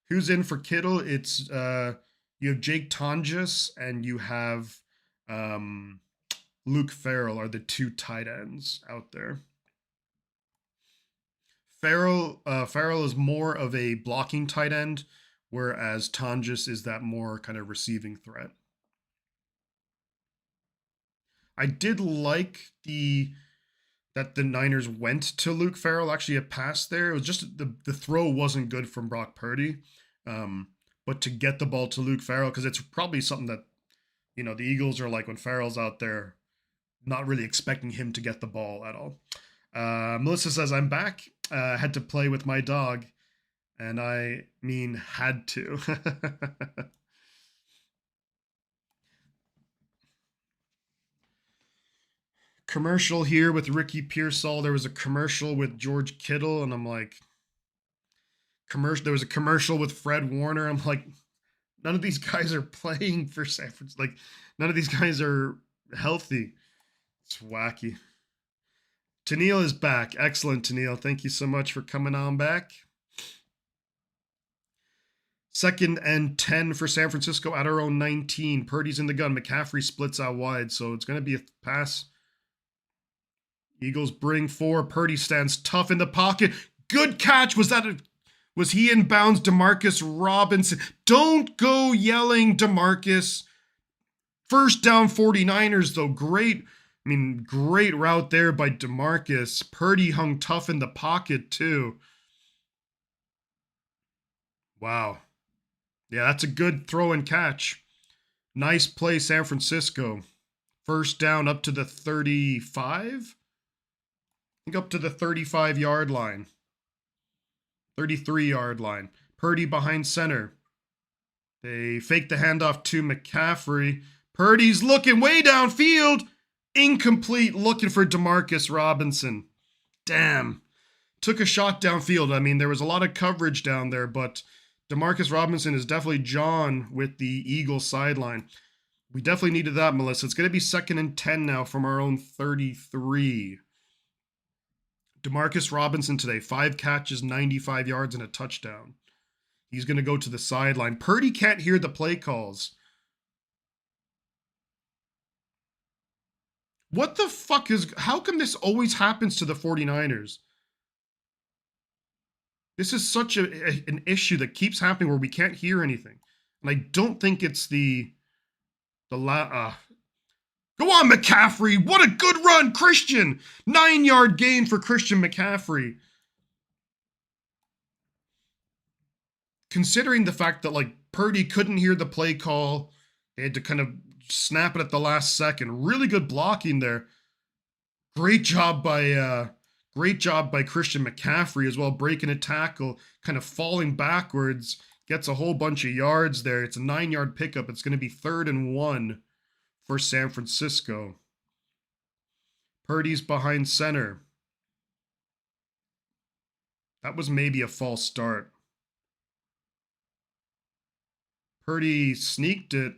Speaker 1: Who's in for Kittle? It's you have Jake Tonjes and you have um, Luke Farrell are the two tight ends out there. Farrell is more of a blocking tight end, whereas Tonjes is that more kind of receiving threat. I did like the Niners went to Luke Farrell. Actually, a pass there. It was just the throw wasn't good from Brock Purdy, but to get the ball to Luke Farrell, because it's probably something that the Eagles are like when Farrell's out there, not really expecting him to get the ball at all. Melissa says, I'm back. Had to play with my dog. And I mean, had to. Commercial here with Ricky Pearsall. There was a commercial with George Kittle. And I'm like, there was a commercial with Fred Warner. I'm like, none of these guys are playing for San Francisco. Like, none of these guys are healthy. It's wacky. Tennille is back. Excellent, Tennille. Thank you so much for coming on back. 2nd and 10 for San Francisco at our own 19. Purdy's in the gun. McCaffrey splits out wide, so it's going to be a pass. Eagles bring 4. Purdy stands tough in the pocket. Good catch. Was he in bounds? DeMarcus Robinson. Don't go yelling, DeMarcus. First down 49ers, though. Great route there by DeMarcus. Purdy hung tough in the pocket, too. Wow. Yeah, that's a good throw and catch. Nice play, San Francisco. First down up to the 35? I think up to the 35-yard line. 33-yard line. Purdy behind center. They fake the handoff to McCaffrey. Purdy's looking way downfield. Incomplete, looking for DeMarcus Robinson. Damn. Took a shot downfield. I mean, there was a lot of coverage down there, but DeMarcus Robinson is definitely John with the Eagles sideline. We definitely needed that, Melissa. It's going to be 2nd and 10 now from our own 33. DeMarcus Robinson today, 5 catches, 95 yards, and a touchdown. He's going to go to the sideline. Purdy can't hear the play calls. What the fuck how come this always happens to the 49ers? This is such an issue that keeps happening where we can't hear anything. And I don't think it's Go on, McCaffrey. What a good run, Christian. 9-yard gain for Christian McCaffrey. Considering the fact that, like, Purdy couldn't hear the play call, they had to kind of snap it at the last second. Really good blocking there. Great job by Christian McCaffrey as well, breaking a tackle, kind of falling backwards, gets a whole bunch of yards there. It's a 9-yard pickup. It's going to be 3rd and 1 for San Francisco. Purdy's behind center. That was maybe a false start. Purdy sneaked it.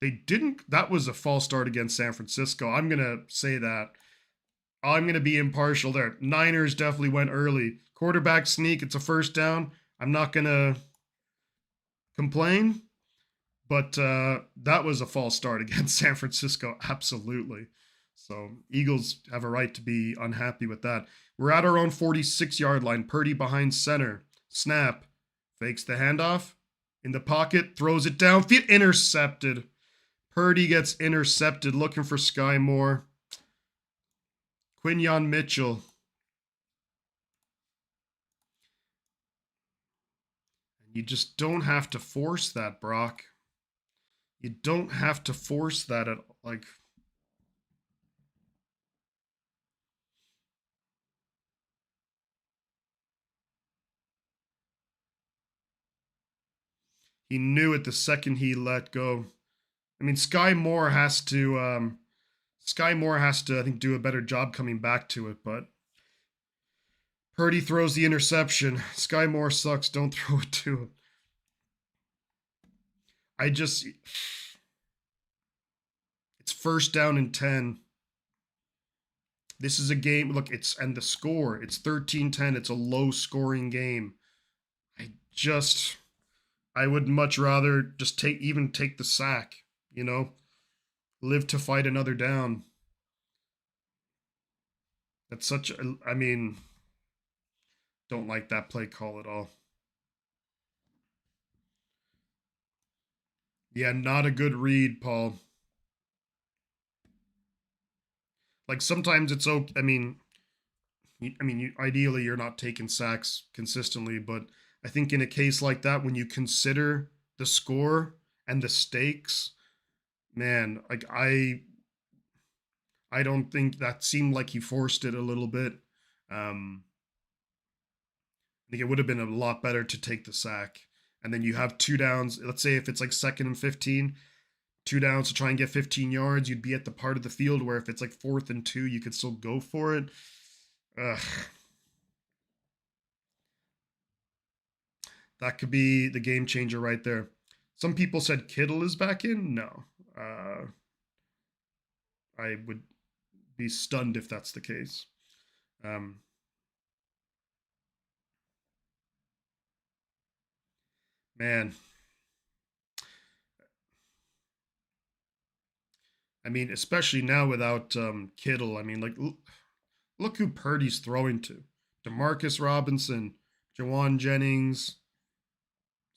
Speaker 1: They didn't. That was a false start against San Francisco. I'm going to say that. I'm going to be impartial there. Niners definitely went early. Quarterback sneak. It's a first down. I'm not going to complain. But that was a false start against San Francisco. Absolutely. So Eagles have a right to be unhappy with that. We're at our own 46-yard line. Purdy behind center. Snap. Fakes the handoff. In the pocket. Throws it downfield. Intercepted. Purdy gets intercepted. Looking for Sky Moore. Quinyon Mitchell. You just don't have to force that, Brock. You don't have to force that at like. He knew it the second he let go. I mean, Sky Moore has to, I think, do a better job coming back to it. But Purdy throws the interception. Sky Moore sucks. Don't throw it to him. It's first down and 10. This is a game. Look, and the score. It's 13-10. It's a low-scoring game. I would much rather just take the sack, you know? Live to fight another down. That's such a, I mean, don't like that play call at all. Yeah, not a good read, Paul. Like sometimes it's okay. Ideally you're not taking sacks consistently, but I think in a case like that, when you consider the score and the stakes, man, like I don't think that seemed like he forced it a little bit. I think it would have been a lot better to take the sack. And then you have 2 downs. Let's say if it's like 2nd and 15, 2 downs to try and get 15 yards, you'd be at the part of the field where if it's like 4th and 2, you could still go for it. Ugh. That could be the game changer right there. Some people said Kittle is back in. No. I would be stunned if that's the case. Man. I mean, especially now without Kittle. I mean, like, look who Purdy's throwing to. Demarcus Robinson, Jawan Jennings,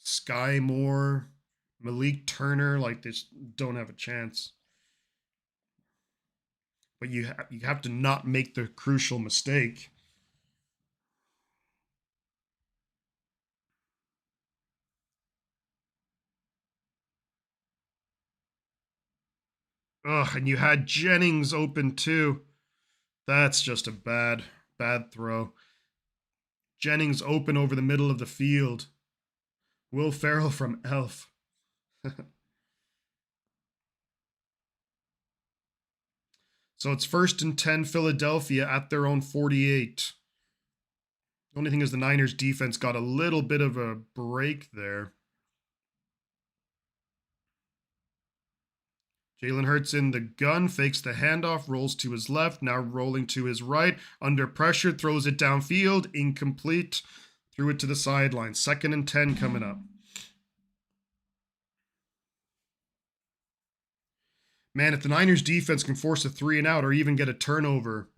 Speaker 1: Sky Moore, Malik Turner. Like, they just don't have a chance. But you have to not make the crucial mistake. Ugh, and you had Jennings open too. That's just a bad throw. Jennings open over the middle of the field. Will Ferrell from Elf. So it's 1st and 10 Philadelphia at their own 48. The only thing is the Niners defense got a little bit of a break there. Jalen Hurts in the gun, fakes the handoff, rolls to his left, now rolling to his right. Under pressure, throws it downfield, incomplete. Threw it to the sideline. 2nd and 10 coming up. Man, if the Niners defense can force a 3 and out or even get a turnover,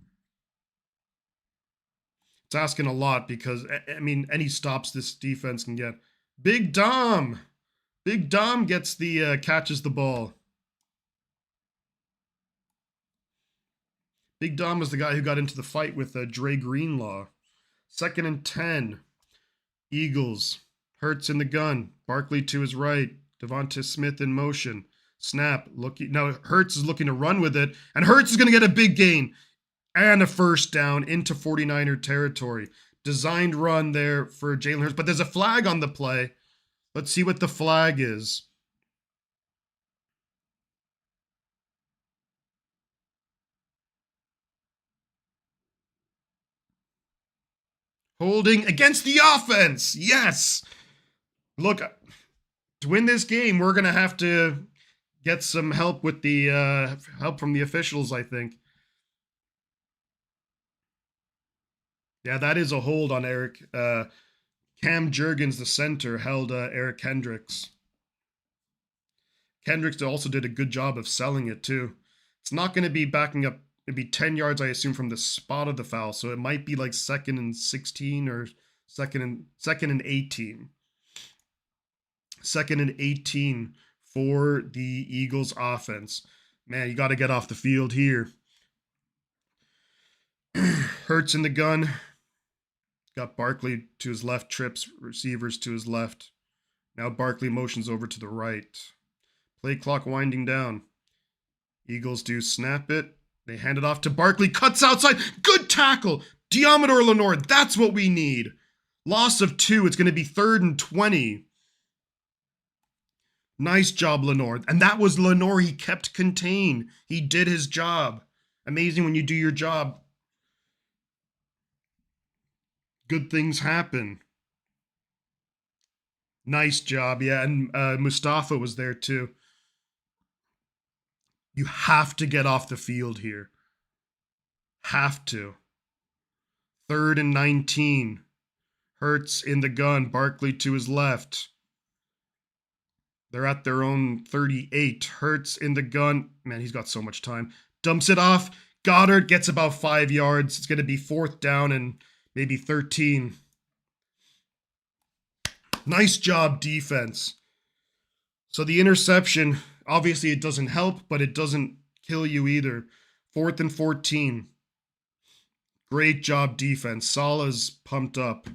Speaker 1: it's asking a lot because, I mean, any stops this defense can get. Big Dom gets the, catches the ball. Big Dom was the guy who got into the fight with Dre Greenlaw. 2nd and 10. Eagles. Hurts in the gun. Barkley to his right. Devonta Smith in motion. Snap. Now Hurts is looking to run with it. And Hurts is going to get a big gain. And a first down into 49er territory. Designed run there for Jalen Hurts. But there's a flag on the play. Let's see what the flag is. Holding against the offense. Yes. Look, to win this game, we're going to have to get some help with the help from the officials, I think. Yeah, that is a hold on Eric. Cam Jurgens, the center, held Eric Kendricks. Kendricks also did a good job of selling it, too. It's not going to be backing up it'd be 10 yards, I assume, from the spot of the foul. So it might be like 2nd and 16 or second and 18. 2nd and 18 for the Eagles offense. Man, you got to get off the field here. Hurts in the gun. Got Barkley to his left, trips receivers to his left. Now Barkley motions over to the right. Play clock winding down. Eagles do snap it. They hand it off to Barkley. Cuts outside. Good tackle. Diameter Lenore. That's what we need. Loss of 2. It's going to be 3rd and 20. Nice job, Lenore. And that was Lenore. He kept contained. He did his job. Amazing when you do your job. Good things happen. Nice job. Yeah, and Mustafa was there too. You have to get off the field here. Have to. 3rd and 19. Hurts in the gun. Barkley to his left. They're at their own 38. Hurts in the gun. Man, he's got so much time. Dumps it off. Goddard gets about 5 yards. It's going to be 4th down and maybe 13. Nice job, defense. So the interception, obviously it doesn't help, but it doesn't kill you either. 4th and 14. Great job, defense. Salah's pumped up.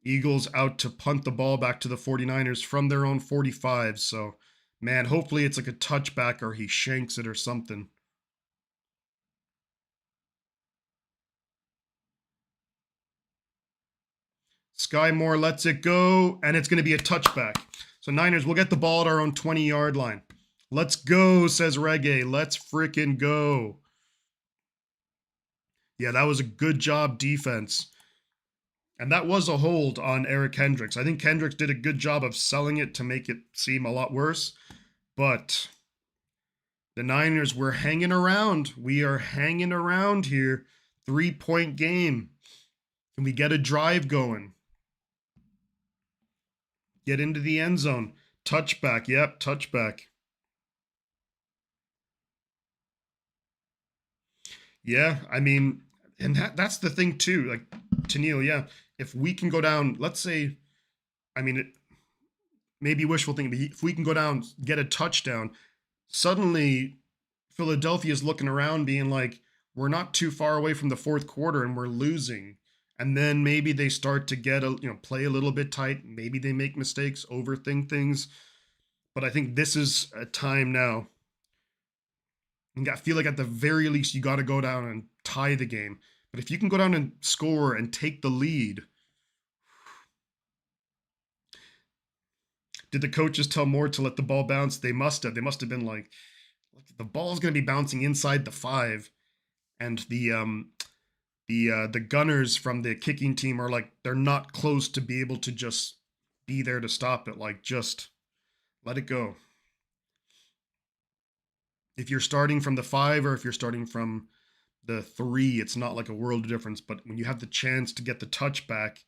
Speaker 1: Eagles out to punt the ball back to the 49ers from their own 45. So, man, hopefully it's like a touchback or he shanks it or something. Sky Moore lets it go, and it's going to be a touchback. So Niners will get the ball at our own 20-yard line. Let's go, says Reggae. Let's frickin' go. Yeah, that was a good job defense. And that was a hold on Eric Kendricks. I think Kendricks did a good job of selling it to make it seem a lot worse. But the Niners were hanging around. We are hanging around here. 3-point game. Can we get a drive going? Get into the end zone. Touchback. Yep, touchback. Yeah, I mean, and that's the thing too. Like, Tennille, yeah. If we can go down, let's say, I mean, it maybe wishful thinking, but if we can go down, get a touchdown, suddenly Philadelphia's looking around being like, we're not too far away from the 4th quarter and we're losing. And then maybe they start to get play a little bit tight. Maybe they make mistakes, overthink things. But I think this is a time now. And I feel like at the very least, you got to go down and tie the game. But if you can go down and score and take the lead. Did the coaches tell Moore to let the ball bounce? They must have. They must have been like, the ball's going to be bouncing inside the 5. And the gunners from the kicking team are like, they're not close to be able to just be there to stop it. Like, just let it go. If you're starting from the 5 or if you're starting from the 3, it's not like a world of difference. But when you have the chance to get the touchback.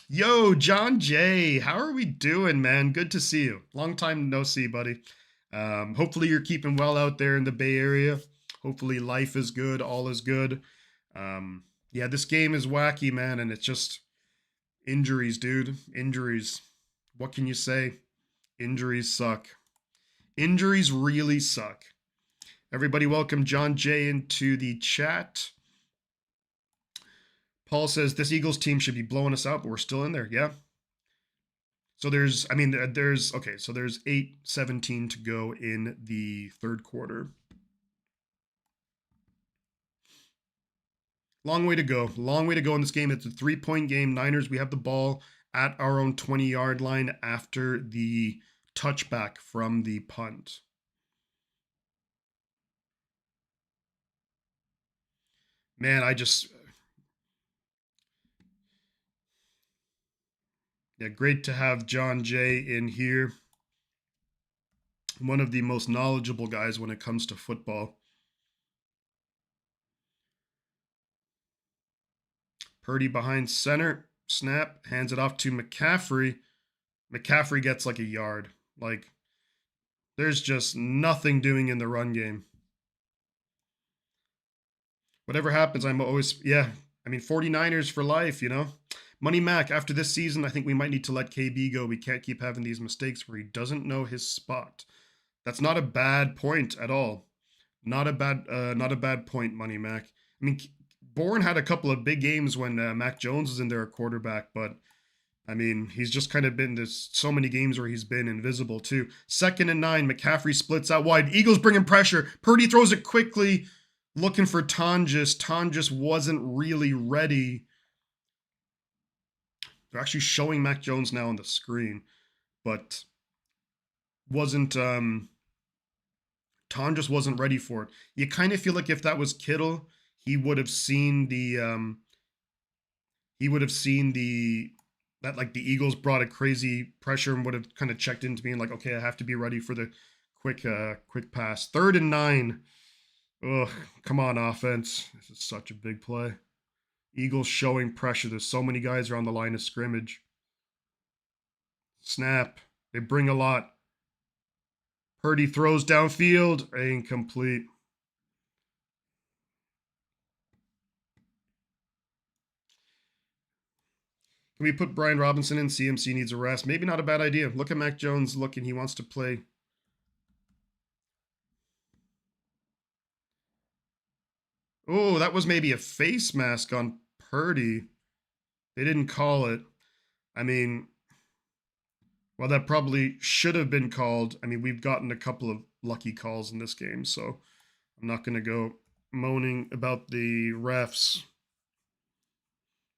Speaker 1: Yo, John Jay, how are we doing, man? Good to see you. Long time no see, buddy. Hopefully you're keeping well out there in the Bay Area. Hopefully life is good, all is good. Yeah, this game is wacky, man, and it's just injuries, dude. Injuries. What can you say? Injuries suck. Injuries really suck. Everybody welcome John Jay into the chat. Paul says this Eagles team should be blowing us out, but we're still in there. Yeah. So there's 8:17 to go in the 3rd quarter. Long way to go. Long way to go in this game. It's a 3-point game. Niners, we have the ball at our own 20-yard line after the touchback from the punt. Man, yeah, great to have John Jay in here. One of the most knowledgeable guys when it comes to football. Purdy behind center. Snap. Hands it off to McCaffrey. McCaffrey gets like a yard. Like, There's just nothing doing in the run game. Whatever happens, I'm always, yeah. I mean, 49ers for life, you know? Money Mac, after this season, I think we might need to let KB go. We can't keep having these mistakes where he doesn't know his spot. That's not a bad point at all. Not a bad point, Money Mac. I mean, Bourne had a couple of big games when Mac Jones was in there at quarterback, but I mean, he's just kind of been there's so many games where he's been invisible too. 2nd and 9, McCaffrey splits out wide. Eagles bring in pressure. Purdy throws it quickly, looking for Tonjes. Tonjes wasn't really ready. They're actually showing Mac Jones now on the screen, but wasn't Tonjes wasn't ready for it. You kind of feel like if that was Kittle, he would have seen the that like the Eagles brought a crazy pressure and would have kind of checked into being like, okay, I have to be ready for the quick pass. 3rd and 9. Ugh, come on, offense. This is such a big play. Eagles showing pressure. There's so many guys around the line of scrimmage. Snap. They bring a lot. Purdy throws downfield. Incomplete. Can we put Brian Robinson in? CMC needs a rest. Maybe not a bad idea. Look at Mac Jones looking. He wants to play. Oh, that was maybe a face mask on Purdy. They didn't call it. I mean, well, that probably should have been called. I mean, we've gotten a couple of lucky calls in this game, so I'm not going to go moaning about the refs.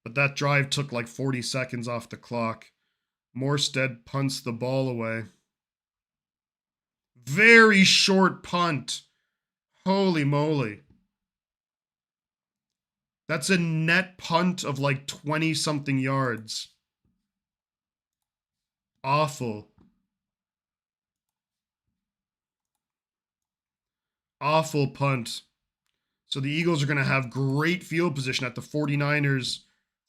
Speaker 1: But that drive took like 40 seconds off the clock. Morstead punts the ball away. Very short punt. Holy moly. That's a net punt of like 20 something yards. Awful. Awful punt. So the Eagles are going to have great field position at the 49ers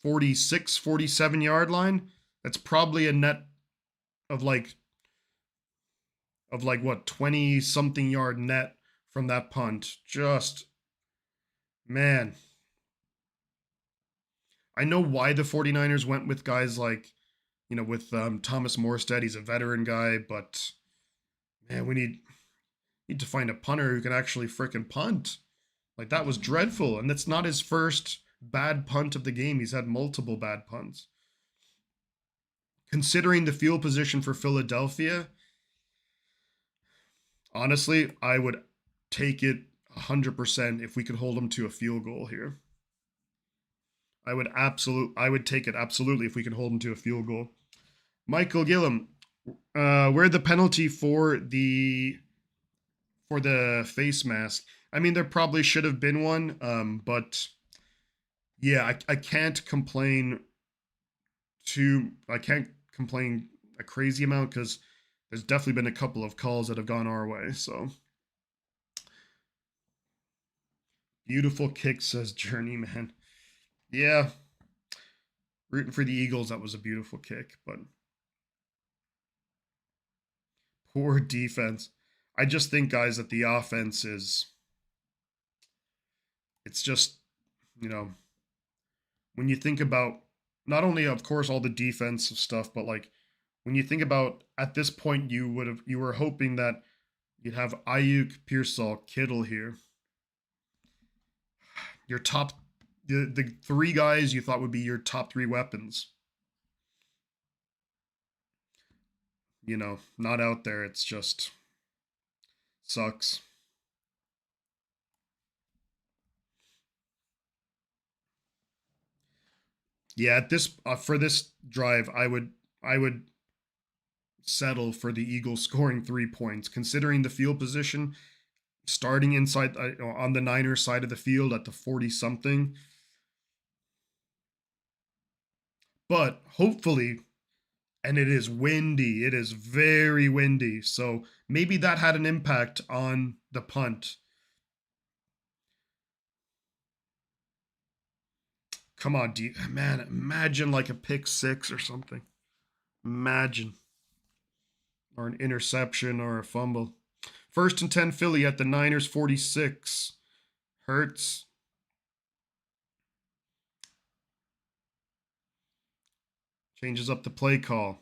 Speaker 1: 46, 47 yard line. That's probably a net of like what 20 something yard net from that punt. Just man. I know why the 49ers went with guys like, with Thomas Morstead. He's a veteran guy, but man, we need to find a punter who can actually frickin' punt. Like that was dreadful, and that's not his first bad punt of the game. He's had multiple bad punts. Considering the field position for Philadelphia, honestly, I would take it 100% if we could hold them to a field goal here. I would take it absolutely if we can hold them to a field goal. Michael Gillum, where'd the penalty for the face mask? I mean, there probably should have been one, but yeah, I can't complain I can't complain a crazy amount because there's definitely been a couple of calls that have gone our way. So beautiful kick, says Journeyman. Yeah, rooting for the Eagles. That was a beautiful kick, but poor defense. I just think, guys, that the offense is. It's just, you know, when you think about not only, of course, all the defensive stuff, but like when you think about at this point, you were hoping that you'd have Ayuk, Pearsall, Kittle here. Your top, the three guys you thought would be your top three weapons. Not out there. It's just sucks. Yeah, at this for this drive, I would settle for the Eagles scoring 3 points, considering the field position, starting inside on the Niners side of the field at the 40 something. But hopefully, and it is windy. It is very windy. So maybe that had an impact on the punt. Come on, man, imagine like a pick six or something. Imagine. or an interception or a fumble. 1st and 10 Philly at the Niners 46. Hurts. Changes up the play call.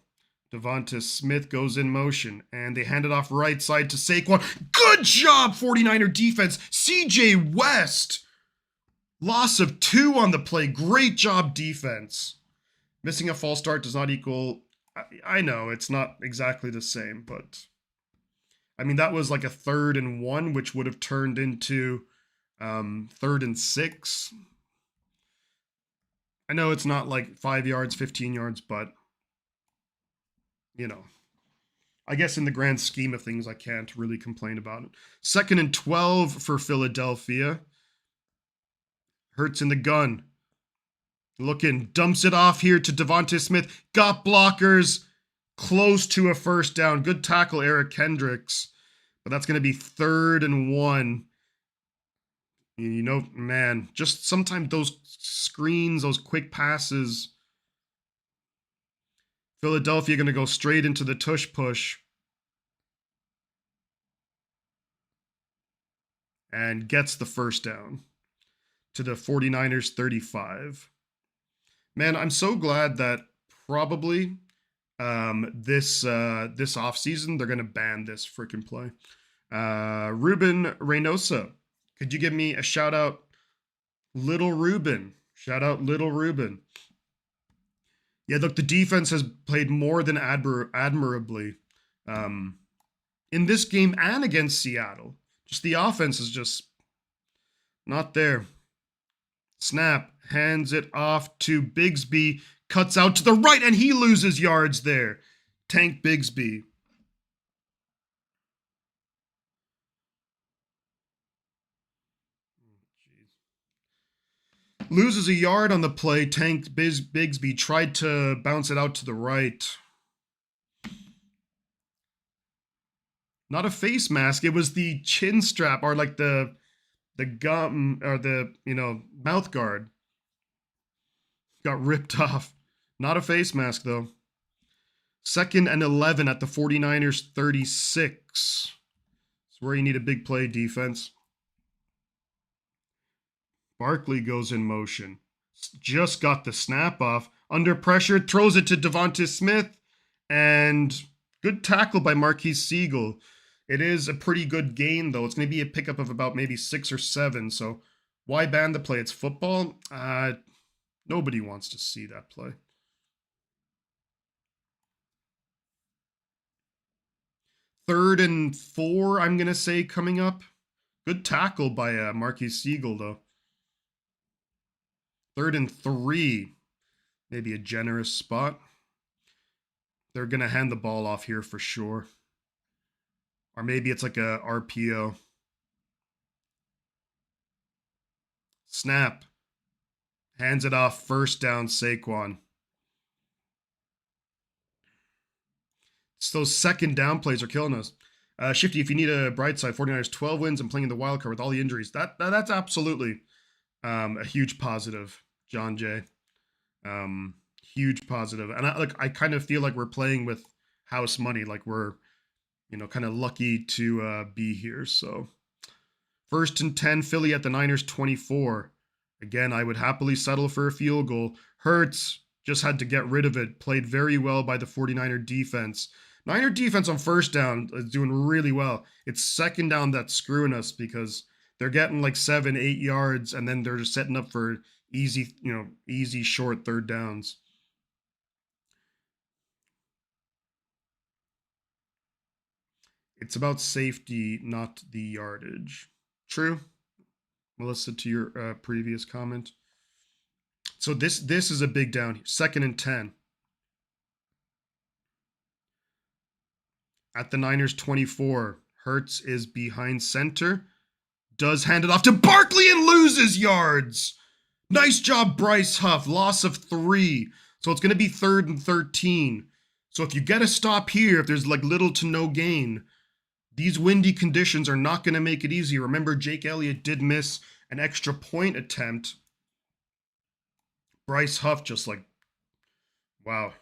Speaker 1: Devonta Smith goes in motion, and they hand it off right side to Saquon. Good job, 49er defense. CJ West. Loss of 2 on the play. Great job, defense. Missing a false start does not equal... I know, it's not exactly the same, but... I mean, that was like a 3rd and 1, which would have turned into 3rd and 6. I know it's not like 5 yards, 15 yards, but, you know, I guess in the grand scheme of things, I can't really complain about it. 2nd and 12 for Philadelphia. Hurts in the gun. Looking, dumps it off here to Devonta Smith. Got blockers. Close to a 1st down. Good tackle, Eric Kendricks. But that's going to be 3rd and 1. You know, man, just sometimes those screens, those quick passes. Philadelphia going to go straight into the tush push. And gets the 1st down to the 49ers 35. Man, I'm so glad that probably this offseason they're going to ban this freaking play. Ruben Reynosa. Could you give me a shout out, Little Ruben? Shout out, Little Ruben. Yeah, look, the defense has played more than admirably in this game and against Seattle. Just the offense is just not there. Snap, hands it off to Bigsby, cuts out to the right, and he loses yards there. Tank Bigsby. Loses a yard on the play. Tank Bigsby tried to bounce it out to the right. Not a face mask. It was the chin strap, or like the gum, or the, mouth guard. Got ripped off. Not a face mask, though. 2nd and 11 at the 49ers 36. It's where you need a big play defense. Barkley goes in motion. Just got the snap off. Under pressure, throws it to Devonta Smith. And good tackle by Marquise Siegel. It is a pretty good gain, though. It's going to be a pickup of about maybe 6 or 7. So why ban the play? It's football. Nobody wants to see that play. 3rd and 4, I'm going to say, coming up. Good tackle by Marquise Siegel, though. 3rd and 3. Maybe a generous spot. They're going to hand the ball off here for sure. Or maybe it's like a RPO. Snap. Hands it off. 1st down, Saquon. It's those 2nd down plays are killing us. Shifty, if you need a bright side, 49ers 12 wins and playing in the wild card with all the injuries. That's absolutely a huge positive, John Jay. Huge positive. And I kind of feel like we're playing with house money. Like we're, kind of lucky to be here. So 1st and 10, Philly at the Niners 24. Again, I would happily settle for a field goal. Hurts just had to get rid of it. Played very well by the 49er defense. Niner defense on 1st down is doing really well. It's 2nd down that's screwing us because they're getting like 7, 8 yards, and then they're just setting up for easy short 3rd downs. It's about safety, not the yardage. True, Melissa, to your previous comment. So this is a big down here. 2nd and 10. At the Niners 24. Hurts is behind center. Does hand it off to Barkley and loses yards. Nice job, Bryce Huff. Loss of 3. So it's going to be 3rd and 13. So if you get a stop here, if there's like little to no gain, these windy conditions are not going to make it easy. Remember, Jake Elliott did miss an extra point attempt. Bryce Huff just like, wow,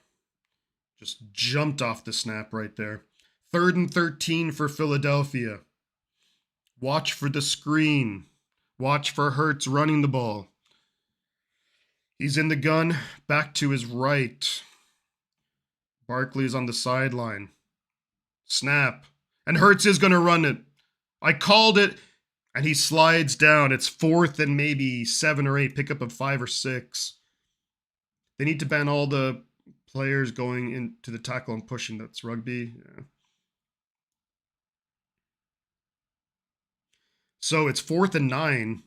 Speaker 1: just jumped off the snap right there. 3rd and 13 for Philadelphia. Watch for the screen. Watch for Hurts running the ball. He's in the gun, back to his right. Barkley's on the sideline. Snap. And Hurts is going to run it. I called it. And he slides down. It's 4th and maybe 7 or 8. Pickup of 5 or 6. They need to ban all the players going into the tackle and pushing. That's rugby. Yeah. So it's 4th and 9.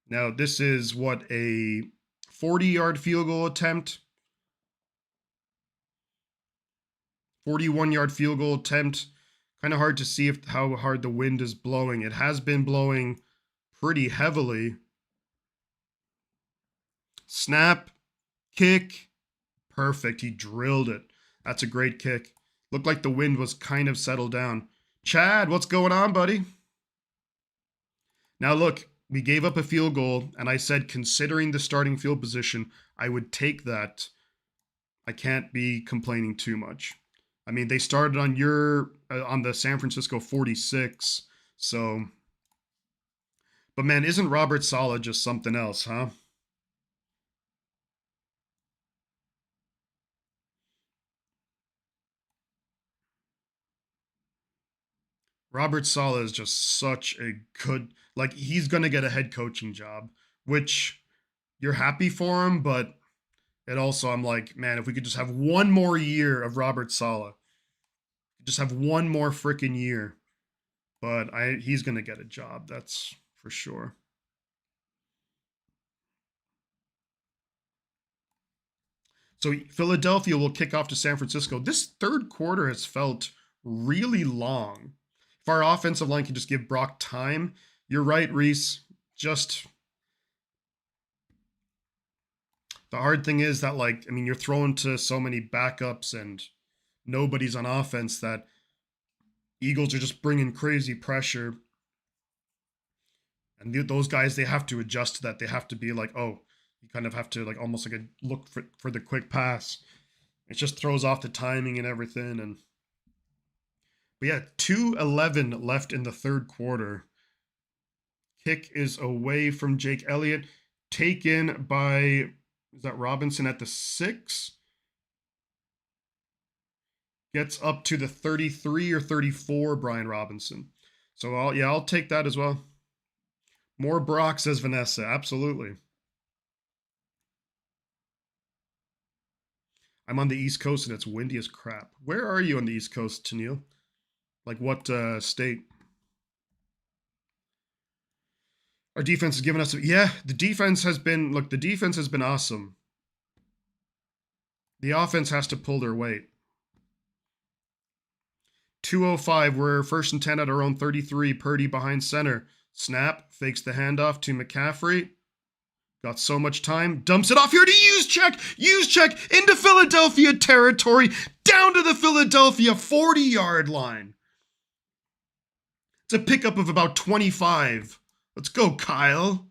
Speaker 1: Now this is what, a 40-yard field goal attempt? 41-yard field goal attempt. Kind of hard to see how hard the wind is blowing. It has been blowing pretty heavily. Snap, kick, perfect. He drilled it. That's a great kick. Looked like the wind was kind of settled down. Chad, what's going on, buddy? Now look, we gave up a field goal, and I said, considering the starting field position, I would take that. I can't be complaining too much. I mean, they started on on the San Francisco 46, so. But man, isn't Robert Saleh just something else, huh? Robert Saleh is just such a good, like, he's going to get a head coaching job, which you're happy for him, but it also, I'm like, man, if we could just have one more year of Robert Saleh, just have one more freaking year. But he's going to get a job, that's for sure. So Philadelphia will kick off to San Francisco. This third quarter has felt really long. If our offensive line can just give Brock time, you're right, Reese. Just the hard thing is that, like, I mean, you're throwing to so many backups and nobody's on offense that Eagles are just bringing crazy pressure. And those guys, they have to adjust to that. They have to be like, oh, you kind of have to, like, almost like a look for the quick pass. It just throws off the timing and everything. And but yeah, 2:11 left in the third quarter. Kick is away from Jake Elliott, taken by, is that Robinson at the 6? Gets up to the 33 or 34, Brian Robinson. So I'll take that as well. More Brock, says Vanessa. Absolutely. I'm on the East Coast and it's windy as crap. Where are you on the East Coast, Tennille? Like what state? Our defense has given us, yeah, the defense has been, look, the defense has been awesome. The offense has to pull their weight. 2:05, we're 1st and 10 at our own 33. Purdy behind center. Snap, fakes the handoff to McCaffrey. Got so much time. Dumps it off here to Juszczyk into Philadelphia territory. Down to the Philadelphia 40-yard line. It's a pickup of about 25. Let's go, Kyle.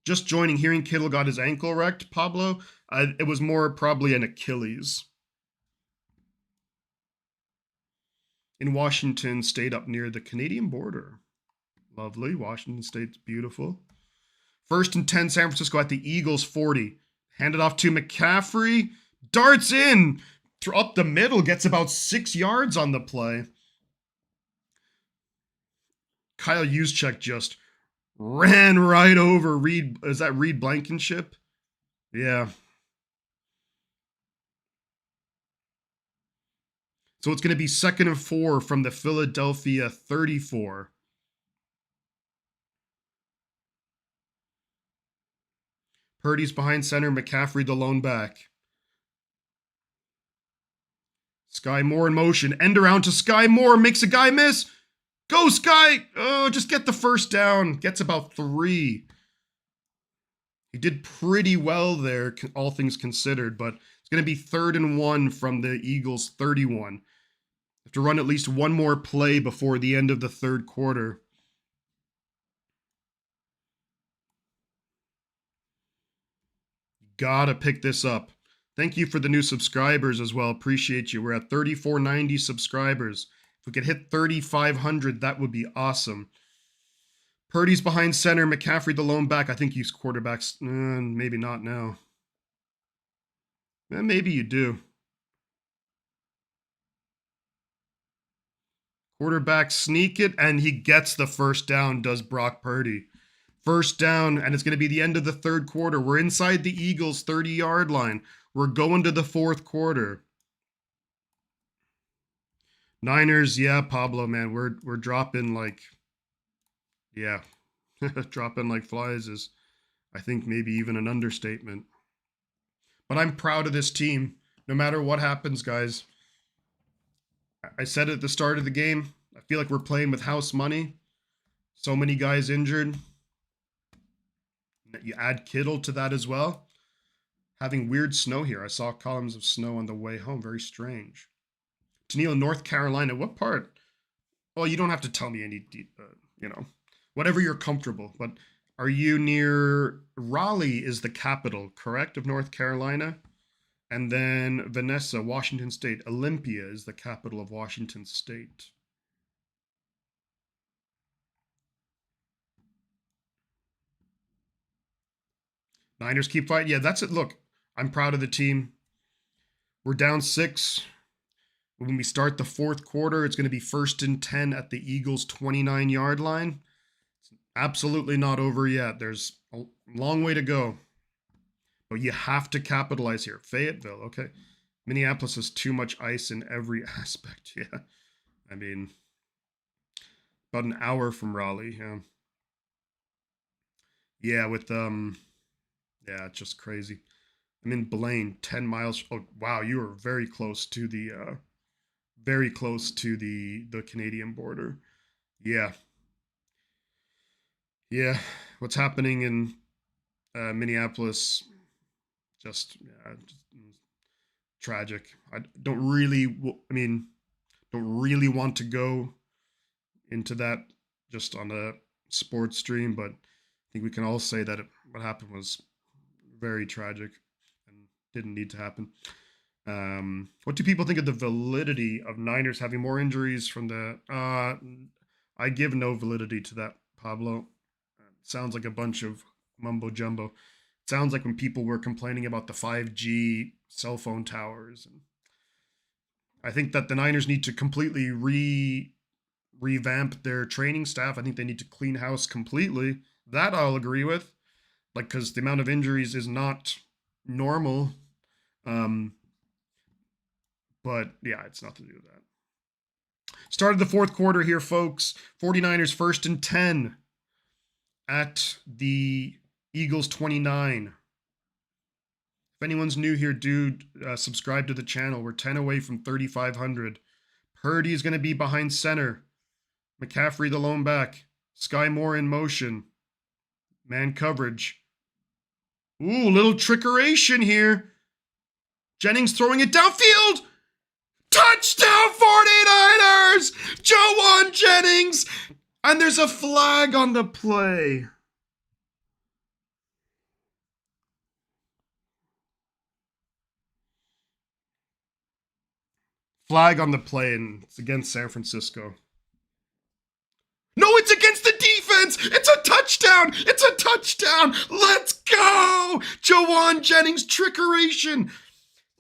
Speaker 1: Just joining, hearing Kittle got his ankle wrecked, Pablo. It was more probably an Achilles. In Washington State, up near the Canadian border. Lovely. Washington State's beautiful. 1st and 10, San Francisco at the Eagles 40. Handed off to McCaffrey. Darts in. Up the middle. Gets about 6 yards on the play. Kyle Juszczyk just ran right over Reed. Is that Reed Blankenship? Yeah. So it's going to be 2nd and 4 from the Philadelphia 34. Purdy's behind center. McCaffrey the lone back. Sky Moore in motion. End around to Sky Moore. Makes a guy miss. Go, Sky! Oh, just get the first down. Gets about 3. He did pretty well there, all things considered, but it's going to be 3rd and 1 from the Eagles 31. Have to run at least one more play before the end of the third quarter. Gotta pick this up. Thank you for the new subscribers as well. Appreciate you. We're at 3,490 subscribers. If we could hit 3,500, that would be awesome. Purdy's behind center. McCaffrey the lone back. I think he's quarterbacks. Maybe not now. Maybe you do. Quarterback sneak it, and he gets the first down, does Brock Purdy. First down, and it's going to be the end of the third quarter. We're inside the Eagles' 30-yard line. We're going to the fourth quarter. Niners, yeah, Pablo, man, we're dropping like, yeah, dropping like flies is, I think, maybe even an understatement. But I'm proud of this team, no matter what happens, guys. I said at the start of the game, I feel like we're playing with house money. So many guys injured. You add Kittle to that as well. Having weird snow here. I saw columns of snow on the way home. Very strange. Tennille, North Carolina. What part? Well, you don't have to tell me any, whatever you're comfortable. But are you near Raleigh is the capital, correct, of North Carolina? And then Vanessa, Washington State. Olympia is the capital of Washington State. Niners keep fighting. Yeah, that's it. Look, I'm proud of the team. We're down 6. When we start the fourth quarter, it's going to be 1st and 10 at the Eagles' 29-yard line. It's absolutely not over yet. There's a long way to go. But you have to capitalize here. Fayetteville, okay. Minneapolis has too much ice in every aspect. Yeah. I mean, about an hour from Raleigh. Yeah. Yeah, with yeah, it's just crazy. I'm in Blaine, 10 miles. Oh, wow, you are very close to the Canadian border. Yeah. Yeah. What's happening in Minneapolis? Just tragic. I don't really want to go into that just on a sports stream, but I think we can all say that what happened was very tragic and didn't need to happen. What do people think of the validity of Niners having more injuries from the I give no validity to that, Pablo. Sounds like a bunch of mumbo jumbo. Sounds like when people were complaining about the 5G cell phone towers. And I think that the Niners need to completely revamp their training staff. I think they need to clean house completely. That I'll agree with. Like, because the amount of injuries is not normal. But yeah, it's nothing to do with that. Started the fourth quarter here, folks. 49ers 1st and 10 at the Eagles 29. If anyone's new here, dude, subscribe to the channel. We're 10 away from 3,500. Purdy is going to be behind center. McCaffrey the lone back. Sky Moore in motion. Man coverage. Ooh, little trickeration here. Jennings throwing it downfield. Touchdown 49ers! Joanne Jennings! And there's a flag on the play. Flag on the play, and it's against San Francisco. No, it's against the defense! It's a touchdown! It's a touchdown! Let's go! Joanne Jennings trickeration!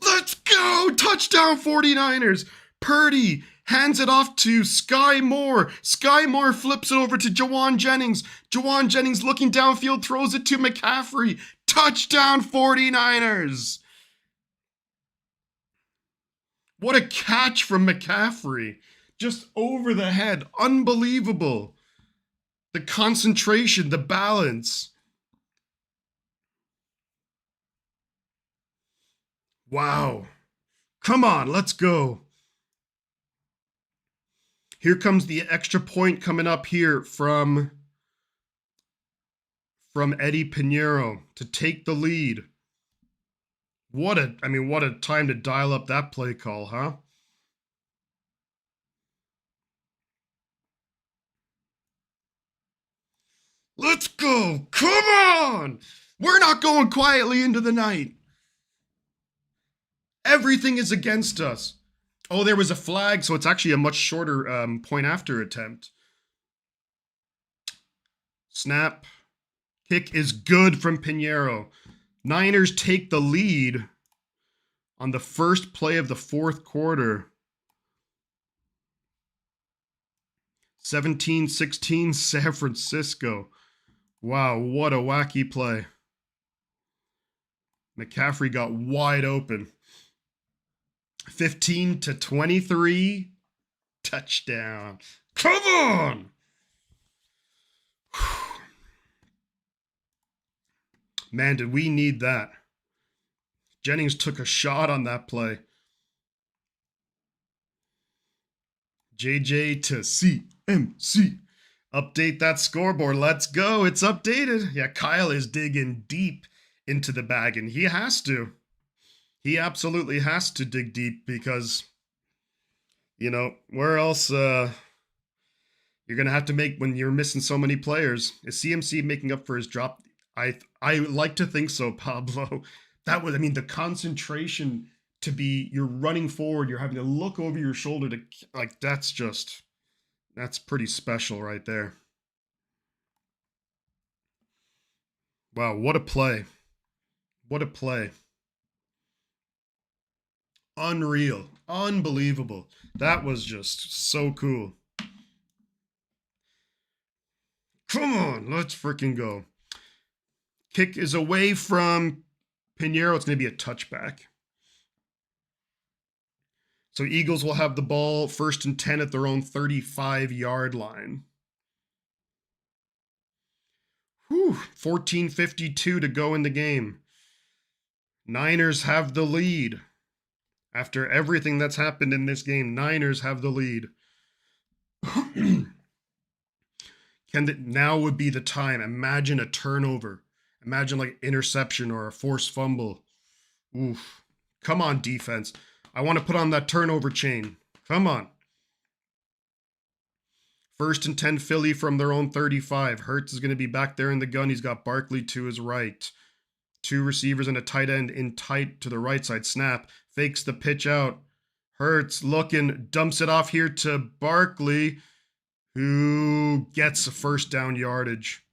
Speaker 1: Let's go! Touchdown 49ers! Purdy hands it off to Sky Moore. Sky Moore flips it over to Joanne Jennings. Joanne Jennings looking downfield, throws it to McCaffrey. Touchdown 49ers! What a catch from McCaffrey. Just over the head. Unbelievable. The concentration, the balance. Wow. Come on, let's go. Here comes the extra point coming up here from Eddie Pinheiro to take the lead. What a time to dial up that play call, huh? Let's go. Come on. We're not going quietly into the night. Everything is against us. Oh, there was a flag, so it's actually a much shorter point after attempt. Snap. Kick is good from Pinheiro. Niners take the lead on the first play of the fourth quarter. 17-16 San Francisco. Wow, what a wacky play. McCaffrey got wide open. 15-23. Touchdown. Come on! Man, did we need that. Jennings took a shot on that play. JJ to CMC. Update that scoreboard. Let's go. It's updated. Yeah, Kyle is digging deep into the bag, and he has to. He absolutely has to dig deep because, you know, where else you're going to have to make when you're missing so many players. Is CMC making up for his drop? I like to think so, Pablo. That was, I mean, the concentration to be, you're running forward, you're having to look over your shoulder to, like, that's pretty special right there. Wow, what a play. What a play. Unreal. Unbelievable. That was just so cool. Come on, let's freaking go. Kick is away from Pinheiro. It's going to be a touchback. So Eagles will have the ball 1st and 10 at their own 35-yard line. 14:52 to go in the game. Niners have the lead. After everything that's happened in this game, Niners have the lead. Now would be the time. Imagine a turnover. Imagine like interception or a forced fumble. Oof. Come on, defense. I want to put on that turnover chain. Come on. 1st and 10 Philly from their own 35. Hurts is going to be back there in the gun. He's got Barkley to his right. 2 receivers and a tight end in tight to the right side. Snap. Fakes the pitch out. Hurts looking. Dumps it off here to Barkley, who gets a 1st down yardage.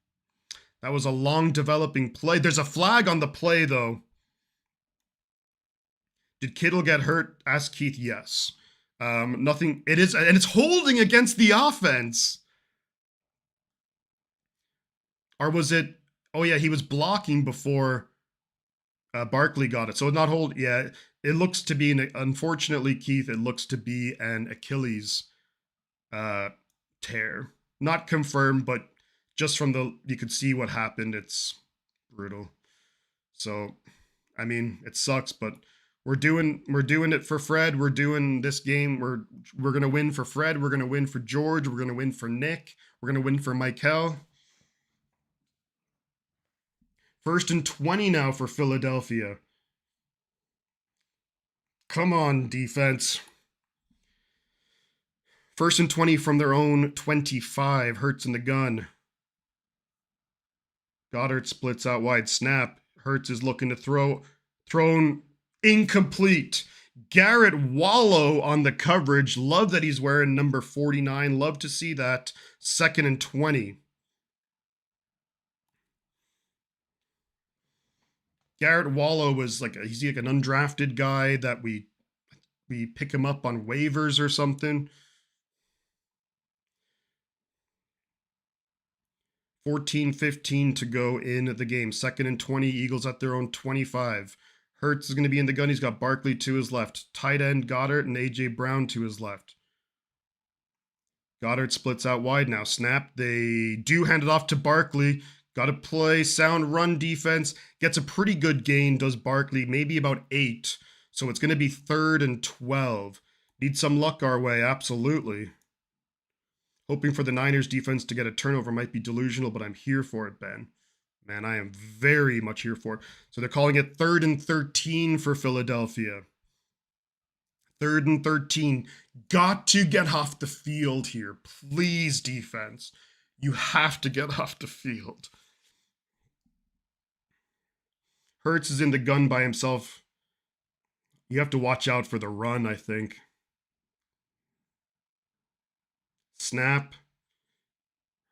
Speaker 1: That was a long developing play. There's a flag on the play, though. Did Kittle get hurt? Ask Keith. Yes. Nothing. It is, and it's holding against the offense. Or was it? Oh yeah, he was blocking before Barkley got it. So not hold. Yeah, it looks to be unfortunately, Keith. It looks to be an Achilles tear. Not confirmed, but just from you could see what happened. It's brutal. So, I mean, it sucks, but we're doing it for Fred. We're doing this game. We're gonna win for Fred. We're gonna win for George. We're gonna win for Nick. We're gonna win for Michael. 1st and 20 now for Philadelphia. Come on, defense. 1st and 20 from their own 25. Hurts in the gun. Goddard splits out wide. Snap. Hurts is looking to throw. Thrown incomplete. Garrett Wallow on the coverage. Love that he's wearing number 49. Love to see that. 2nd and 20. Garrett Wallow was he's like an undrafted guy that we pick him up on waivers or something. 14:15 to go in the game. 2nd and 20. Eagles at their own 25. Hurts is going to be in the gun. He's got Barkley to his left. Tight end Goddard and A.J. Brown to his left. Goddard splits out wide now. Snap. They do hand it off to Barkley. Got to play sound run defense. Gets a pretty good gain, does Barkley. Maybe about 8. So it's going to be 3rd and 12. Need some luck our way, absolutely. Hoping for the Niners defense to get a turnover might be delusional, but I'm here for it, Ben. Man, I am very much here for it. So they're calling it 3rd and 13 for Philadelphia. 3rd and 13. Got to get off the field here. Please, defense. You have to get off the field. Hurts is in the gun by himself. You have to watch out for the run, I think. Snap.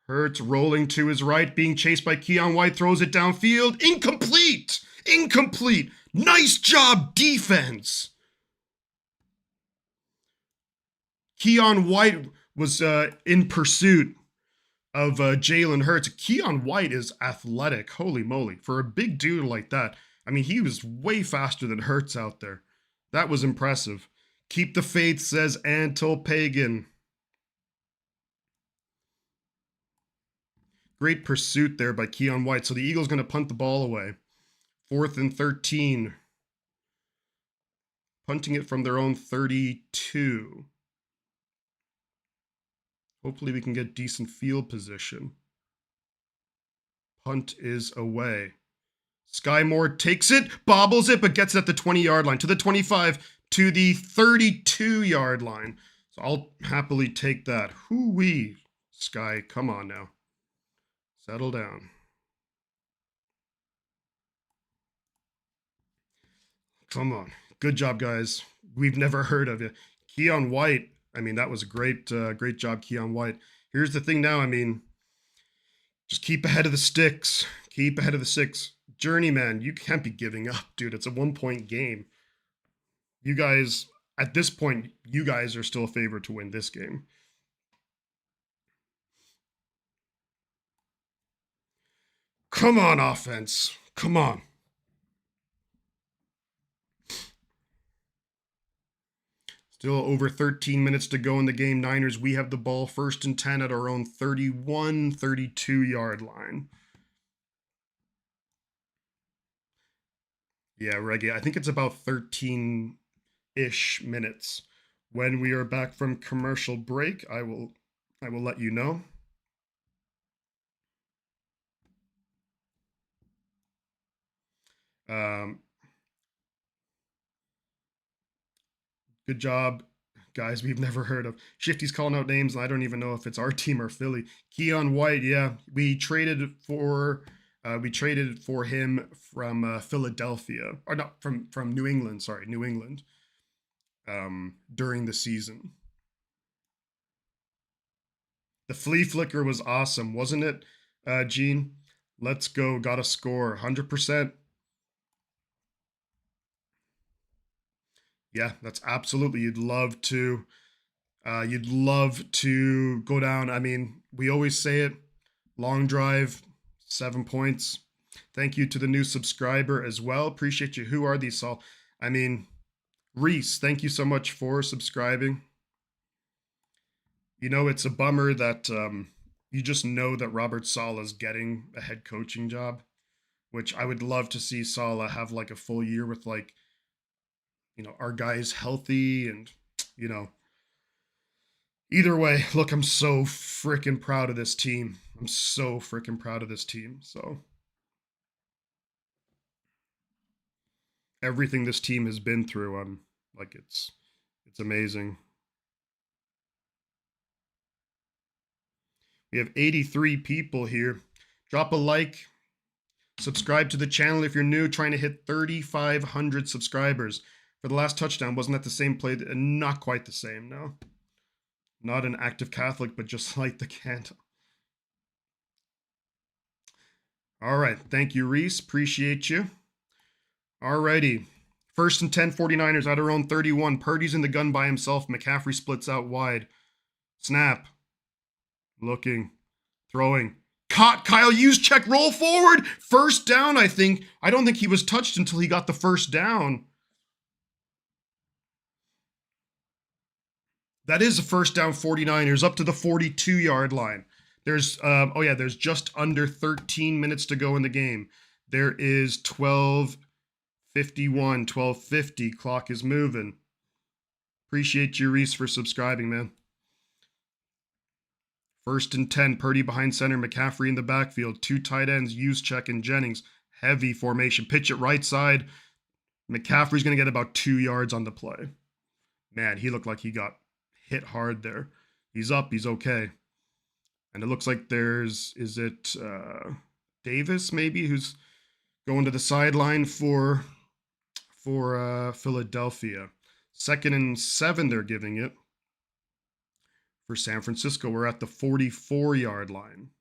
Speaker 1: Hurts rolling to his right, being chased by Keon White, throws it downfield. Incomplete! Incomplete! Nice job, defense! Keon White was in pursuit of Jalen Hurts. Keon White is athletic. Holy moly. For a big dude like that, I mean, he was way faster than Hurts out there. That was impressive. Keep the faith, says Antil Pagan. Great pursuit there by Keon White. So the Eagles going to punt the ball away. 4th and 13. Punting it from their own 32. Hopefully we can get decent field position. Punt is away. Sky Moore takes it, bobbles it, but gets it at the 20-yard line, to the 25, to the 32-yard line. So I'll happily take that. Hoo-wee, Sky, come on now. Settle down. Come on. Good job, guys. We've never heard of you. Keon White, I mean, that was a great job, Keon White. Here's the thing now, I mean, just keep ahead of the sticks. Keep ahead of the sticks. Journeyman, you can't be giving up, dude. It's a 1-point game. You guys, at this point, you guys are still favored to win this game. Come on, offense. Come on. Still over 13 minutes to go in the game. Niners, we have the ball 1st and 10 at our own 31, 32-yard line. Yeah, Reggie, I think it's about 13-ish minutes. When we are back from commercial break, I will let you know. Good job, guys. We've never heard of. Shifty's calling out names, and I don't even know if it's our team or Philly. Keon White, yeah, we traded for him from Philadelphia, or not from New England. Sorry, New England. During the season, the flea flicker was awesome, wasn't it, Gene? Let's go. Got a score. 100%. Yeah, that's absolutely. You'd love to go down. I mean, we always say it. Long drive, 7 points. Thank you to the new subscriber as well. Appreciate you. Who are these all? I mean, Reese, thank you so much for subscribing. You know, it's a bummer that you just know that Robert Saleh's getting a head coaching job, which I would love to see Saleh have like a full year with, like, you know, our guys healthy and, you know, either way, look, I'm so freaking proud of this team. I'm so freaking proud of this team. So everything this team has been through, I'm like, it's amazing. We have 83 people here. Drop a like. Subscribe to the channel if you're new, trying to hit 3,500 subscribers. For the last touchdown, wasn't that the same play? Not quite the same, no. Not an active Catholic, but just light the candle. All right. Thank you, Reese. Appreciate you. All righty. 1st and 10, 49ers at our own 31. Purdy's in the gun by himself. McCaffrey splits out wide. Snap. Looking. Throwing. Caught. Kyle Juszczyk. Roll forward. 1st down, I think. I don't think he was touched until he got the 1st down. That is a 1st down, 49ers, up to the 42-yard line. There's, there's just under 13 minutes to go in the game. There is 12:51, 12:50. Clock is moving. Appreciate you, Reese, for subscribing, man. 1st and 10, Purdy behind center, McCaffrey in the backfield. 2 tight ends, Juszczyk and Jennings. Heavy formation. Pitch it right side. McCaffrey's going to get about 2 yards on the play. Man, he looked like he got hit hard there. He's up. He's okay. And it looks like is it Davis maybe, who's going to the sideline for for Philadelphia. 2nd and 7, they're giving it. For San Francisco, we're at the 44-yard line.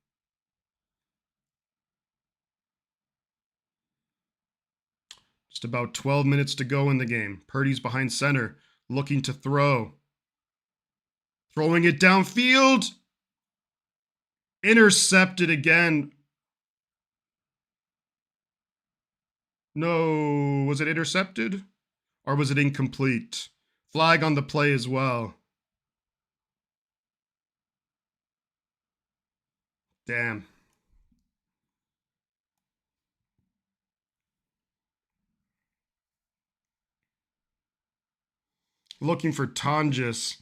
Speaker 1: Just about 12 minutes to go in the game. Purdy's behind center, looking to throw. Throwing it downfield. Intercepted again. No, was it intercepted? Or was it incomplete? Flag on the play as well. Damn. Looking for Tonjes.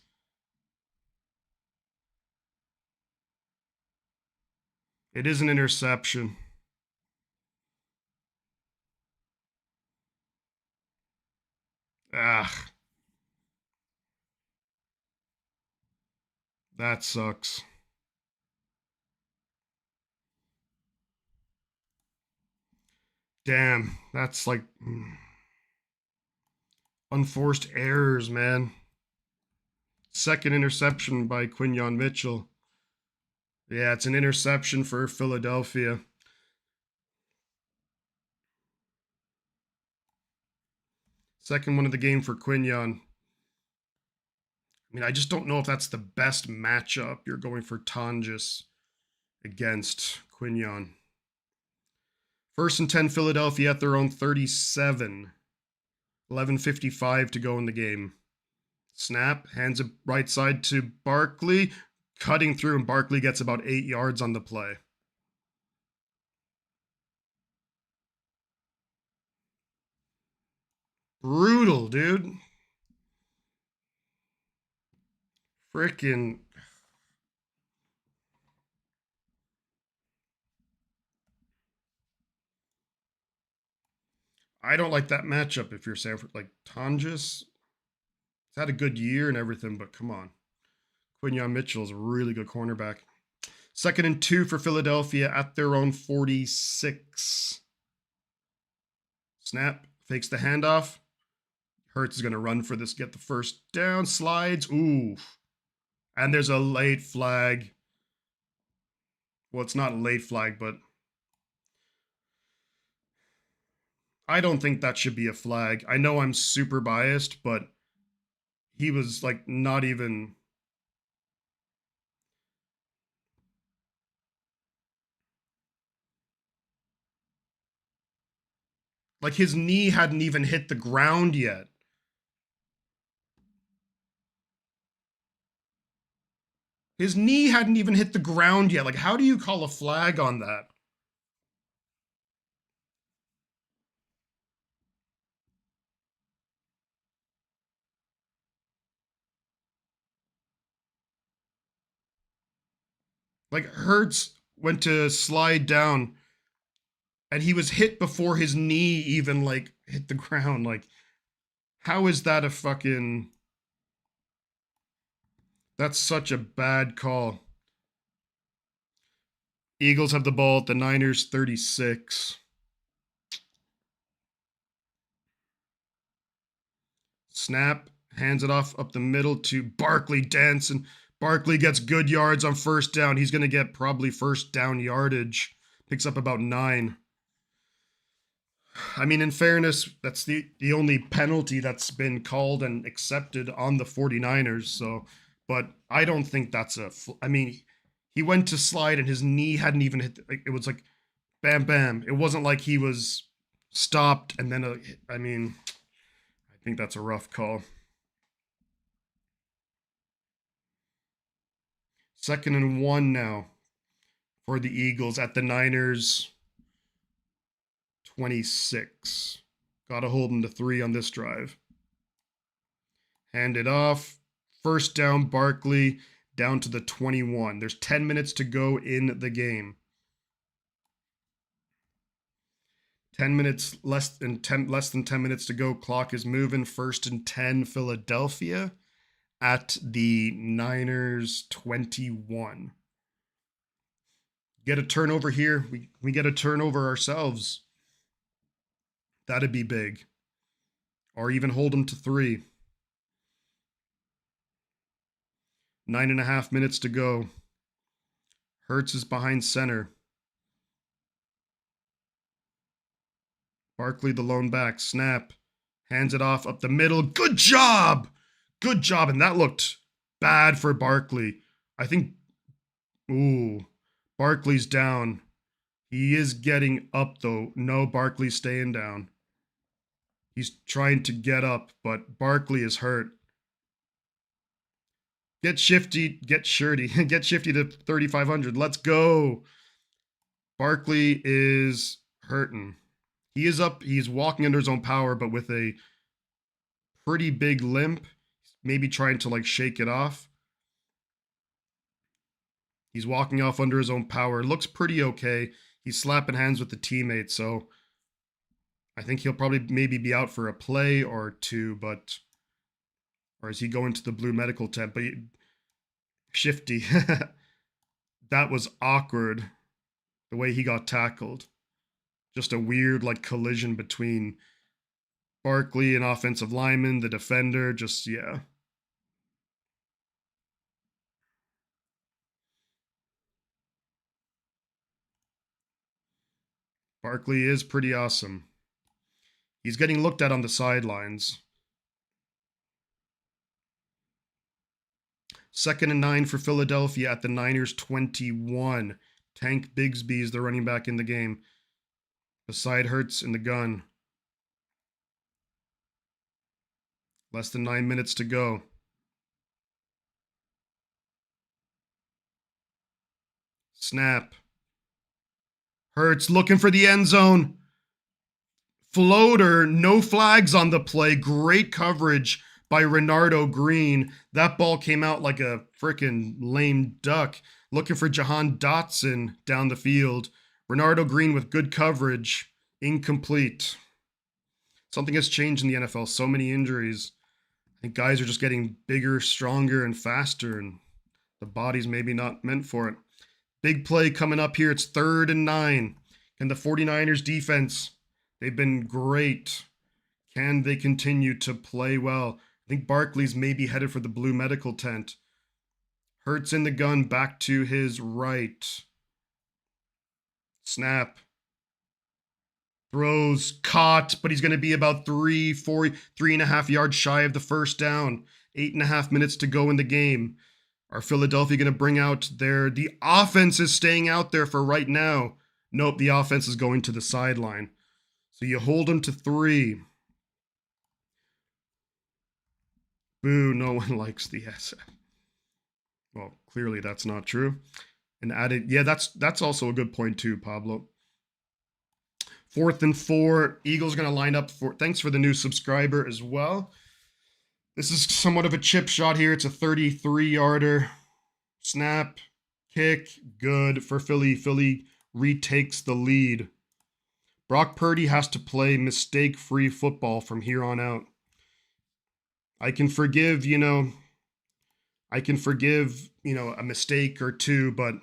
Speaker 1: It is an interception. Ah. That sucks. Damn. That's like unforced errors, man. 2nd interception by Quinyon Mitchell. Yeah, it's an interception for Philadelphia. Second one of the game for Quinyon. I mean, I just don't know if that's the best matchup. You're going for Tonjes against Quinyon. 1st and 10, Philadelphia at their own 37. 11:55 to go in the game. Snap, hands it right side to Barkley. Cutting through, and Barkley gets about 8 yards on the play. Brutal, dude. Freaking. I don't like that matchup if you're Sanford. Like, Tonjes had a good year and everything, but come on. Quinyon Mitchell is a really good cornerback. 2nd and 2 for Philadelphia at their own 46. Snap, fakes the handoff. Hurts is going to run for this, get the first down, slides. Ooh. And there's a late flag. Well, it's not a late flag, but I don't think that should be a flag. I know I'm super biased, but he was like not even. Like his knee hadn't even hit the ground yet. His knee hadn't even hit the ground yet. Like, how do you call a flag on that? Like, Hurts went to slide down and he was hit before his knee even, like, hit the ground. Like, how is that a fucking. That's such a bad call. Eagles have the ball at the Niners 36. Snap, hands it off up the middle to Barkley dancing. Barkley gets good yards on 1st down. He's going to get probably 1st down yardage. Picks up about 9. I mean, in fairness, that's the only penalty that's been called and accepted on the 49ers. So, but I don't think that's I mean, he went to slide and his knee hadn't even hit. It was like, bam, bam. It wasn't like he was stopped and then, I mean, I think that's a rough call. 2nd and 1 now for the Eagles at the Niners 26. Got to hold them to 3 on this drive. Hand it off. 1st down, Barkley down to the 21. There's 10 minutes to go in the game. 10 minutes, less than 10 minutes to go. Clock is moving. 1st and 10, Philadelphia at the Niners 21. Get a turnover here. We get a turnover ourselves. That'd be big. or even hold them to 3. 9.5 minutes to go. Hurts is behind center. Barkley, the lone back. Snap. Hands it off up the middle. Good job! Good job. And that looked bad for Barkley. I think. Ooh. Barkley's down. He is getting up, though. No, Barkley's staying down. He's trying to get up, but Barkley is hurt. Get shifty. Get shirty. Get shifty to 3,500. Let's go. Barkley is hurting. He is up. He's walking under his own power, but with a pretty big limp. Maybe trying to like shake it off. He's walking off under his own power. Looks pretty okay. He's slapping hands with the teammate, so I think he'll probably maybe be out for a play or 2, but or is he going to the blue medical tent? But shifty. That was awkward. The way he got tackled. Just a weird like collision between Barkley, an offensive lineman, the defender. Just yeah. Barkley is pretty awesome. He's getting looked at on the sidelines. 2nd and 9 for Philadelphia at the Niners 21. Tank Bigsby is the running back in the game. Beside Hurts in the gun. Less than 9 minutes to go. Snap. Hurts looking for the end zone. Floater, no flags on the play. Great coverage by Renardo Green. That ball came out like a freaking lame duck. Looking for Jahan Dotson down the field. Renardo Green with good coverage. Incomplete. Something has changed in the NFL. So many injuries. I think guys are just getting bigger, stronger, and faster, and the body's maybe not meant for it. Big play coming up here. It's 3rd and 9. And the 49ers defense, they've been great. Can they continue to play well? I think Barkley's maybe headed for the blue medical tent. Hurts in the gun, back to his right. Snap. Throws, caught, but he's going to be about 3.5 yards shy of the first down. 8.5 minutes to go in the game. Are Philadelphia going to bring out the offense is staying out there for right now. Nope, the offense is going to the sideline. So you hold them to 3. Boo, no one likes the SF. Well, clearly that's not true. And added, yeah, that's also a good point too, Pablo. 4th and 4. Eagles going to line up for, thanks for the new subscriber as well. This is somewhat of a chip shot here. It's a 33-yarder. Snap, kick, good for Philly. Philly retakes the lead. Brock Purdy has to play mistake-free football from here on out. I can forgive, a mistake or 2, but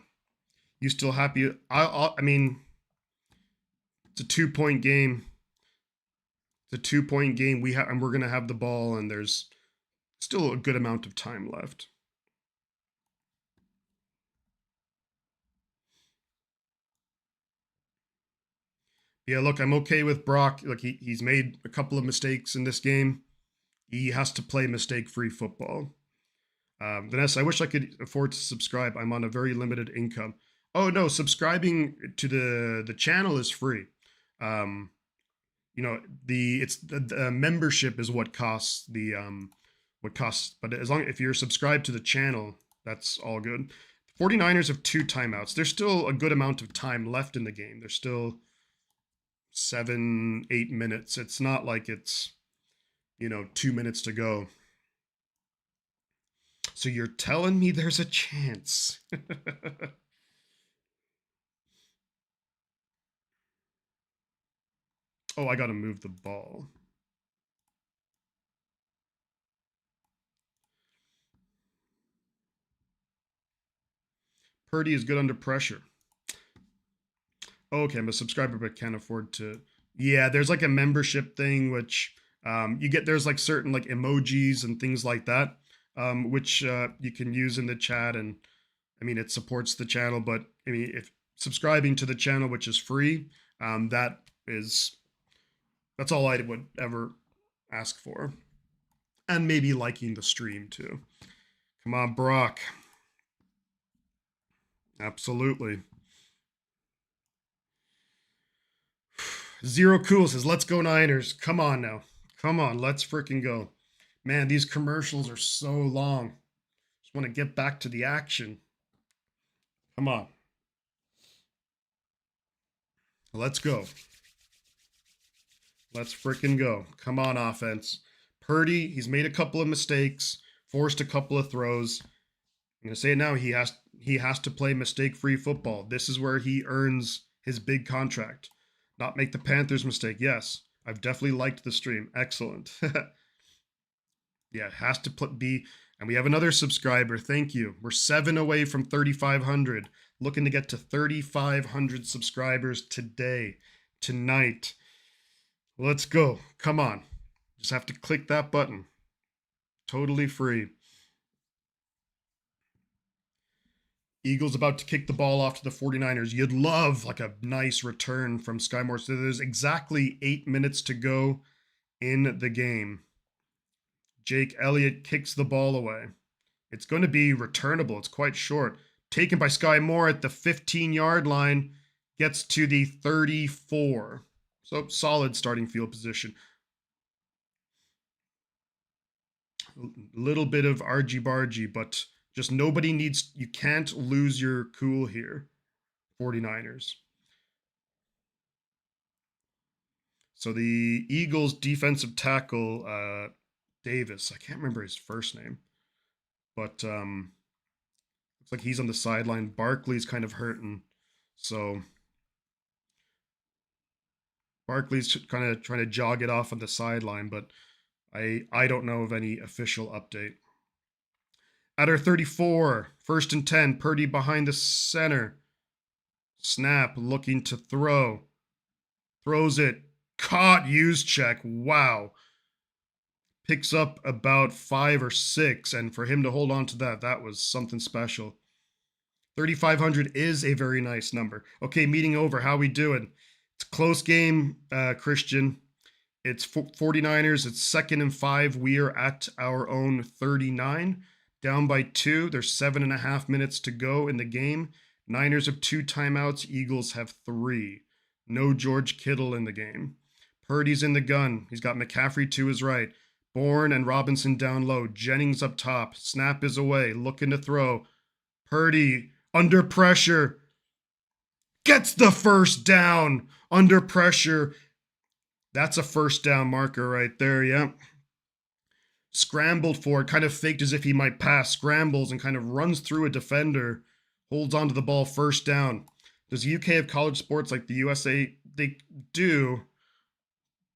Speaker 1: you still happy? I mean, it's a 2-point game. It's a 2-point game. And we're going to have the ball, and there's still a good amount of time left. Yeah, look, I'm okay with Brock. Look, he's made a couple of mistakes in this game. He has to play mistake-free football. Vanessa, I wish I could afford to subscribe. I'm on a very limited income. Oh no, subscribing to the channel is free. The membership is what costs but if you're subscribed to the channel, that's all good. 49ers have 2 timeouts. There's still a good amount of time left in the game. There's still 7-8 minutes. It's not like it's 2 minutes to go. So you're telling me there's a chance. Oh, I gotta move the ball. Purdy is good under pressure. Okay, I'm a subscriber but can't afford to. Yeah, there's like a membership thing, which There's like certain like emojis and things like that, which you can use in the chat. And I mean, it supports the channel, but I mean, if subscribing to the channel, which is free, that is, that's all I would ever ask for. And maybe liking the stream too. Come on, Brock. Absolutely. Zero Cool says, let's go Niners. Come on now. Come on, let's freaking go. Man, these commercials are so long. Just want to get back to the action. Come on. Let's go. Let's freaking go. Come on, offense. Purdy, he's made a couple of mistakes, forced a couple of throws. I'm going to say it now. He has to play mistake-free football. This is where he earns his big contract. Not make the Panthers mistake. Yes, I've definitely liked the stream. Excellent. Yeah, it has to be. And we have another subscriber. Thank you. We're 7 away from 3,500. Looking to get to 3,500 subscribers today, tonight. Let's go. Come on. Just have to click that button. Totally free. Eagles about to kick the ball off to the 49ers. You'd love like a nice return from Sky Moore. So there's exactly 8 minutes to go in the game. Jake Elliott kicks the ball away. It's going to be returnable. It's quite short. Taken by Sky Moore at the 15-yard line. Gets to the 34. So solid starting field position. A little bit of argy-bargy, but just nobody needs, you can't lose your cool here, 49ers. So the Eagles defensive tackle, Davis, I can't remember his first name, but looks like he's on the sideline. Barkley's kind of hurting, so Barkley's kind of trying to jog it off on the sideline, but I don't know of any official update. At our 34, 1st and 10, Purdy behind the center. Snap, looking to throw. Throws it. Caught, use check. Wow. Picks up about 5 or 6, and for him to hold on to that, that was something special. 3,500 is a very nice number. Okay, meeting over. How we doing? It's a close game, Christian. It's 49ers. It's 2nd and 5. We are at our own 39. Down by 2. There's 7.5 minutes to go in the game. Niners have 2 timeouts. Eagles have 3. No George Kittle in the game. Purdy's in the gun. He's got McCaffrey to his right. Bourne and Robinson down low. Jennings up top. Snap is away. Looking to throw. Purdy under pressure. Gets the first down. Under pressure. That's a first down marker right there, yeah. Scrambled for it, kind of faked as if he might pass, scrambles and kind of runs through a defender, holds onto the ball, first down. Does the UK have college sports like the USA? They do,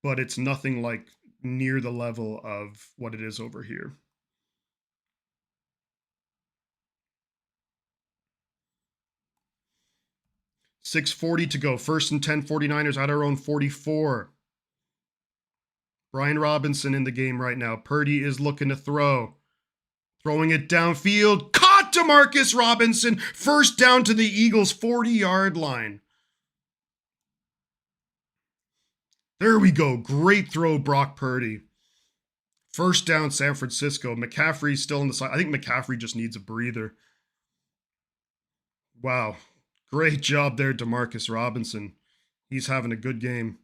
Speaker 1: but it's nothing like near the level of what it is over here. .640 to go. 1st and 10, 49ers at our own 44. Brian Robinson in the game right now. Purdy is looking to throw. Throwing it downfield. Caught Demarcus Robinson. First down to the Eagles' 40-yard line. There we go. Great throw, Brock Purdy. First down, San Francisco. McCaffrey's still on the side. I think McCaffrey just needs a breather. Wow. Great job there, Demarcus Robinson. He's having a good game.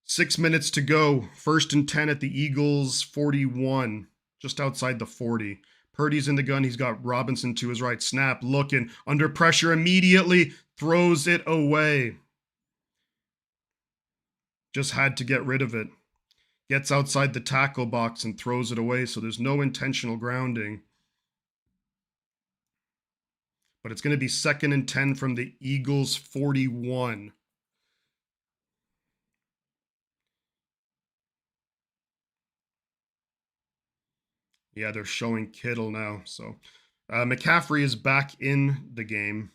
Speaker 1: 6 minutes to go. 1st and 10 at the Eagles' 41. Just outside the 40. Purdy's in the gun. He's got Robinson to his right. Snap, looking. Under pressure immediately. Throws it away. Just had to get rid of it. Gets outside the tackle box and throws it away, so there's no intentional grounding. But it's going to be 2nd and 10 from the Eagles' 41. Yeah, they're showing Kittle now. So McCaffrey is back in the game.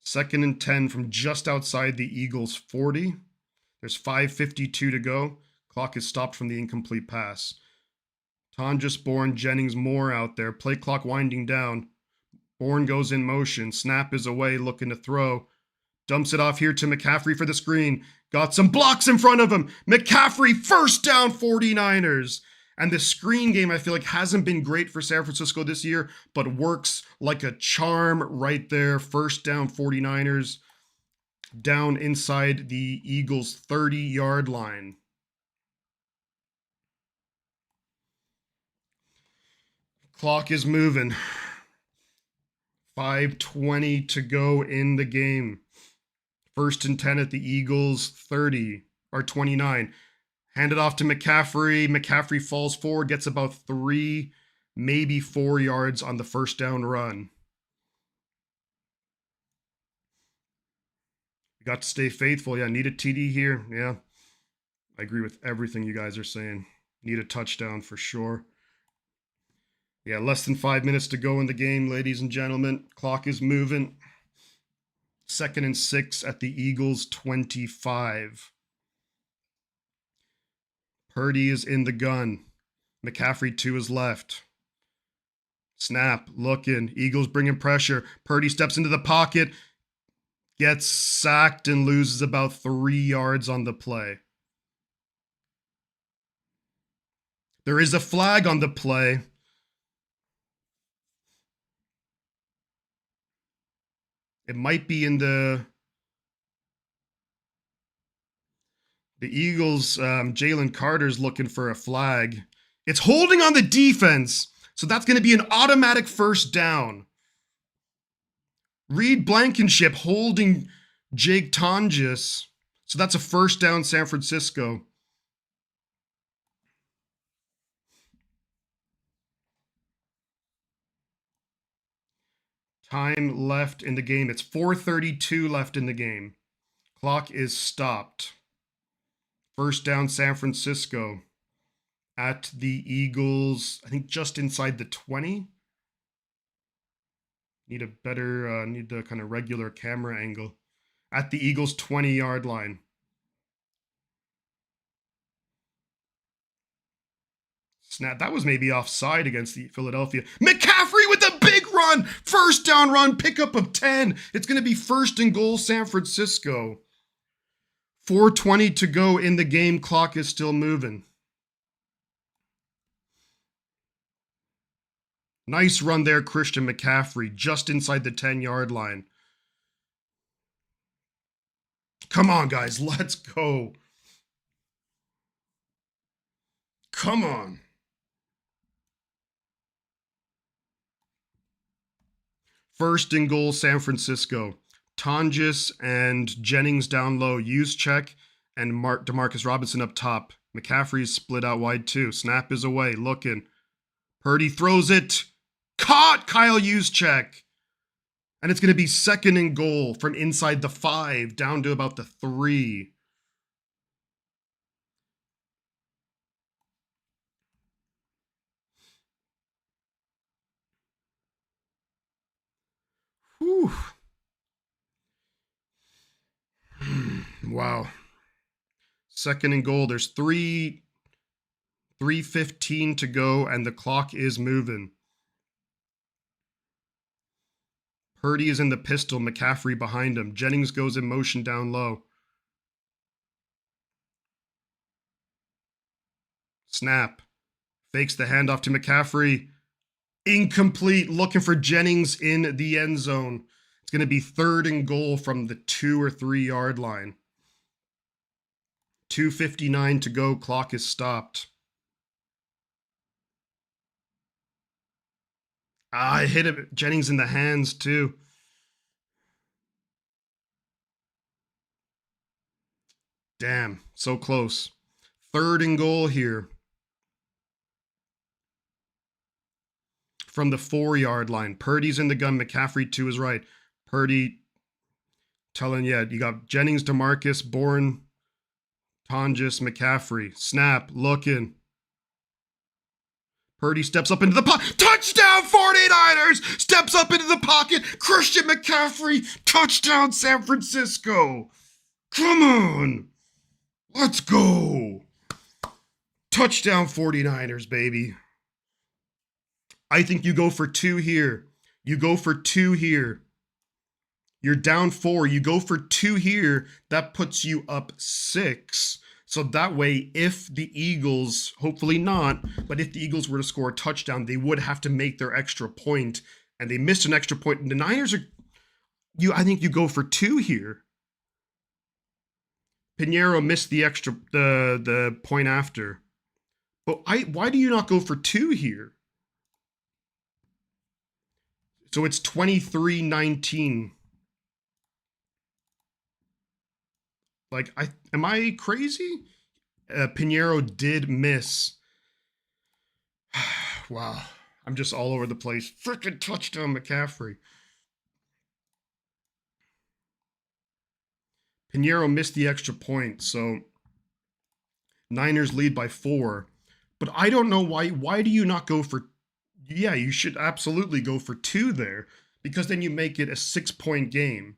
Speaker 1: 2nd and 10 from just outside the Eagles' 40. There's 5:52 to go. Clock is stopped from the incomplete pass. Tonjes, Bourne, Jennings, Moore out there. Play clock winding down. Bourne goes in motion. Snap is away, looking to throw. Dumps it off here to McCaffrey for the screen. Got some blocks in front of him. McCaffrey, first down 49ers. And the screen game, I feel like, hasn't been great for San Francisco this year, but works like a charm right there. First down 49ers. Down inside the Eagles' 30-yard line. Clock is moving. 5:20 to go in the game. First and 10 at the Eagles' 30 or 29. Hand it off to McCaffrey. McCaffrey falls forward, gets about 3, maybe 4 yards on the first down run. You got to stay faithful. Yeah, need a TD here. Yeah, I agree with everything you guys are saying. Need a touchdown for sure. Yeah, less than 5 minutes to go in the game, ladies and gentlemen. Clock is moving. 2nd and 6 at the Eagles' 25. Purdy is in the gun. McCaffrey to his left. Snap, looking. Eagles bringing pressure. Purdy steps into the pocket. Gets sacked and loses about 3 yards on the play. There is a flag on the play. It might be in the Eagles. Jalen Carter's looking for a flag. It's holding on the defense. So that's going to be an automatic first down. Reed Blankenship holding Jake Tonjes. So that's a first down, San Francisco. Time left in the game. It's 4:32 left in the game. Clock is stopped. First down, San Francisco. At the Eagles, I think just inside the 20. Need the kind of regular camera angle. At the Eagles' 20-yard line. Snap. That was maybe offside against the Philadelphia. McCaffrey with a big run. First down run, pickup of 10. It's going to be first and goal, San Francisco. 4:20 to go in the game. Clock is still moving. Nice run there, Christian McCaffrey, just inside the 10-yard line. Come on, guys, let's go. Come on. First and goal, San Francisco. Tonjes and Jennings down low. Use check and Demarcus Robinson up top. McCaffrey is split out wide too. Snap is away. Looking. Purdy throws it. Caught Kyle Juszczyk. And it's going to be second and goal from inside the 5 down to about the 3. Whew. Wow. Second and goal. There's 3:15 to go, and the clock is moving. Purdy is in the pistol. McCaffrey behind him. Jennings goes in motion down low. Snap. Fakes the handoff to McCaffrey. Incomplete. Looking for Jennings in the end zone. It's going to be third and goal from the 2 or 3 yard line. 2:59 to go. Clock is stopped. I hit it. Jennings in the hands too. Damn, so close. Third and goal here. From the 4 yard line. Purdy's in the gun. McCaffrey to his right. Purdy telling you got Jennings, DeMarcus, Bourne, Tonjes, McCaffrey. Snap, looking. Purdy steps up into the pocket. Touchdown 49ers! Steps up into the pocket. Christian McCaffrey. Touchdown San Francisco. Come on. Let's go. Touchdown 49ers, baby. I think you go for 2 here. You go for 2 here. You're down 4. You go for 2 here. That puts you up 6. So that way, if the Eagles, hopefully not, but if the Eagles were to score a touchdown, they would have to make their extra point, and they missed an extra point. And the Niners are, I think you go for 2 here. Pinheiro missed the point after. But why do you not go for 2 here? So it's 23-19. Like, am I crazy? Pinheiro did miss. Wow. I'm just all over the place. Freaking touchdown, McCaffrey. Pinheiro missed the extra point, so Niners lead by 4. But I don't know why. Why do you not go for... Yeah, you should absolutely go for 2 there, because then you make it a 6-point game.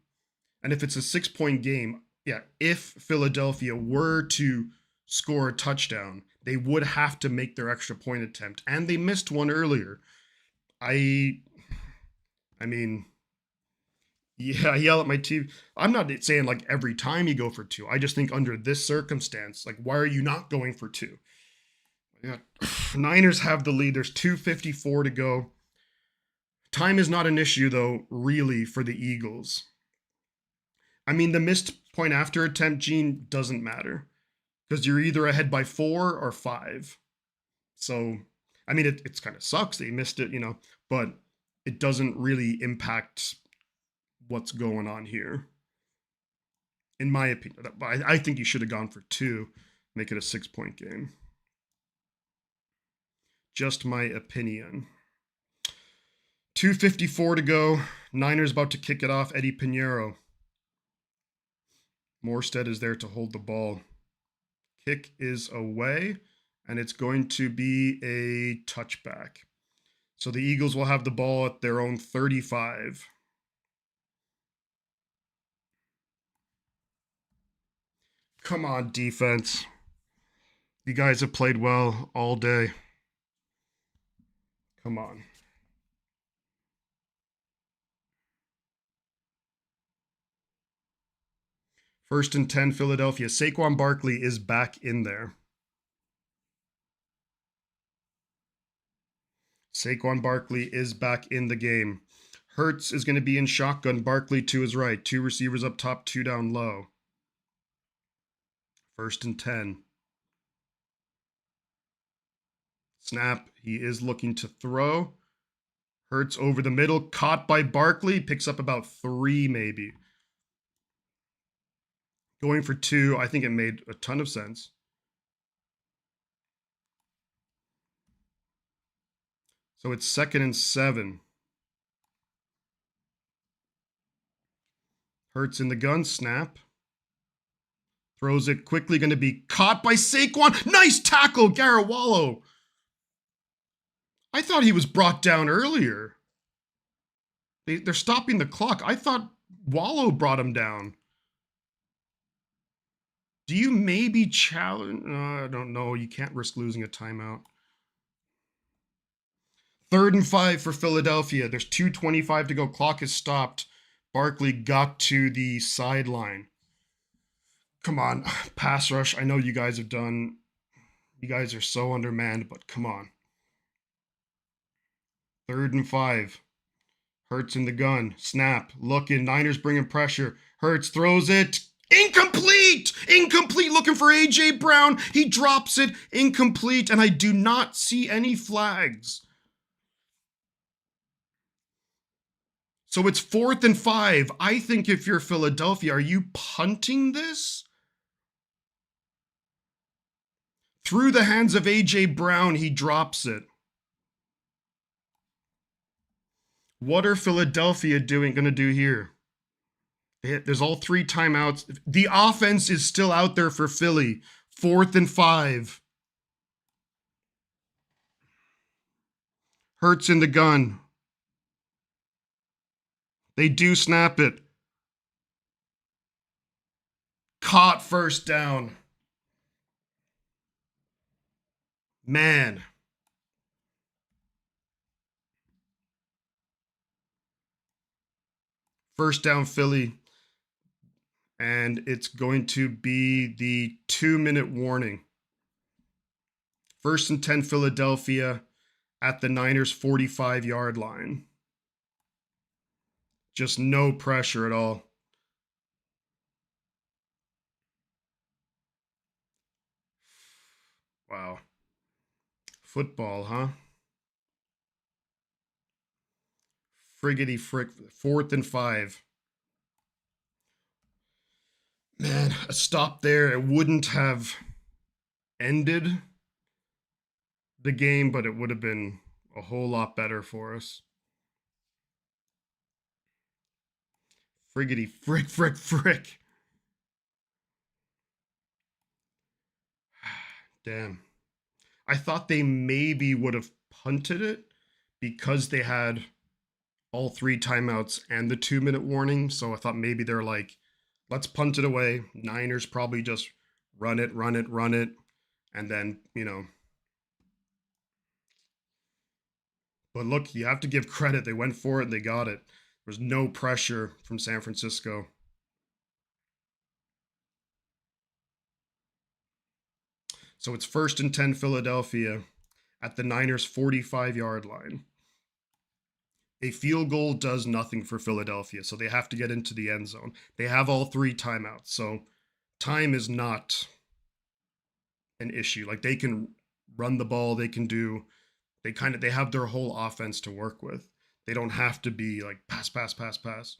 Speaker 1: And if it's a 6-point game, yeah, if Philadelphia were to score a touchdown, they would have to make their extra point attempt. And they missed one earlier. I mean, yeah, I yell at my team. I'm not saying like every time you go for 2. I just think under this circumstance, like, why are you not going for 2? Yeah, Niners have the lead. There's 2:54 to go. Time is not an issue, though, really, for the Eagles. I mean, the missed point after attempt, Gene, doesn't matter, because you're either ahead by 4 or 5. So, I mean, it's kind of sucks that you missed it, but it doesn't really impact what's going on here, in my opinion. I think you should have gone for 2, make it a 6-point game. Just my opinion. 2:54 to go. Niners about to kick it off. Eddie Pinheiro. Morstead is there to hold the ball. Kick is away, and it's going to be a touchback. So the Eagles will have the ball at their own 35. Come on, defense. You guys have played well all day. Come on. First and 10, Philadelphia. Saquon Barkley is back in there. Saquon Barkley is back in the game. Hurts is going to be in shotgun. Barkley to his right. 2 receivers up top, 2 down low. First and 10. Snap. He is looking to throw. Hurts over the middle. Caught by Barkley. Picks up about 3 maybe. Going for 2. I think it made a ton of sense. So it's 2nd and 7. Hurts in the gun. Snap. Throws it quickly. Going to be caught by Saquon. Nice tackle, Garawolo. I thought he was brought down earlier. They're stopping the clock. I thought Wallow brought him down. Do you maybe challenge? I don't know. You can't risk losing a timeout. 3rd and 5 for Philadelphia. There's 2:25 to go. Clock is stopped. Barkley got to the sideline. Come on. Pass rush. I know you guys have done. You guys are so undermanned, but come on. 3rd and 5. Hurts in the gun. Snap. Looking. Niners bringing pressure. Hurts throws it. Incomplete! Incomplete, looking for A.J. Brown. He drops it. Incomplete, and I do not see any flags. So it's 4th and 5. I think if you're Philadelphia, are you punting this? Through the hands of A.J. Brown, he drops it. What are Philadelphia going to do here? There's all 3 timeouts. The offense is still out there for Philly. 4th and 5. Hurts in the gun. They do snap it. Caught, first down. Man. First down, Philly. And it's going to be the 2-minute warning. First and 10, Philadelphia at the Niners' 45-yard line. Just no pressure at all. Wow. Football, huh? Friggity frick. 4th and 5. Man, a stop there. It wouldn't have ended the game, but it would have been a whole lot better for us. Friggity frick, frick, frick. Damn. I thought they maybe would have punted it because they had all 3 timeouts and the 2-minute warning. So I thought maybe they're like, let's punt it away. Niners probably just run it, run it, run it. And then, But look, you have to give credit. They went for it and they got it. There was no pressure from San Francisco. So it's 1st and 10 Philadelphia at the Niners' 45-yard line. A field goal does nothing for Philadelphia, so they have to get into the end zone. They have all 3 timeouts, so time is not an issue. Like they can run the ball, they have their whole offense to work with. They don't have to be like pass, pass, pass, pass.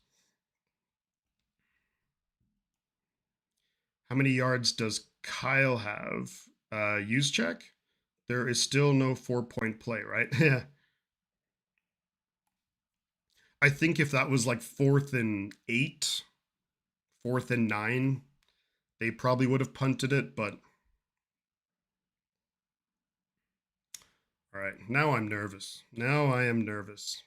Speaker 1: How many yards does Kyle have? Use check? There is still no 4-point play, right? Yeah. I think if that was like 4th and 8, 4th and 9, they probably would have punted it, but all right, now I'm nervous. Now I am nervous.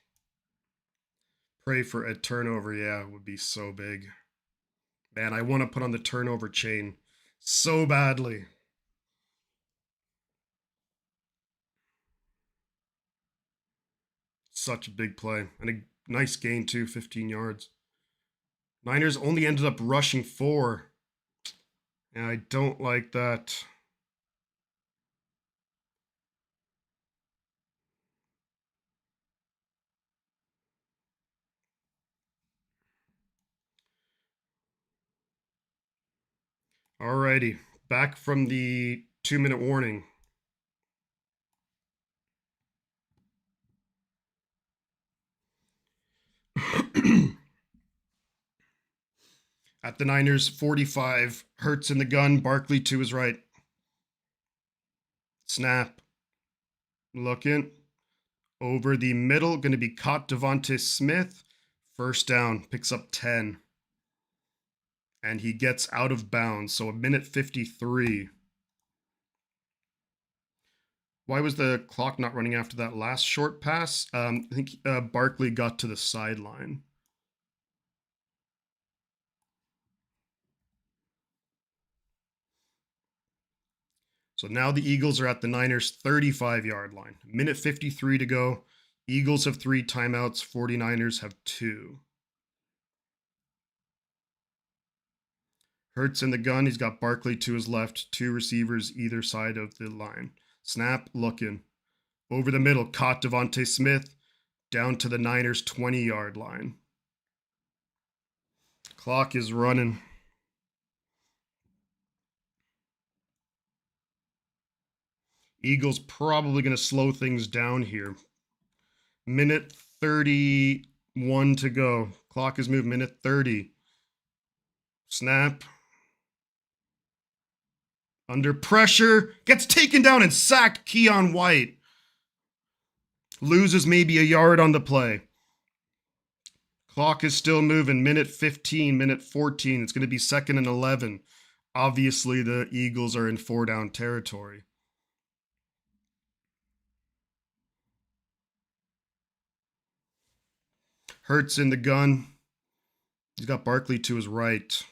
Speaker 1: Pray for a turnover, yeah, would be so big. Man, I want to put on the turnover chain so badly. Such a big play. And a nice gain, too, 15 yards. Niners only ended up rushing 4. And I don't like that. Alrighty, back from the 2-minute warning. At the Niners 45, Hurts in the gun, Barkley to his right. Snap. Looking. Over the middle, going to be caught Devontae Smith. First down, picks up 10. And he gets out of bounds, so a minute 53. Why was the clock not running after that last short pass? I think Barkley got to the sideline. So now the Eagles are at the Niners' 35-yard line. Minute 53 to go. Eagles have 3 timeouts. 49ers have 2. Hurts in the gun. He's got Barkley to his left. 2 receivers either side of the line. Snap, looking. Over the middle, caught Devontae Smith. Down to the Niners' 20-yard line. Clock is running. Eagles probably going to slow things down here. Minute 31 to go. Clock is moved. Minute 30. Snap. Under pressure. Gets taken down and sacked. Keon White. Loses maybe a yard on the play. Clock is still moving. Minute 15. Minute 14. It's going to be 2nd and 11. Obviously, the Eagles are in 4-down territory. Hurts in the gun. He's got Barkley to his right.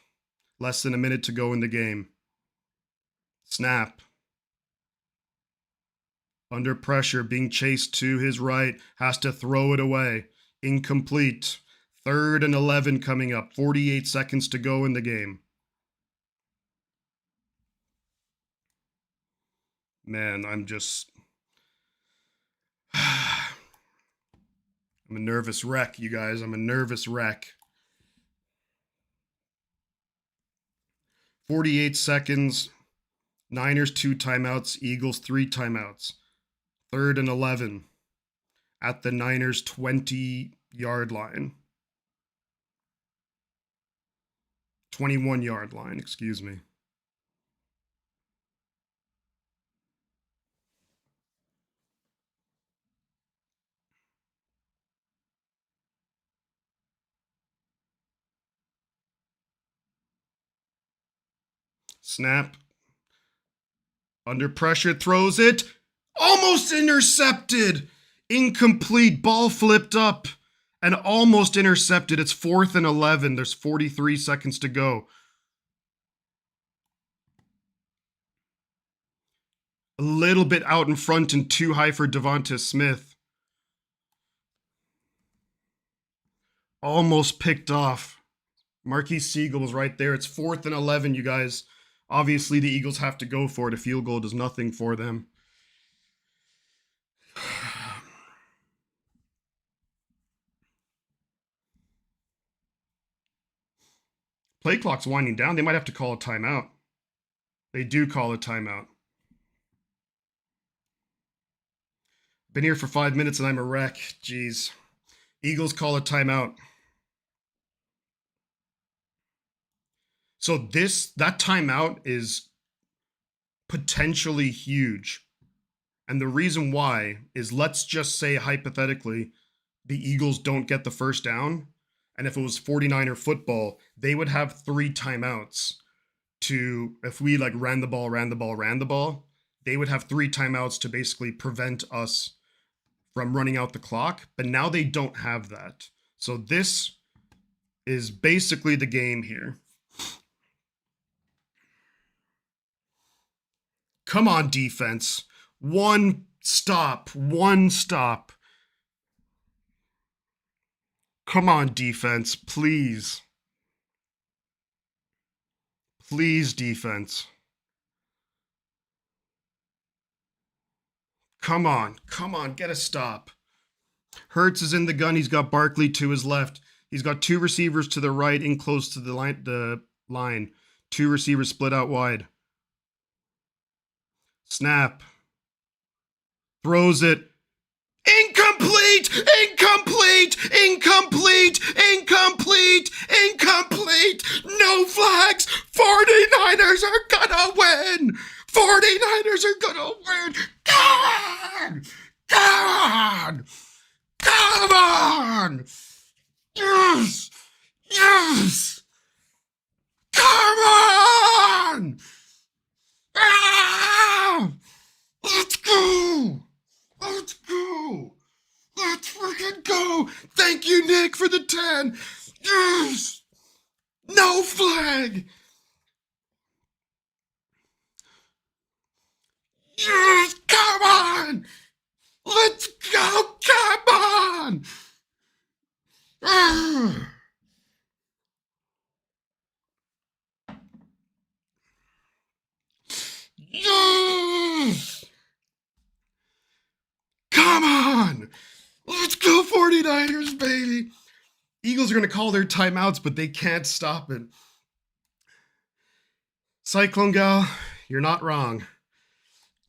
Speaker 1: Less than a minute to go in the game. Snap. Under pressure, being chased to his right, has to throw it away. Incomplete. 3rd and 11 coming up. 48 seconds to go in the game. Man, I'm a nervous wreck, you guys. I'm a nervous wreck. 48 seconds. Niners 2 timeouts. Eagles 3 timeouts. 3rd and 11 at the Niners 20-yard line. 21-yard line, excuse me. Snap. Under pressure, throws it. Almost intercepted. Incomplete. Ball flipped up and almost intercepted. It's 4th and 11. There's 43 seconds to go. A little bit out in front and too high for Devonta Smith. Almost picked off. Marquise Siegel was right there. It's 4th and 11, you guys. Obviously, the Eagles have to go for it. A field goal does nothing for them. Play clock's winding down. They might have to call a timeout. They do call a timeout. Been here for 5 minutes and I'm a wreck. Jeez. Eagles call a timeout. So that timeout is potentially huge. And the reason why is, let's just say hypothetically the Eagles don't get the first down. And if it was 49er football, they would have 3 timeouts to, if we like ran the ball, they would have 3 timeouts to basically prevent us from running out the clock. But now they don't have that. So this is basically the game here. Come on, defense. One stop. Come on, defense, please. Please, defense. Come on, get a stop. Hurts is in the gun. He's got Barkley to his left. He's got 2 receivers to the right in close to the line. 2 receivers split out wide. Snap. Throws it. Incomplete! No flags! 49ers are gonna win! 49ers are gonna win! Come on! Yes! Come on! Let's go! Let's freaking go! Thank you, Nick, for the 10. Yes! No flag! Yes! Come on! Let's go! Come on! Yes! Come on! Let's go 49ers, baby! Eagles are going to call their timeouts, but they can't stop it. Cyclone Gal, you're not wrong.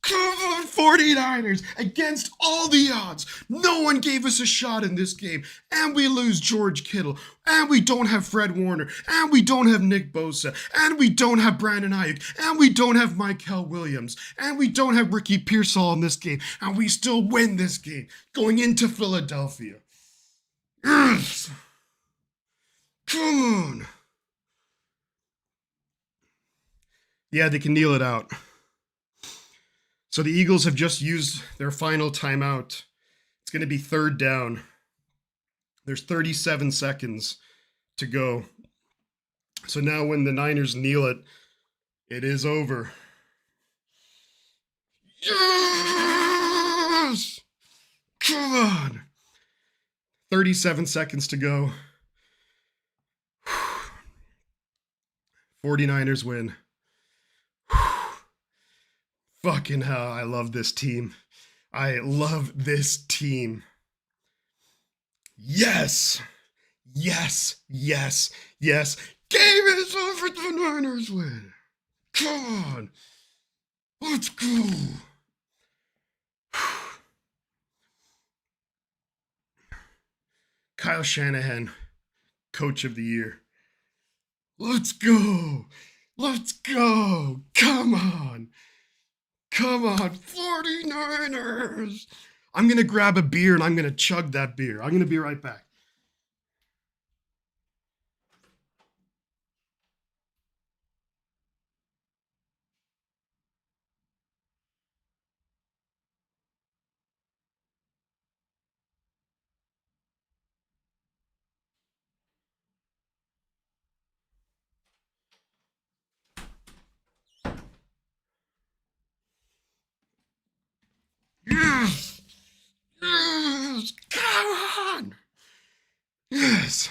Speaker 1: Come on, 49ers, against all the odds. No one gave us a shot in this game. And we lose George Kittle. And we don't have Fred Warner. And we don't have Nick Bosa. And we don't have Brandon Ayuk. And we don't have Michael Williams. And we don't have Ricky Pearsall in this game. And we still win this game going into Philadelphia. Yes! Come on. Yeah, they can kneel it out. So the Eagles have just used their final timeout. It's going to be 3rd down. There's 37 seconds to go. So now when the Niners kneel it, it is over. Yes! Come on. 37 seconds to go. 49ers win. Fucking hell, I love this team. I love this team. Yes! Yes! Yes! Yes! Game is over, the Niners win! Come on! Let's go! Kyle Shanahan, Coach of the Year. Let's go! Let's go! Come on! Come on, 49ers! I'm going to grab a beer and I'm going to chug that beer. I'm going to be right back. Yes! Yes! Come on! Yes!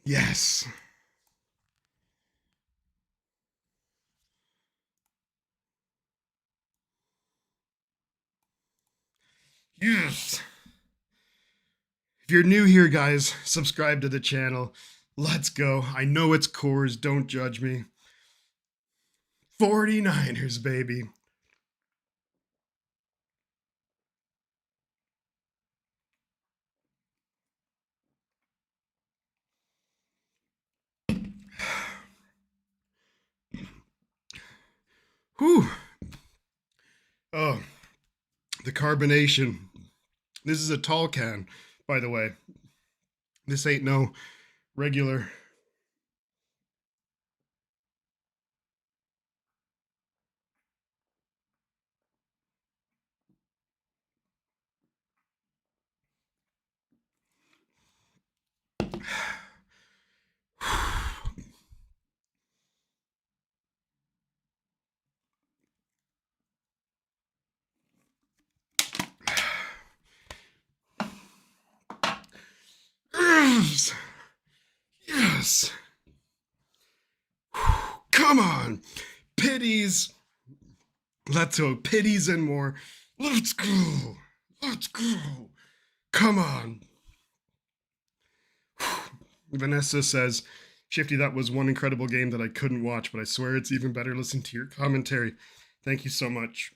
Speaker 1: Yes. Yes. If you're new here, guys, subscribe to the channel. Let's go. I know it's Coors. Don't judge me. 49ers, baby. Whew. Oh, the carbonation. This is a tall can, by the way. This ain't no regular. Yes. Yes. Come on. Pities. Let's go. Pities and more. Let's go. Let's go. Come on. Vanessa says, Shifty, that was one incredible game that I couldn't watch, but I swear it's even better listening to your commentary. Thank you so much.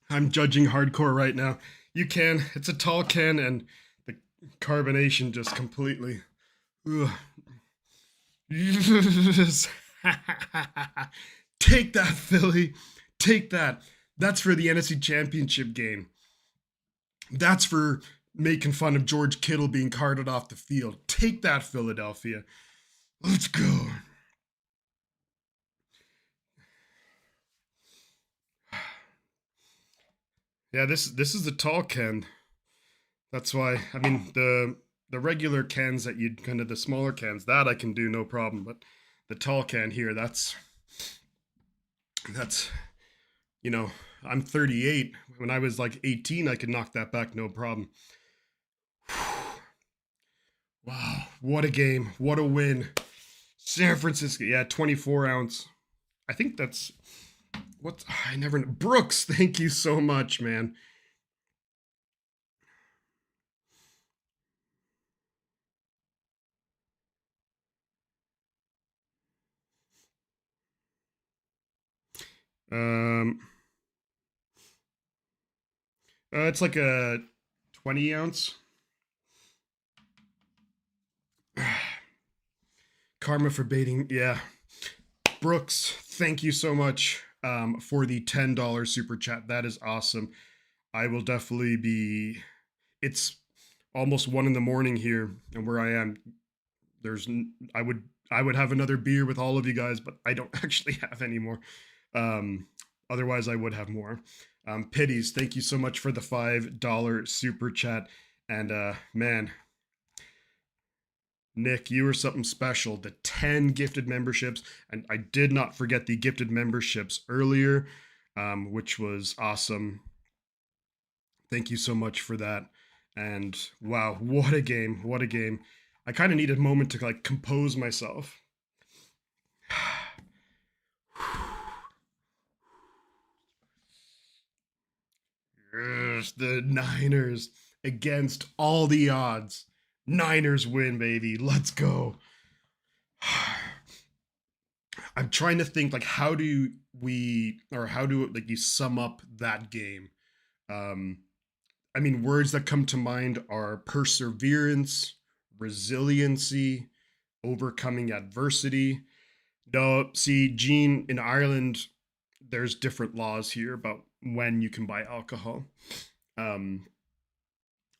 Speaker 1: I'm judging hardcore right now. You can. It's a tall can, and the carbonation just completely. Ugh. Yes. Take that, Philly. Take that. That's for the NFC Championship game. That's for making fun of George Kittle being carted off the field. Take that, Philadelphia. Let's go. Yeah, this is the tall can. That's why, I mean, the regular cans that you'd kind of the smaller cans, that I can do no problem, but the tall can here, that's you know, I'm 38. When I was like 18, I could knock that back no problem. Wow, what a game. What a win. San Francisco, yeah, 24 ounce. I think that's what I never know. Brooks, thank you so much, man. Um it's like a 20 ounce. Karma for baiting, yeah. Brooks, thank you so much for the $10 super chat. That is awesome. I will definitely be. It's almost 1 in the morning here, and where I am, there's. I would have another beer with all of you guys, but I don't actually have any more. Otherwise, I would have more. Pities, thank you so much for the $5 super chat. And man, Nick, you were something special. The 10 gifted memberships, and I did not forget the gifted memberships earlier, which was awesome. Thank you so much for that. And wow, what a game! What a game! I kind of need a moment to like compose myself. Yes, the Niners against all the odds. Niners win, baby. Let's go. I'm trying to think like how do we or how do like you sum up that game? Um I mean words that come to mind are perseverance, resiliency, overcoming adversity. No, see, Gene, in Ireland, there's different laws here about when you can buy alcohol. Um,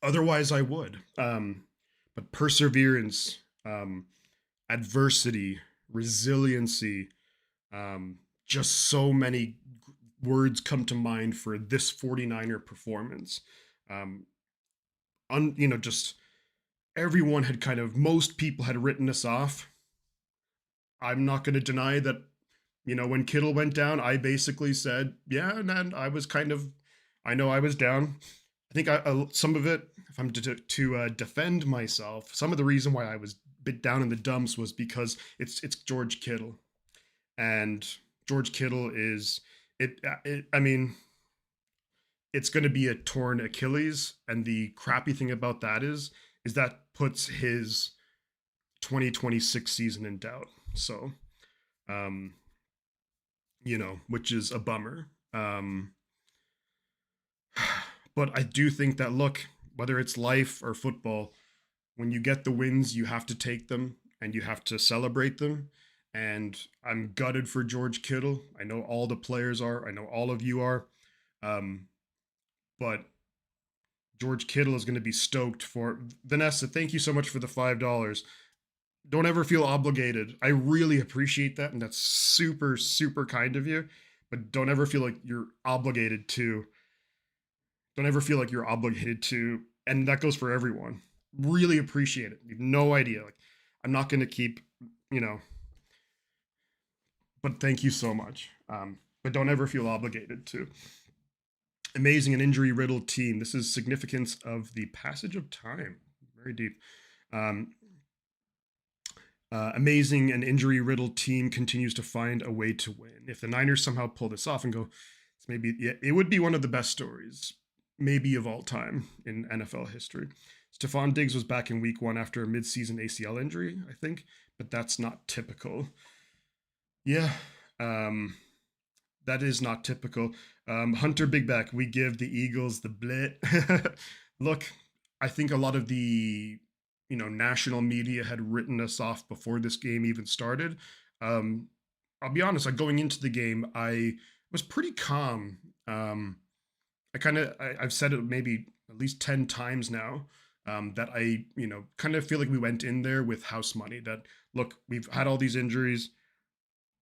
Speaker 1: Otherwise, I would. But perseverance, adversity, resiliency, just so many words come to mind for this 49er performance. Um, just everyone had kind of, most people had written us off. I'm not going to deny that, when Kittle went down, I basically said, yeah, and I was kind of, I know I was down. I think some of it, if I'm to defend myself, some of the reason why I was a bit down in the dumps was because it's George Kittle, and George Kittle is I mean, it's going to be a torn Achilles, and the crappy thing about that is that puts his 2026 season in doubt. So, um, which is a bummer. But I do think that look, whether it's life or football, when you get the wins, you have to take them and you have to celebrate them. And I'm gutted for George Kittle. I know all the players are. I know all of you are. Um, but George Kittle is going to be stoked for Vanessa. Thank you so much for the $5. Don't ever feel obligated. I really appreciate that, and that's super, super kind of you. But don't ever feel like you're obligated to. Don't ever feel like you're obligated to, and that goes for everyone. Really appreciate it. You have no idea. Like, I'm not going to keep, you know, but thank you so much. But don't ever feel obligated to. Amazing and injury riddled team. This is significance of the passage of time. Very deep. Um, Amazing and injury riddled team continues to find a way to win. If the Niners somehow pull this off and go, it's maybe yeah, it would be one of the best stories, maybe of all time in NFL history. Stephon Diggs was back in week 1 after a midseason ACL injury, I think, but that's not typical. Yeah, um, that is not typical. Hunter Bigback, we give the Eagles the blit. Look, I think a lot of the national media had written us off before this game even started. Um, I'll be honest, like going into the game, I was pretty calm. I've said it maybe at least 10 times now. That I, kind of feel like we went in there with house money. That look, we've had all these injuries,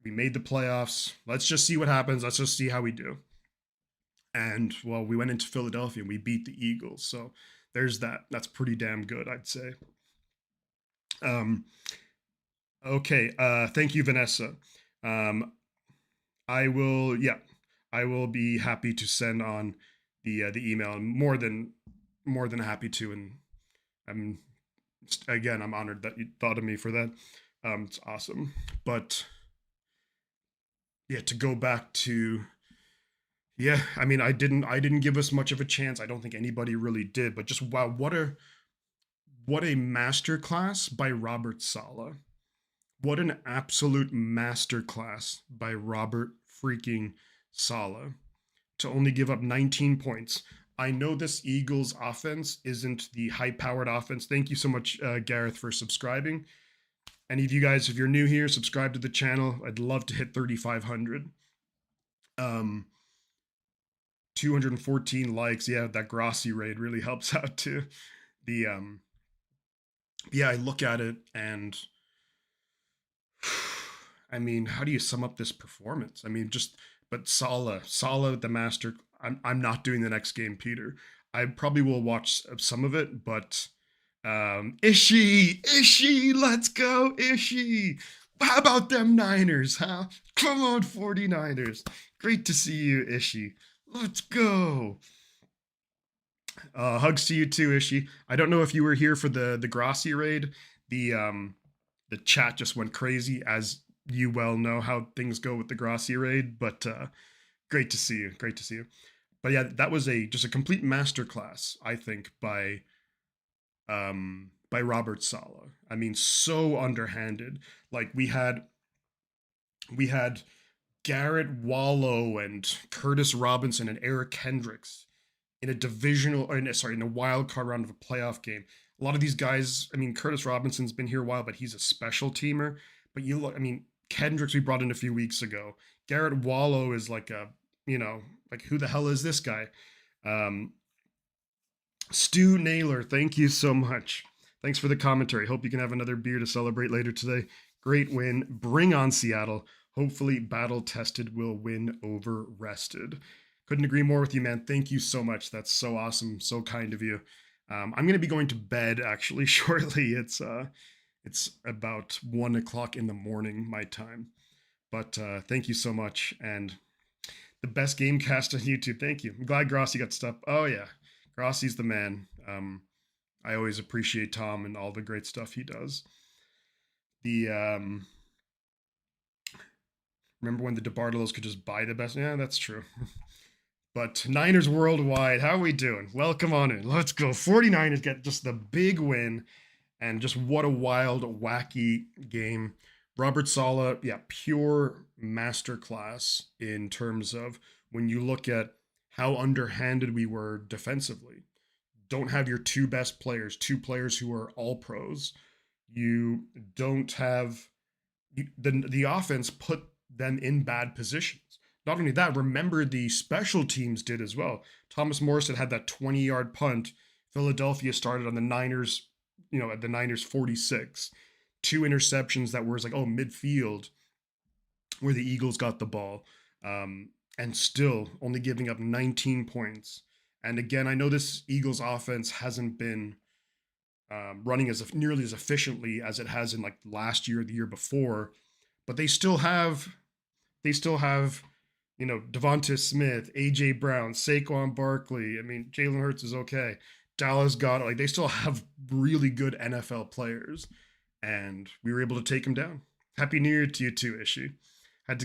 Speaker 1: we made the playoffs. Let's just see what happens. Let's just see how we do. And well, we went into Philadelphia and we beat the Eagles. So there's that. That's pretty damn good, I'd say. Um, okay. Thank you, Vanessa. Um, I will. Yeah, I will be happy to send on the email. I'm more than happy to, and I'm again I'm honored that you thought of me for that. It's awesome. But yeah, to go back to yeah, I mean, I didn't give us much of a chance. I don't think anybody really did. But just wow, what a masterclass by Robert Sala. What an absolute masterclass by Robert freaking Sala to only give up 19 points. I know this Eagles offense isn't the high powered offense. Thank you so much, Gareth, for subscribing. Any of you guys, if you're new here, subscribe to the channel. I'd love to hit 3,500. 214 likes. Yeah, that Grossi raid really helps out too. The yeah, I look at it and I mean, how do you sum up this performance? I mean, just but Sala, the master. I'm not doing the next game, Peter. I probably will watch some of it, but Ishi, let's go, Ishi. How about them Niners, huh? Come on, 49ers. Great to see you, Ishi. Let's go. Hugs to you too, Ishi. I don't know if you were here for the Grossi raid. The chat just went crazy, as you well know how things go with the Grossi raid. But great to see you. Great to see you. But yeah, that was a just a complete masterclass, I think, by Robert Sala. I mean, so underhanded. Like we had Garrett Wallow and Curtis Robinson and Eric Kendricks in a divisional, or in a wild card round of a playoff game. A lot of these guys, I mean, Curtis Robinson's been here a while, but he's a special teamer. But you look, I mean, Kendricks we brought in a few weeks ago. Garrett Wallow is like like who the hell is this guy? Um, Stu Naylor, thank you so much. Thanks for the commentary. Hope you can have another beer to celebrate later today. Great win. Bring on Seattle. Hopefully, battle tested will win over rested. Couldn't agree more with you, man. Thank you so much. That's so awesome. So kind of you. I'm gonna be going to bed actually shortly. It's about 1 o'clock in the morning my time. But thank you so much, and the best game cast on YouTube. Thank you. I'm glad Grossi got stuff. Oh yeah, Grossi's the man. I always appreciate Tom and all the great stuff he does. The remember when the DeBartolos could just buy the best? Yeah, that's true. But Niners worldwide, how are we doing? Welcome on in. Let's go. 49ers get just the big win, and just what a wild, wacky game. Robert Sala, yeah, pure masterclass in terms of when you look at how underhanded we were defensively. Don't have your two best players, two players who are all pros. You don't have the offense put them in bad positions. Not only that, remember the special teams did as well. Thomas Morrison had that 20-yard punt. Philadelphia started on the Niners, at the Niners 46. Two interceptions that were like, oh, midfield, where the Eagles got the ball, and still only giving up 19 points. And again, I know this Eagles offense hasn't been running as nearly as efficiently as it has in like last year or the year before, but they still have Devonta Smith, AJ Brown, Saquon Barkley. I mean, Jalen Hurts is okay. Dallas got like they still have really good NFL players, and we were able to take them down. Happy New Year to you too, Ishi.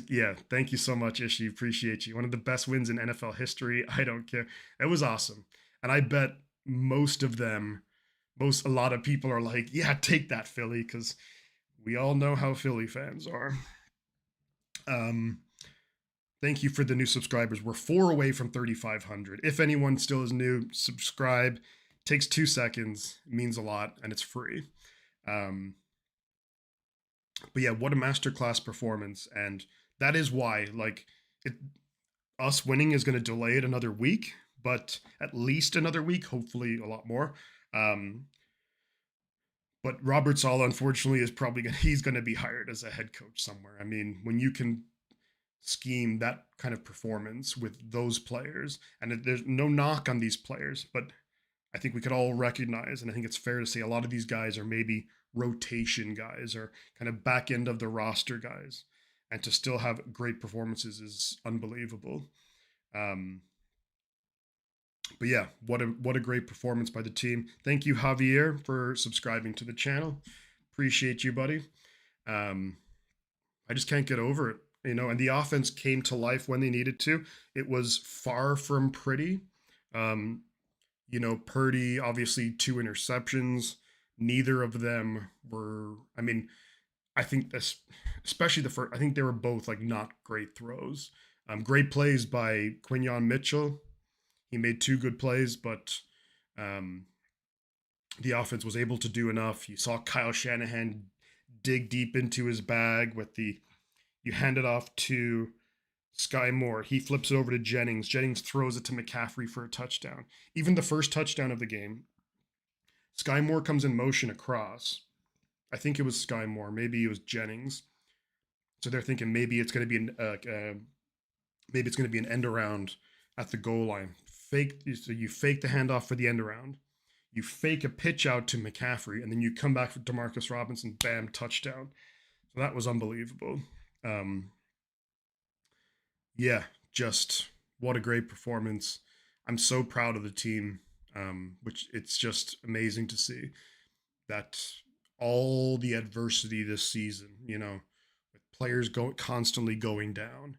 Speaker 1: Yeah, thank you so much, Ishi. Appreciate you. One of the best wins in NFL history. I don't care. It was awesome, and I bet a lot of people are like, yeah, take that, Philly, because we all know how Philly fans are. Um, Thank you for the new subscribers. We're 4 away from 3,500. If anyone still is new, subscribe. Takes 2 seconds, means a lot, and it's free. But yeah, what a masterclass performance, and that is why, like, us winning is going to delay it another week, but at least another week, hopefully a lot more. But Robert Sala, unfortunately, he's going to be hired as a head coach somewhere. I mean, when you can scheme that kind of performance with those players, and there's no knock on these players, but I think we could all recognize, and I think it's fair to say, a lot of these guys are maybe rotation guys or kind of back end of the roster guys, and to still have great performances is unbelievable. Um, but yeah, what a great performance by the team. Thank you, Javier, for subscribing to the channel. Appreciate you, buddy. Um, I just can't get over it, and the offense came to life when they needed to. It was far from pretty. Um, Purdy, obviously 2 interceptions. Neither of them were, I mean, I think this, especially the first, I think they were both like not great throws. Great plays by Quinyon Mitchell. He made 2 good plays, but um, the offense was able to do enough. You saw Kyle Shanahan dig deep into his bag with you hand it off to Sky Moore. He flips it over to Jennings. Jennings throws it to McCaffrey for a touchdown. Even the first touchdown of the game, Sky Moore comes in motion across. I think it was Sky Moore. Maybe it was Jennings. So they're thinking maybe it's going to be an end around at the goal line. So you fake the handoff for the end around. You fake a pitch out to McCaffrey, and then you come back for Demarcus Robinson, bam, touchdown. So that was unbelievable. Um, yeah, just what a great performance. I'm so proud of the team, which it's just amazing to see that all the adversity this season, with players constantly going down,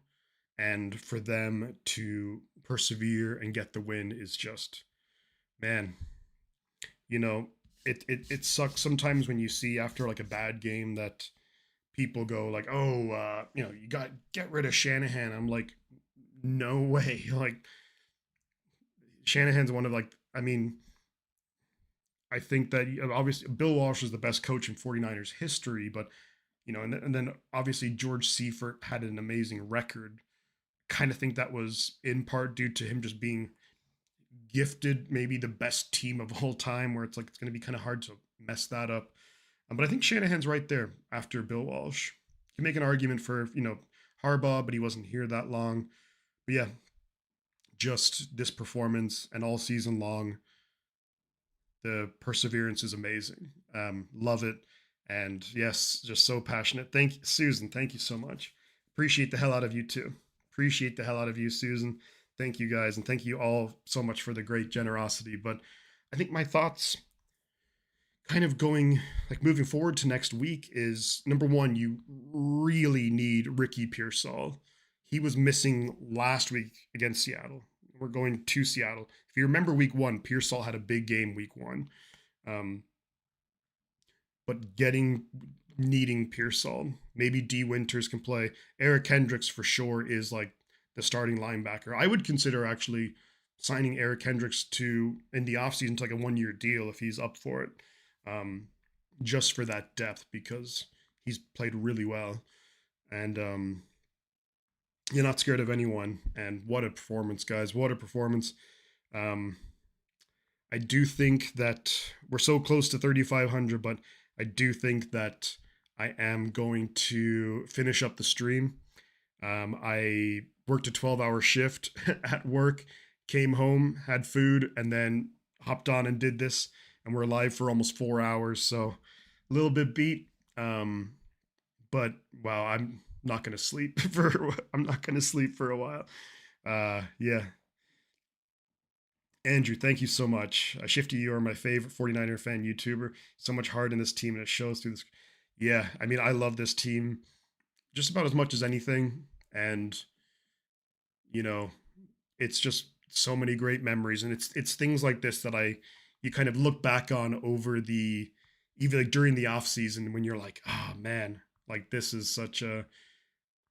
Speaker 1: and for them to persevere and get the win is just, man, you know, it sucks sometimes when you see after like a bad game that people go like, oh, you got get rid of Shanahan. I'm like, no way. Like Shanahan's one of like, I mean, I think that obviously Bill Walsh is the best coach in 49ers history, but and then obviously George Seifert had an amazing record. Kind of think that was in part due to him just being gifted maybe the best team of all time, where it's like it's going to be kind of hard to mess that up. But I think Shanahan's right there after Bill Walsh. You can make an argument for Harbaugh, but he wasn't here that long. But yeah, just this performance and all season long, the perseverance is amazing. Love it. And yes, just so passionate. Thank you, Susan. Thank you so much. Appreciate the hell out of you too. Appreciate the hell out of you, Susan. Thank you guys. And thank you all so much for the great generosity. But I think my thoughts kind of going like moving forward to next week is number one, you really need Ricky Pearsall. He was missing last week against Seattle. We're going to Seattle. If you remember week one, Pearsall had a big game week one. But needing Pearsall, maybe D Winters can play. Eric Hendricks for sure is like the starting linebacker. I would consider actually signing Eric Hendricks in the offseason to like a 1-year deal if he's up for it. Just for that depth, because he's played really well. And you're not scared of anyone. And what a performance, guys. What a performance. I do think that we're so close to 3,500, but I do think that I am going to finish up the stream. I worked a 12-hour shift at work, came home, had food, and then hopped on and did this. And we're live for almost 4 hours, so a little bit beat. But wow, I'm not gonna sleep for a while. Yeah. Andrew, thank you so much. Shifty, you are my favorite 49er fan YouTuber. So much heart in this team, and it shows through this. Yeah, I mean, I love this team just about as much as anything. And, it's just so many great memories. And it's things like this that you kind of look back on over even like during the off season when you're like, oh man, like this is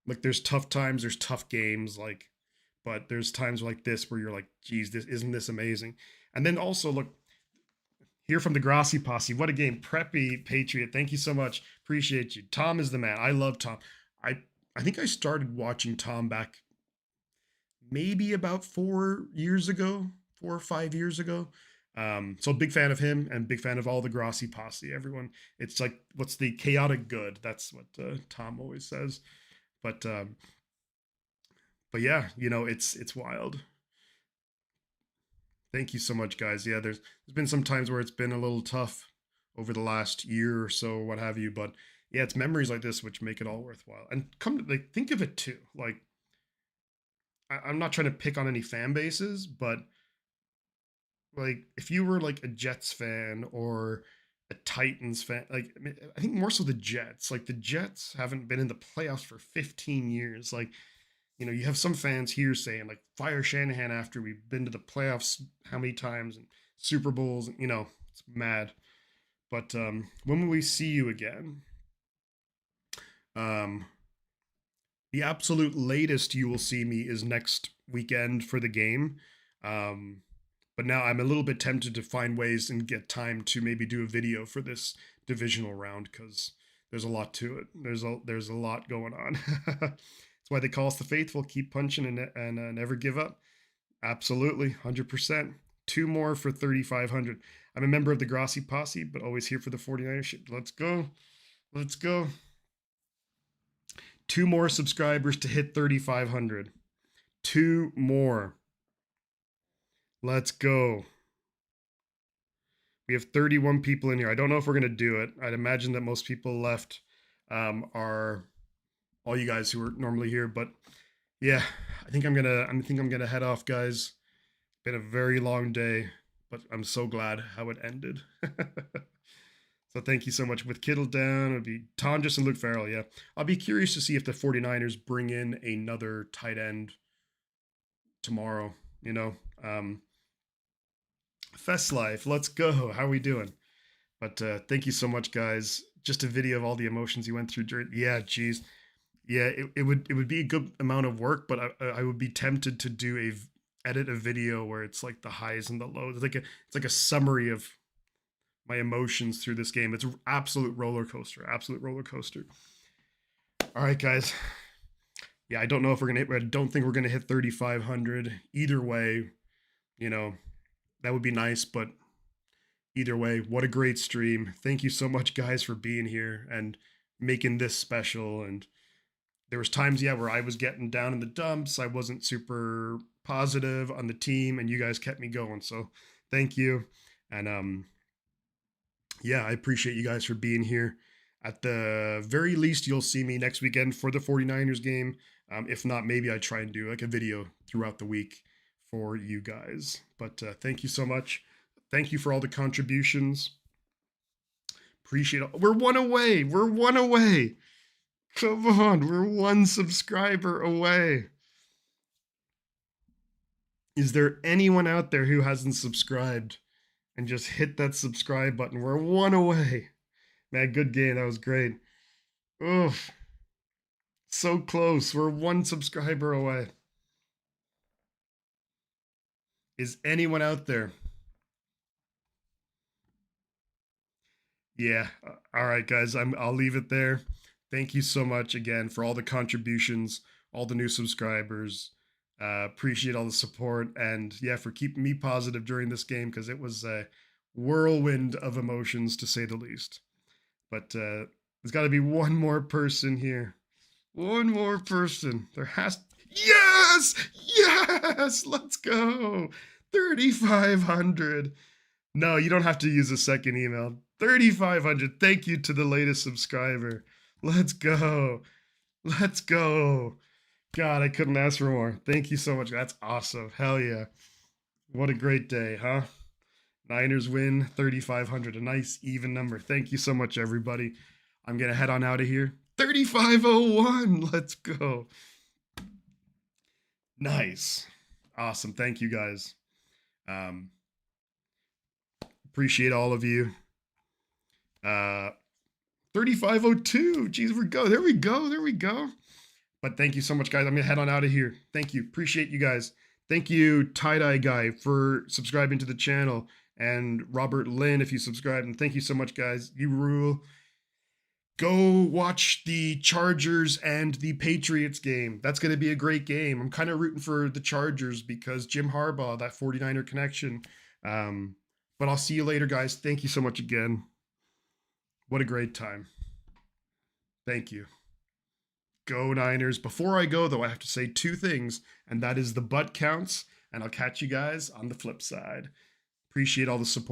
Speaker 1: like there's tough times, there's tough games, like, but there's times like this where you're like, geez, isn't this amazing? And then also look here from the Grassi Posse. What a game. Preppy Patriot. Thank you so much. Appreciate you. Tom is the man. I love Tom. I think I started watching Tom back maybe about 4 or 5 years ago. So big fan of him and big fan of all the Grassi Posse. Everyone, it's like, what's the chaotic good? That's what Tom always says. But yeah, it's wild. Thank you so much, guys. Yeah, there's been some times where it's been a little tough over the last year or so, what have you. But yeah, it's memories like this which make it all worthwhile. And come to like think of it too. Like I'm not trying to pick on any fan bases, but like if you were like a Jets fan or a Titans fan, like I think more so the Jets. Like the Jets haven't been in the playoffs for 15 years. Like you have some fans here saying like fire Shanahan after we've been to the playoffs how many times and Super Bowls. It's mad. But when will we see you again? Um, the absolute latest you will see me is next weekend for the game. Um, but now I'm a little bit tempted to find ways and get time to maybe do a video for this divisional round because there's a lot to it. There's a lot going on. That's why they call us the faithful. Keep punching and never give up. Absolutely, 100%. Two more for 3,500. I'm a member of the Grassi Posse, but always here for the 49ers shit. Let's go. Let's go. Two more subscribers to hit 3,500. Two more. Let's go. We have 31 people in here. I don't know if we're going to do it. I'd imagine that most people left are all you guys who are normally here, but yeah, I think I'm gonna head off, guys. Been a very long day, but I'm so glad how it ended. So thank you so much. With Kittle down, it'd be Tonjes and Luke Farrell. Yeah, I'll be curious to see if the 49ers bring in another tight end tomorrow. You know, Fest Life, let's go. How are we doing? But thank you so much, guys. Just a video of all the emotions you went through during. Yeah, geez. Yeah, it would be a good amount of work, but I would be tempted to do edit a video where it's like the highs and the lows. It's like a summary of my emotions through this game. It's an absolute roller coaster. Absolute roller coaster. All right, guys. Yeah, I don't know if we're gonna hit. I don't think we're gonna hit 3,500. Either way, you know, that would be nice, but either way, what a great stream. Thank you so much, guys, for being here and making this special. And there was times, yeah, where I was getting down in the dumps. I wasn't super positive on the team, and you guys kept me going. So thank you. And yeah, I appreciate you guys for being here. At the very least, you'll see me next weekend for the 49ers game. If not, maybe I try and do like a video throughout the week for you guys. But thank you so much. Thank you for all the contributions. Appreciate it. We're one away. We're one away. Come on. We're one subscriber away. Is there anyone out there who hasn't subscribed? And just hit that subscribe button. We're one away. Man, good game. That was great. Oof. So close. We're one subscriber away. Is anyone out there? Yeah. All right, guys. I'll leave it there. Thank you so much again for all the contributions, all the new subscribers. Appreciate all the support, and yeah, for keeping me positive during this game, because it was a whirlwind of emotions to say the least. But there's got to be one more person here. One more person. There has. Yes! Yes! Let's go! 3,500. No, you don't have to use a second email. 3,500. Thank you to the latest subscriber. Let's go. Let's go. God, I couldn't ask for more. Thank you so much. That's awesome. Hell yeah. What a great day, huh? Niners win 3,500. A nice even number. Thank you so much, everybody. I'm going to head on out of here. 3,501. Let's go. Nice. Awesome. Thank you, guys. Appreciate all of you. 3,502. Jeez, we go. There we go. There we go. But thank you so much, guys. I'm going to head on out of here. Thank you. Appreciate you guys. Thank you, Tie-Dye Guy, for subscribing to the channel. And Robert Lynn, if you subscribed. And thank you so much, guys. You rule. Go watch the Chargers and the Patriots game. That's going to be a great game. I'm kind of rooting for the Chargers because Jim Harbaugh, that 49er connection. But I'll see you later, guys. Thank you so much again. What a great time. Thank you. Go Niners. Before I go, though, I have to say two things, and that is the butt counts, and I'll catch you guys on the flip side. Appreciate all the support.